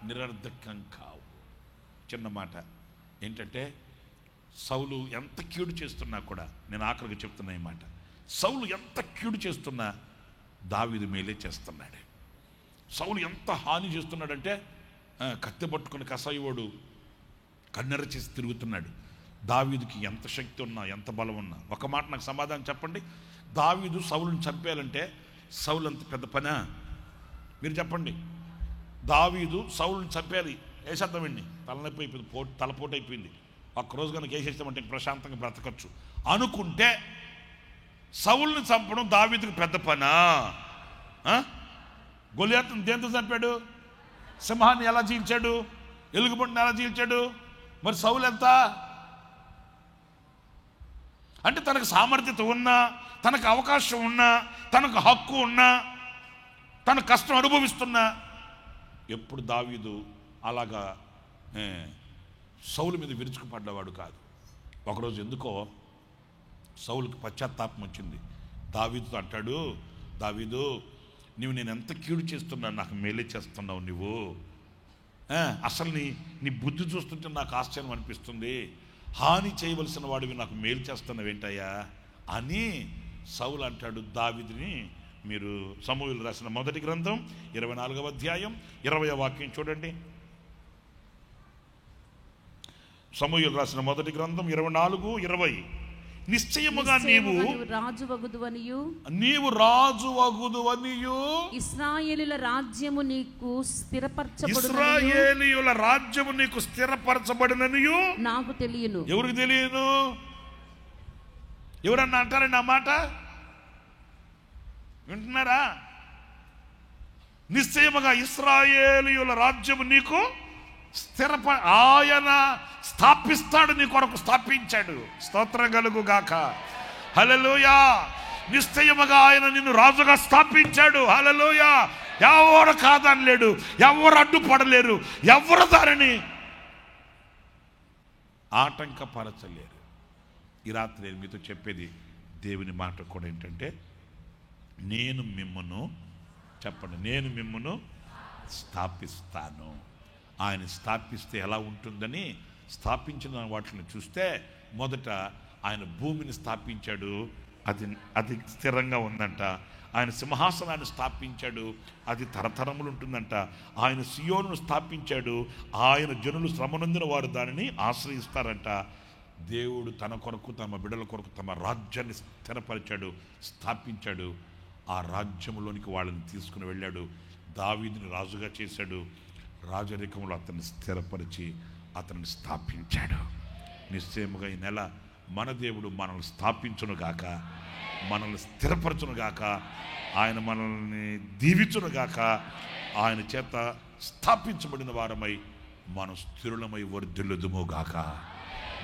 నిరర్ధకం కావు. చిన్న మాట ఏంటంటే, సౌలు ఎంత కీడు చేస్తున్నా కూడా, నేను ఆఖరికి చెప్తున్నా ఈ మాట, సౌలు ఎంత కీడు చేస్తున్నా దావీదు మేలే చేస్తున్నాడు. సౌలు ఎంత హాని చేస్తున్నాడంటే, కత్తి పట్టుకుని కసాయివాడు కన్నెర చేసి తిరుగుతున్నాడు. దావీదుకి ఎంత శక్తి ఉన్నా, ఎంత బలం ఉన్నా, ఒక మాట నాకు సమాధానం చెప్పండి. దావీదు సౌలుని చంపేయాలంటే సౌలు అంత పెద్ద పనా? మీరు చెప్పండి. దావీదు సౌలుని చంపేయాలి, వేసేద్దామండి, తలనొప్పి అయిపోయింది, తలపోటు అయిపోయింది, ఒక్కరోజు కనుక వేసేస్తామంటే ప్రశాంతంగా బ్రతకచ్చు అనుకుంటే, సౌలుని చంపడం దావీదుకు పెద్ద పనా? గొలియాతును దేంతో చంపాడు? సింహాన్ని ఎలా చీల్చాడు? ఎలుగుబంటిని ఎలా చీల్చాడు? మరి సౌలు ఎంత అంటే, తనకు సామర్థ్యత ఉన్నా, తనకు అవకాశం ఉన్నా, తనకు హక్కు ఉన్నా, తన కష్టం అనుభవిస్తున్నా, ఎప్పుడు దావీదు అలాగా సౌలు మీద విరుచుకుపడ్డవాడు కాదు. ఒకరోజు ఎందుకో సౌలుకి పశ్చాత్తాపం వచ్చింది. దావీదుతో అంటాడు, దావీదు నేను ఎంత కీడు చేస్తున్నాను, నాకు మేలే చేస్తున్నావు నువ్వు. అసలు నీ బుద్ధి చూస్తుంటే నాకు ఆశ్చర్యం అనిపిస్తుంది. హాని చేయవలసిన వాడివి నాకు మేలు చేస్తున్నావేంటయ్యా అని సౌలు అంటాడు దావీదుని. మీరు సమూయేలు రాసిన మొదటి గ్రంథం 24వ అధ్యాయం 20వ వాక్యం చూడండి. సమూయేలు రాసిన మొదటి గ్రంథం 24:20. నిశ్చయముగా నీవు రాజువగుదువనియు ఇశ్రాయేలీయుల రాజ్యము నీకు స్థిరపరచబడుననియు నాకు తెలియను. ఎవరికి తెలియను? ఎవరన్నా అంటారండి ఆ మాట? వింటున్నారా? నిశ్చయముగా ఇశ్రాయేలీయుల రాజ్యము నీకు ఆయన స్థాపిస్తాడు, నీ కొరకు స్థాపించాడు. స్తోత్రం కలుగు గాక. హల్లెలూయా. నిశ్చయముగా ఆయన నిన్ను రాజుగా స్థాపించాడు. హల్లెలూయా. ఎవరు కాదనలేడు, ఎవరు అడ్డుపడలేరు, ఎవరు దారిని ఆటంకపరచలేరు. ఈ రాత్రి నేను మీతో చెప్పేది దేవుని మాట కూడా ఏంటంటే, నేను మిమ్మును స్థాపిస్తాను. ఆయన స్థాపిస్తే ఎలా ఉంటుందని స్థాపించిన వాటిని చూస్తే, మొదట ఆయన భూమిని స్థాపించాడు, అది స్థిరంగా ఉందంట. ఆయన సింహాసనాన్ని స్థాపించాడు, అది తరతరములు ఉంటుందంట. ఆయన సియోనును స్థాపించాడు, ఆయన జనులు శ్రమనొందిన వారు దానిని ఆశ్రయిస్తారంట. దేవుడు తన కొరకు, తమ బిడ్డల కొరకు తమ రాజ్యాన్ని స్థిరపరిచాడు, స్థాపించాడు. ఆ రాజ్యంలోనికి వాళ్ళని తీసుకుని వెళ్ళాడు. దావీదుని రాజుగా చేశాడు. రాజరికంలో అతన్ని స్థిరపరిచి అతన్ని స్థాపించాడు. నిశ్చయముగా ఈ నెల మన దేవుడు మనల్ని స్థాపించునుగాక, మనల్ని స్థిరపరచునుగాక, ఆయన మనల్ని దీవించునుగాక. ఆయన చేత స్థాపించబడిన వారమై మనం స్థిరులమై వర్ధిల్లుదుముగాక.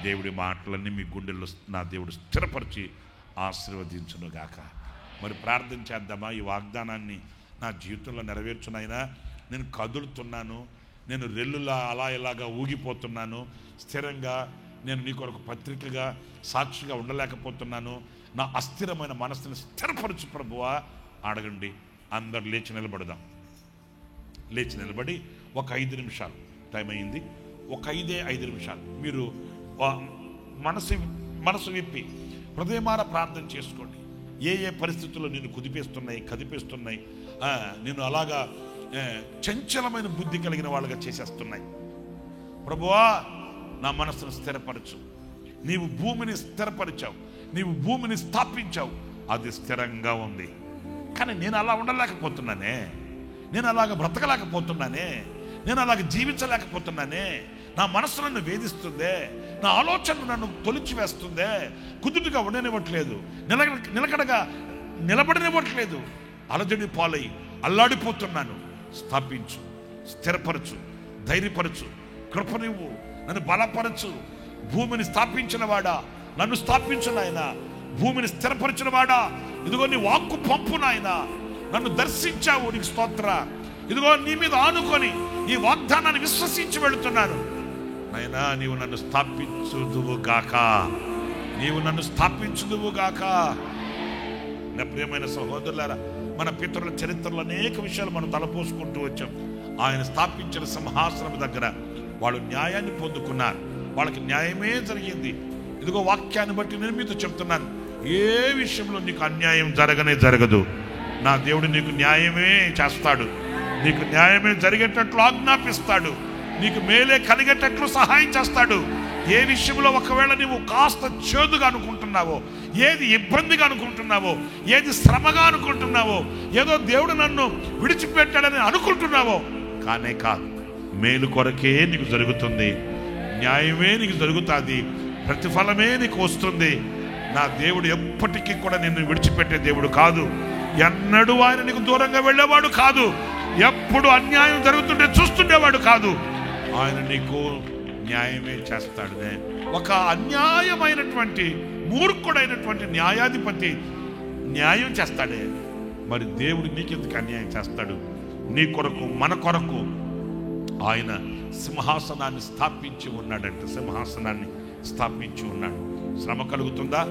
దేవుడి మాటలన్నీ మీ గుండెల్లో నా దేవుడు స్థిరపరిచి ఆశీర్వదించునుగాక. మరి ప్రార్థన చేద్దామా? ఈ వాగ్దానాన్ని నా జీవితంలో నెరవేర్చునైనా. నేను కదులుతున్నాను, నేను రెల్లులా అలా ఇలాగా ఊగిపోతున్నాను, స్థిరంగా నేను నీ కొరకు పత్రికగా సాక్షిగా ఉండలేకపోతున్నాను. నా అస్థిరమైన మనసుని స్థిరపరచు ప్రభువా అడగండి. అందరు లేచి నిలబడదాం. లేచి నిలబడి ఒక 5 నిమిషాలు, టైం అయింది, ఒక 5 నిమిషాలు మీరు మనసు విప్పి హృదయమార ప్రార్థన చేసుకోండి. ఏ పరిస్థితుల్లో నేను కదిపేస్తున్నాయి, నేను అలాగా చంచలమైన బుద్ధి కలిగిన వాళ్ళగా చేసేస్తున్నాయి. ప్రభువా నా మనసును స్థిరపరచు. నీవు భూమిని స్థిరపరిచావు, నీవు భూమిని స్థాపించావు, అది స్థిరంగా ఉంది. కానీ నేను అలా ఉండలేకపోతున్నానే, నేను అలాగ బ్రతకలేకపోతున్నానే, నేను అలాగ జీవించలేకపోతున్నానే. నా మనసు నన్ను వేధిస్తుందే, నా ఆలోచనలు నన్ను తొలిచివేస్తుందే, కుదుటిగా ఉండనివ్వట్లేదు, నిలకడగా నిలబడనివ్వట్లేదు. అలజడి పాలై అల్లాడిపోతున్నాను. స్థాపించు, స్థిరపరచు, ధైర్యపరచు, కృపనివ్వు, నన్ను బలపరచు. భూమిని స్థాపించిన వాడా నన్ను స్థాపించు నాయన. భూమిని స్థిరపరిచిన వాడా ఇదిగో నీ వాక్కు పంపు నాయన. నన్ను దర్శించావు, నీకు స్తోత్ర. ఇదిగో నీ మీద ఆనుకొని ఈ వాగ్దానాన్ని విశ్వసించి వెళుతున్నాను నాయనా. నీవు నన్ను స్థాపించుదువు గాక, నీవు నన్ను స్థాపించుదువు గాక. నా ప్రియమైన సహోదరులారా, మన పితరుల చరిత్రలో అనేక విషయాలు మనం తలపోసుకుంటూ వచ్చాం. ఆయన స్థాపించిన సింహాసనం దగ్గర వాళ్ళు న్యాయాన్ని పొందుకున్నారు, వాళ్ళకి న్యాయమే జరిగింది. ఇదిగో వాక్యాన్ని బట్టి నేను మీతో చెప్తున్నాను, ఏ విషయంలో నీకు అన్యాయం జరగదు. నా దేవుడు నీకు న్యాయమే చేస్తాడు, నీకు న్యాయమే జరిగేటట్లు ఆజ్ఞాపిస్తాడు, నీకు మేలే కలిగేటట్లు సహాయం చేస్తాడు. ఏ విషయంలో ఒకవేళ నీవు కాస్త చేదుగా అనుకుంటున్నావో, ఏది ఇబ్బందిగా అనుకుంటున్నావో, ఏది శ్రమగా అనుకుంటున్నావో, ఏదో దేవుడు నన్ను విడిచిపెట్టాడని అనుకుంటున్నావో, కానే కాదు. మేలు కొరకే నీకు జరుగుతుంది, న్యాయమే నీకు జరుగుతుంది, ప్రతిఫలమే నీకు వస్తుంది. నా దేవుడు ఎప్పటికీ కూడా నిన్ను విడిచిపెట్టే దేవుడు కాదు. ఎన్నడూ ఆయన నీకు దూరంగా వెళ్ళేవాడు కాదు. ఎప్పుడు అన్యాయం జరుగుతుంటే చూస్తుండేవాడు కాదు. ఆయన నీకు న్యాయమే చేస్తాడు. ఒక అన్యాయమైనటువంటి మూర్ఖుడైనటువంటి న్యాయాధిపతి న్యాయం చేస్తాడే, మరి దేవుడు నీకెందుకు అన్యాయం చేస్తాడు? నీ కొరకు, మన కొరకు ఆయన సింహాసనాన్ని స్థాపించి ఉన్నాడంటే, సింహాసనాన్ని స్థాపించి ఉన్నాడు. శ్రమ కలుగుతుందా?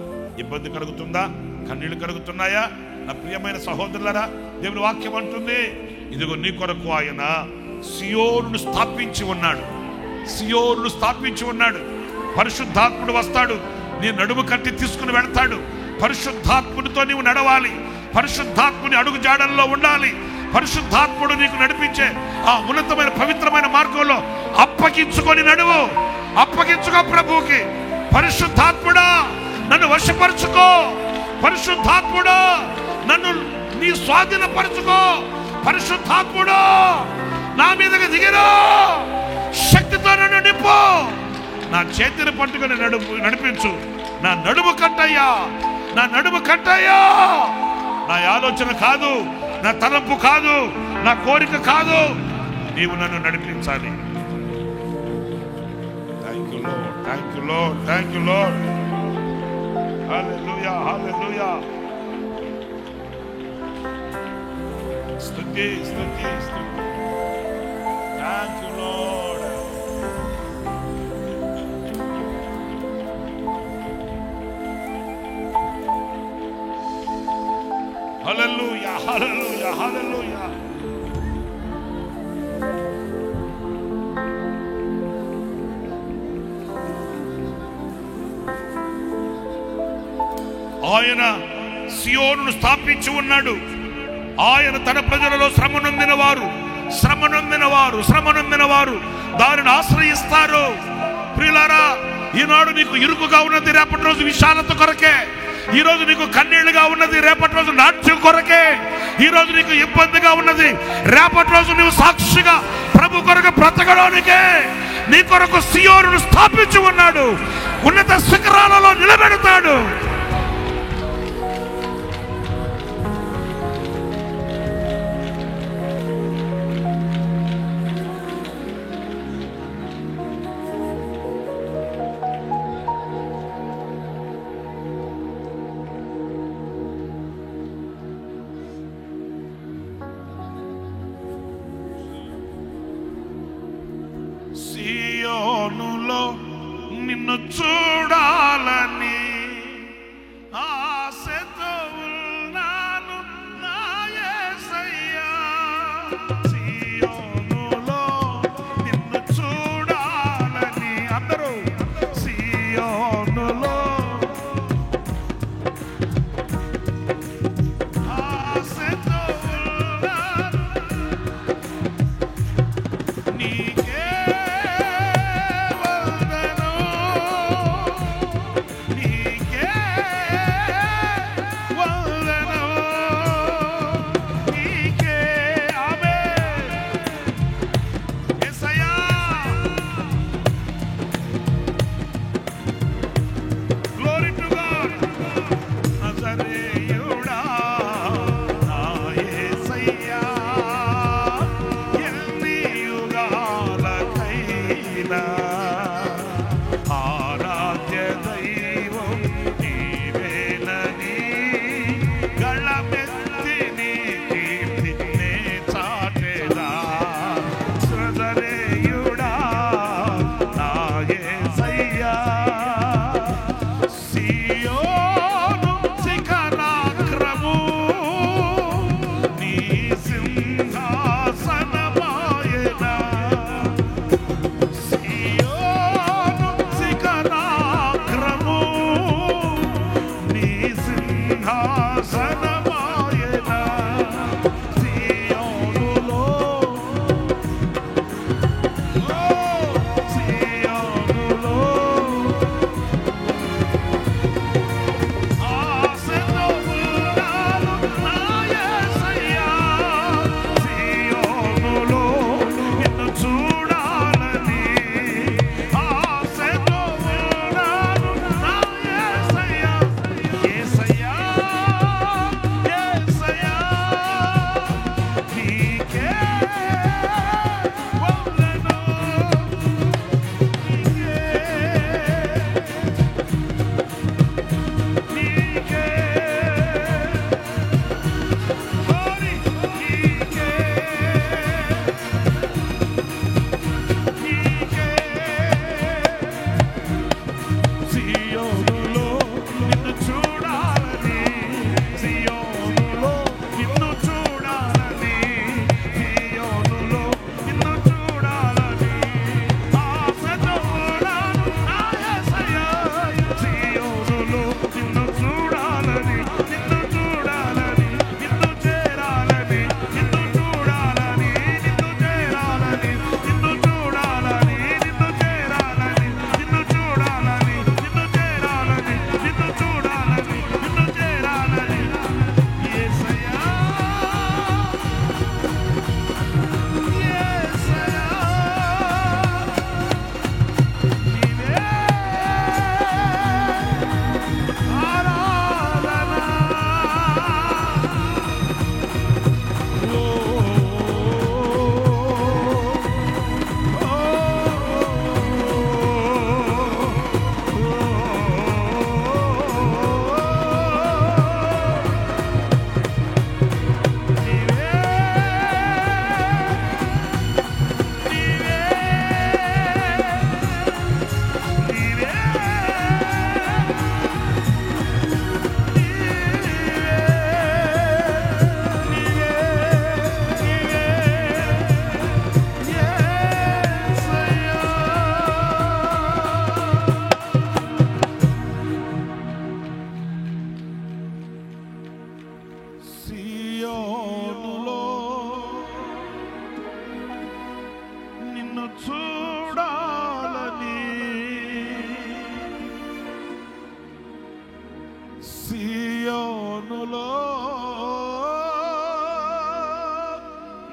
ఇబ్బంది కలుగుతుందా? కన్నీళ్లు కలుగుతున్నాయా? నా ప్రియమైన సహోదరులారా, దేవుని వాక్యం అంటుంది, ఇదిగో నీ కొరకు ఆయన సియోనును స్థాపించి ఉన్నాడు. సియోనును స్థాపించి ఉన్నాడు. పరిశుద్ధాత్ముడు వస్తాడు, నీ నడుము కట్టి తీసుకుని వెళ్తాడు. పరిశుద్ధాత్ముడితో నీవు నడవాలి. పరిశుద్ధాత్ముని అడుగు జాడల్లో ఉండాలి. పరిశుద్ధాత్ముడు నీకు నడిపించే ఆ ఉన్నతమైన పవిత్రమైన మార్గంలో అప్పగించుకొని నడువు. అప్పగించుకో ప్రభువుకి. పరిశుద్ధాత్ముడా నన్ను వశపరుచుకో. పరిశుద్ధాత్ముడా నన్ను నీ స్వాధీనపరచుకో. పరిశుద్ధాత్ముడా నా మీదకి దిగిరా. శక్తితో నన్ను నింపు. నా చేతిని పట్టుకొని నడిపించు. నా నడుము కట్టయ్యా, నా నడుము కట్టయ్యా. నా ఆలోచన కాదు, నా తలంపు కాదు, నా కోరిక కాదు, నీవు నన్ను నడిపించాలి. Thank you Lord, thank you Lord, thank you Lord. Hallelujah, hallelujah. స్తుతి, స్తుతి, స్తుతి. Thank you Lord. Hallelujah, hallelujah, hallelujah. ఆయన సియోనును స్థాపించి ఉన్నాడు. ఆయన తన ప్రజలలో శ్రమనొందిన వారు దానిని ఆశ్రయిస్తారు. ప్రియులారా, ఈనాడు నీకు ఇరుకుగా ఉన్నది, రేపటి రోజు విశాలత కొరకే. ఈ రోజు నీకు కన్నీళ్లుగా ఉన్నది, రేపటి రోజు నాట్యం కొరకే. ఈ రోజు నీకు ఇబ్బందిగా ఉన్నది, రేపటి రోజు నువ్వు సాక్షిగా ప్రభు కొరకు బ్రతకడానికే నీ కొరకు సియోనును స్థాపించి ఉన్నాడు. ఉన్నత శిఖరాలలో నిలబెడతాడు. సియోనులో నిన్ను చూడాలని ఆశతో ఉన్నాను నా యేసయ్యా. సియోనులో నిన్ను చూడాలని అందరూ సియోనులో ఆశతో ఉన్నాను నీకే చూడాలని సియోనులో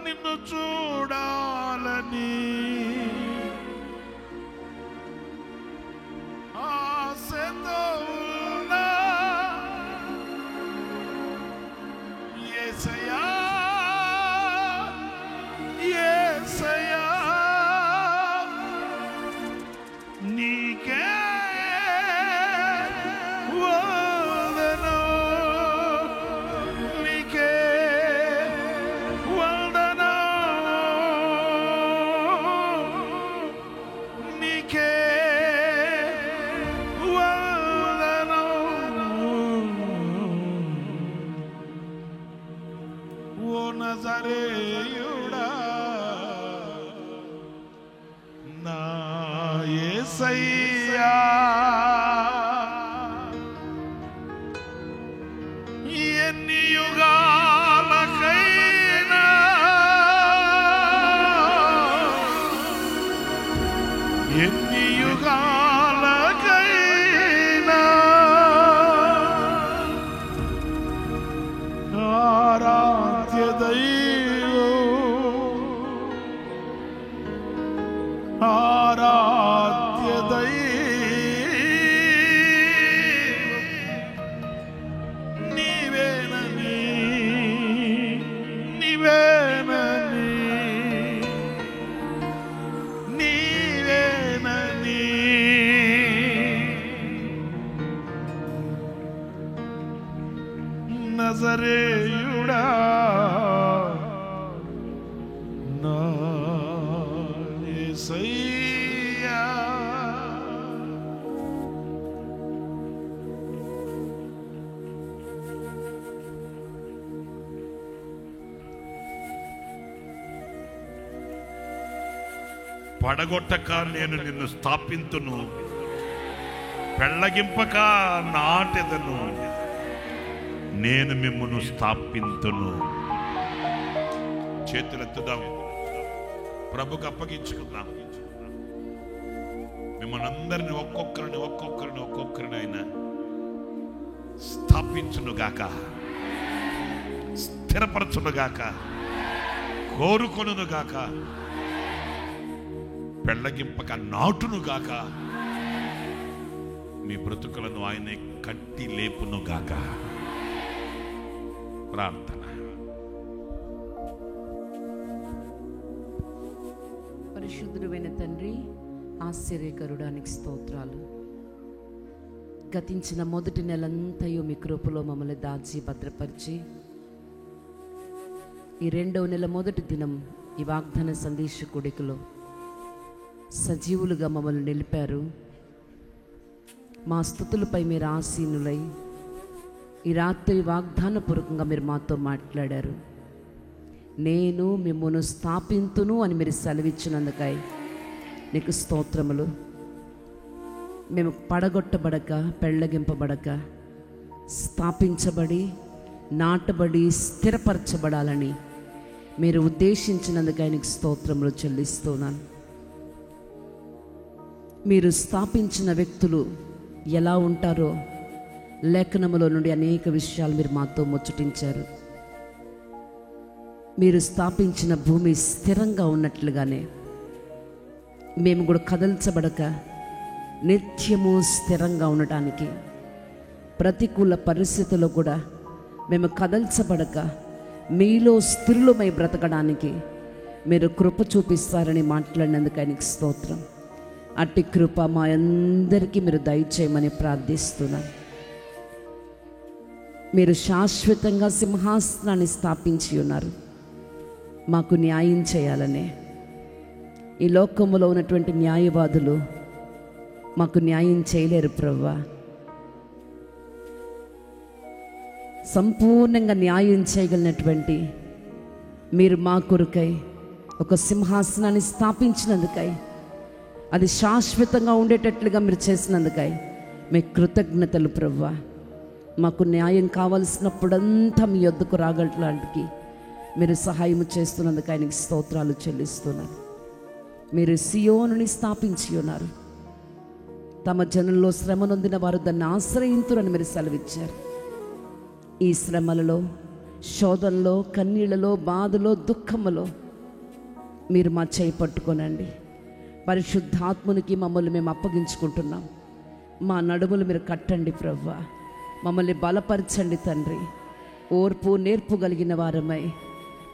నిన్ను చూడాలని ఆశతో ఉన్నా యేసయ్యా యేసయ్యా నీకే వందనం నీకే వందనం నీకే ఓ నజరేయుడా నా యేసయ్యా ఎన్ని యుగాలకైనా ఎన్ని యుగాలకైనా ఆరాధ్య దైవం ఆరాధ్య దైవం నీవేనని నీవేనని నీవేనని నజరేయుడా నా యేసయ్యా పడగొట్టక నేను నిన్ను స్థాపింతును, పెళ్ళగింపక నాటెదను, నేను మిమ్మును స్థాపింతును. చేతులెత్తుదాం, ప్రభుకు అప్పగించుకుందాం. మిమ్మల్ని అందరిని ఒక్కొక్కరిని ఆయన స్థాపించునుగాక, స్థిరపరచునుగాక, కోరుకొనుగాక, పెళ్ళగింపక నాటునుగాక, మీ బ్రతుకులను ఆయనే కట్టి లేపునుగాక. ప్రార్థన. పరిశుద్ధుడైన తండ్రి, ఆశ్చర్యకరుడానికి స్తోత్రాలు. గతించిన మొదటి నెలంతయు మీ కృపలో మమ్మల్ని దాచి భద్రపరిచి, ఈ 2వ నెల మొదటి దినం ఈ వాగ్దాన సందేశ కూడికలో సజీవులుగా మమ్మల్ని నిలిపారు. మా స్తుతులపై మీరు ఆసీనులై ఈ రాత్రి వాగ్దానపూర్వకంగా మీరు మాతో మాట్లాడారు. నేను మిమ్మల్ని స్థాపింతును అని మీరు సెలవిచ్చినందుకై నీకు స్తోత్రములు. మేము పడగొట్టబడక, పెళ్ళగింపబడక, స్థాపించబడి, నాటబడి, స్థిరపరచబడాలని మీరు ఉద్దేశించినందుకై నీకు స్తోత్రములు చెల్లిస్తున్నాను. మీరు స్థాపించిన వ్యక్తులు ఎలా ఉంటారో లేఖనములో నుండి అనేక విషయాలు మీరు మాతో ముచ్చటించారు. మీరు స్థాపించిన భూమి స్థిరంగా ఉన్నట్లుగానే మేము కూడా కదల్చబడక నిత్యము స్థిరంగా ఉండటానికి, ప్రతికూల పరిస్థితుల్లో కూడా మేము కదల్చబడక మీలో స్థిరులమై బ్రతకడానికి మీరు కృప చూపిస్తారని మాట్లాడినందుకు ఆయనకి స్తోత్రం. అట్టి కృప మా అందరికీ మీరు దయచేయమని ప్రార్థిస్తున్నాను. మీరు శాశ్వతంగా సింహాసనాన్ని స్థాపించి ఉన్నారు. మాకు న్యాయం చేయాలనే ఈ లోకములో ఉన్నటువంటి న్యాయవాదులు మాకు న్యాయం చేయలేరు ప్రభువా. సంపూర్ణంగా న్యాయం చేయగలిగినటువంటి మీరు మా కొరకై ఒక సింహాసనాన్ని స్థాపించినందుకై, అది శాశ్వతంగా ఉండేటట్లుగా మీరు చేసినందుకై మీ కృతజ్ఞతలు ప్రభువా. మాకు న్యాయం కావలసినప్పుడంతా మీ యొద్దకు రాగలడానికి మీరు సహాయం చేస్తున్నందుకు ఆయనకి స్తోత్రాలు చెల్లిస్తున్నాను. మీరు సియోనుని స్థాపించి ఉన్నారు. తమ జనుల్లో శ్రమ నొందిన వారు దాన్ని ఆశ్రయింతురని మీరు సెలవిచ్చారు. ఈ శ్రమలలో, శోధనలో, కన్నీళ్లలో, బాధలో, దుఃఖములో మీరు మా చేయి పట్టుకోనండి. పరిశుద్ధాత్మునికి మమ్మల్ని మేము అప్పగించుకుంటున్నాం. మా నడుములు మీరు కట్టండి ప్రభువా. మమ్మల్ని బలపరచండి తండ్రి. ఓర్పు నేర్పు కలిగిన వారమై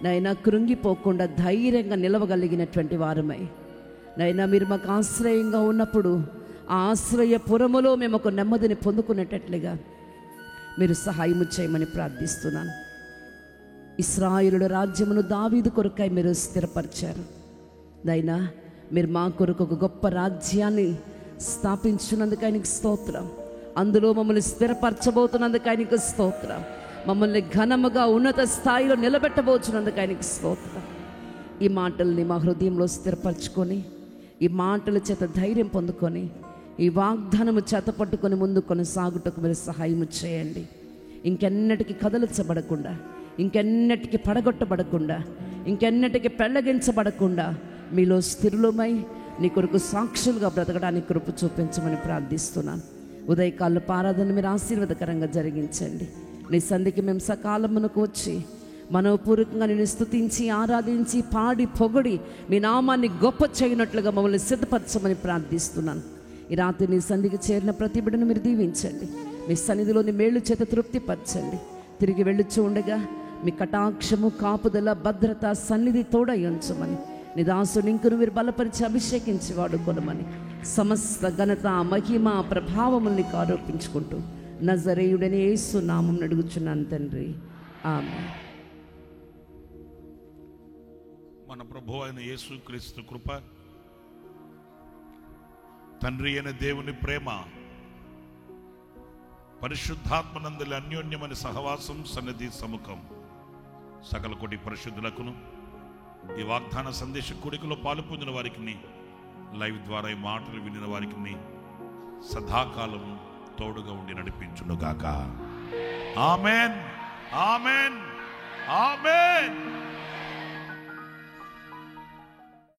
నైనా కృంగిపోకుండా ధైర్యంగా నిలవగలిగినటువంటి వారమై నైనా మీరు మాకు ఆశ్రయంగా ఉన్నప్పుడు ఆ ఆశ్రయపురములో మేము ఒక నెమ్మదిని పొందుకునేటట్లుగా మీరు సహాయము చేయమని ప్రార్థిస్తున్నాను. ఇశ్రాయేలుల రాజ్యమును దావీదు కొరకై మీరు స్థిరపరిచారు. నైనా మీరు మా కొరకు ఒక గొప్ప రాజ్యాన్ని స్థాపించినందుకు ఆయనకి స్తోత్రం. అందులో మమ్మల్ని స్థిరపరచబోతున్నందుకు ఆయనకి స్తోత్రం. మమ్మల్ని ఘనముగా ఉన్నత స్థాయిలో నిలబెట్టబోతున్నందుకు ఆయనకి స్తోత్రం. ఈ మాటల్ని మా హృదయంలో స్థిరపరచుకొని, ఈ మాటల చేత ధైర్యం పొందుకొని, ఈ వాగ్దానము చేత పట్టుకొని ముందు కొనసాగుటకు మీరు సహాయం చేయండి. ఇంకెన్నటికి కదలించబడకుండా, ఇంకెన్నటికి పడగొట్టబడకుండా, ఇంకెన్నటికి పెళ్ళగించబడకుండా మీలో స్థిరులమై నీ కొరకు సాక్షులుగా బ్రతకడానికి కృప చూపించమని ప్రార్థిస్తున్నాను. ఉదయకాల ఆరాధన మీరు ఆశీర్వాదకరంగా జరిగించండి. నీ సంధికి మేము సకాలమునకు వచ్చి మనోపూర్వకంగా నేను స్తుతించి, ఆరాధించి, పాడి, పొగడి మీ నామాన్ని గొప్ప చేయనట్లుగా మమ్మల్ని సిద్ధపరచమని ప్రార్థిస్తున్నాను. ఈ రాత్రి నీ సంధికి చేరిన ప్రతి బిడ్డను మీరు దీవించండి. మీ సన్నిధిలోని మేళ్ళు చేత తృప్తిపరచండి. తిరిగి వెళ్ళుచూ ఉండగా మీ కటాక్షము, కాపుదల, భద్రత, సన్నిధి తోడై ఉంచమని, నీ దాసుని ఇంకను మీరు బలపరిచి అభిషేకించి వాడుకోనమని, సమస్త ఘనత, మహిమ, ప్రభావముల్ని ఆరోపించుకుంటూ నజరేయుడని యేసు నామం అడుగుచున్నాను తండ్రి, ఆమేన్. మన ప్రభు అయిన యేసుక్రీస్తు కృప, తండ్రి అయిన దేవుని ప్రేమ, పరిశుద్ధాత్మనందుల అన్యోన్యమైన సహవాసం, సన్నిధి, సముఖం సకల కోటి పరిశుద్ధులకును, ఈ వాగ్దాన సందేశ కూడికలో పాలు పొందిన వారికి, లైవ్ ద్వారా ఈ మాటలు వినిన వారికి సదాకాలం తోడుగా ఉండి నడిపించునుగాక. Amen, amen, amen.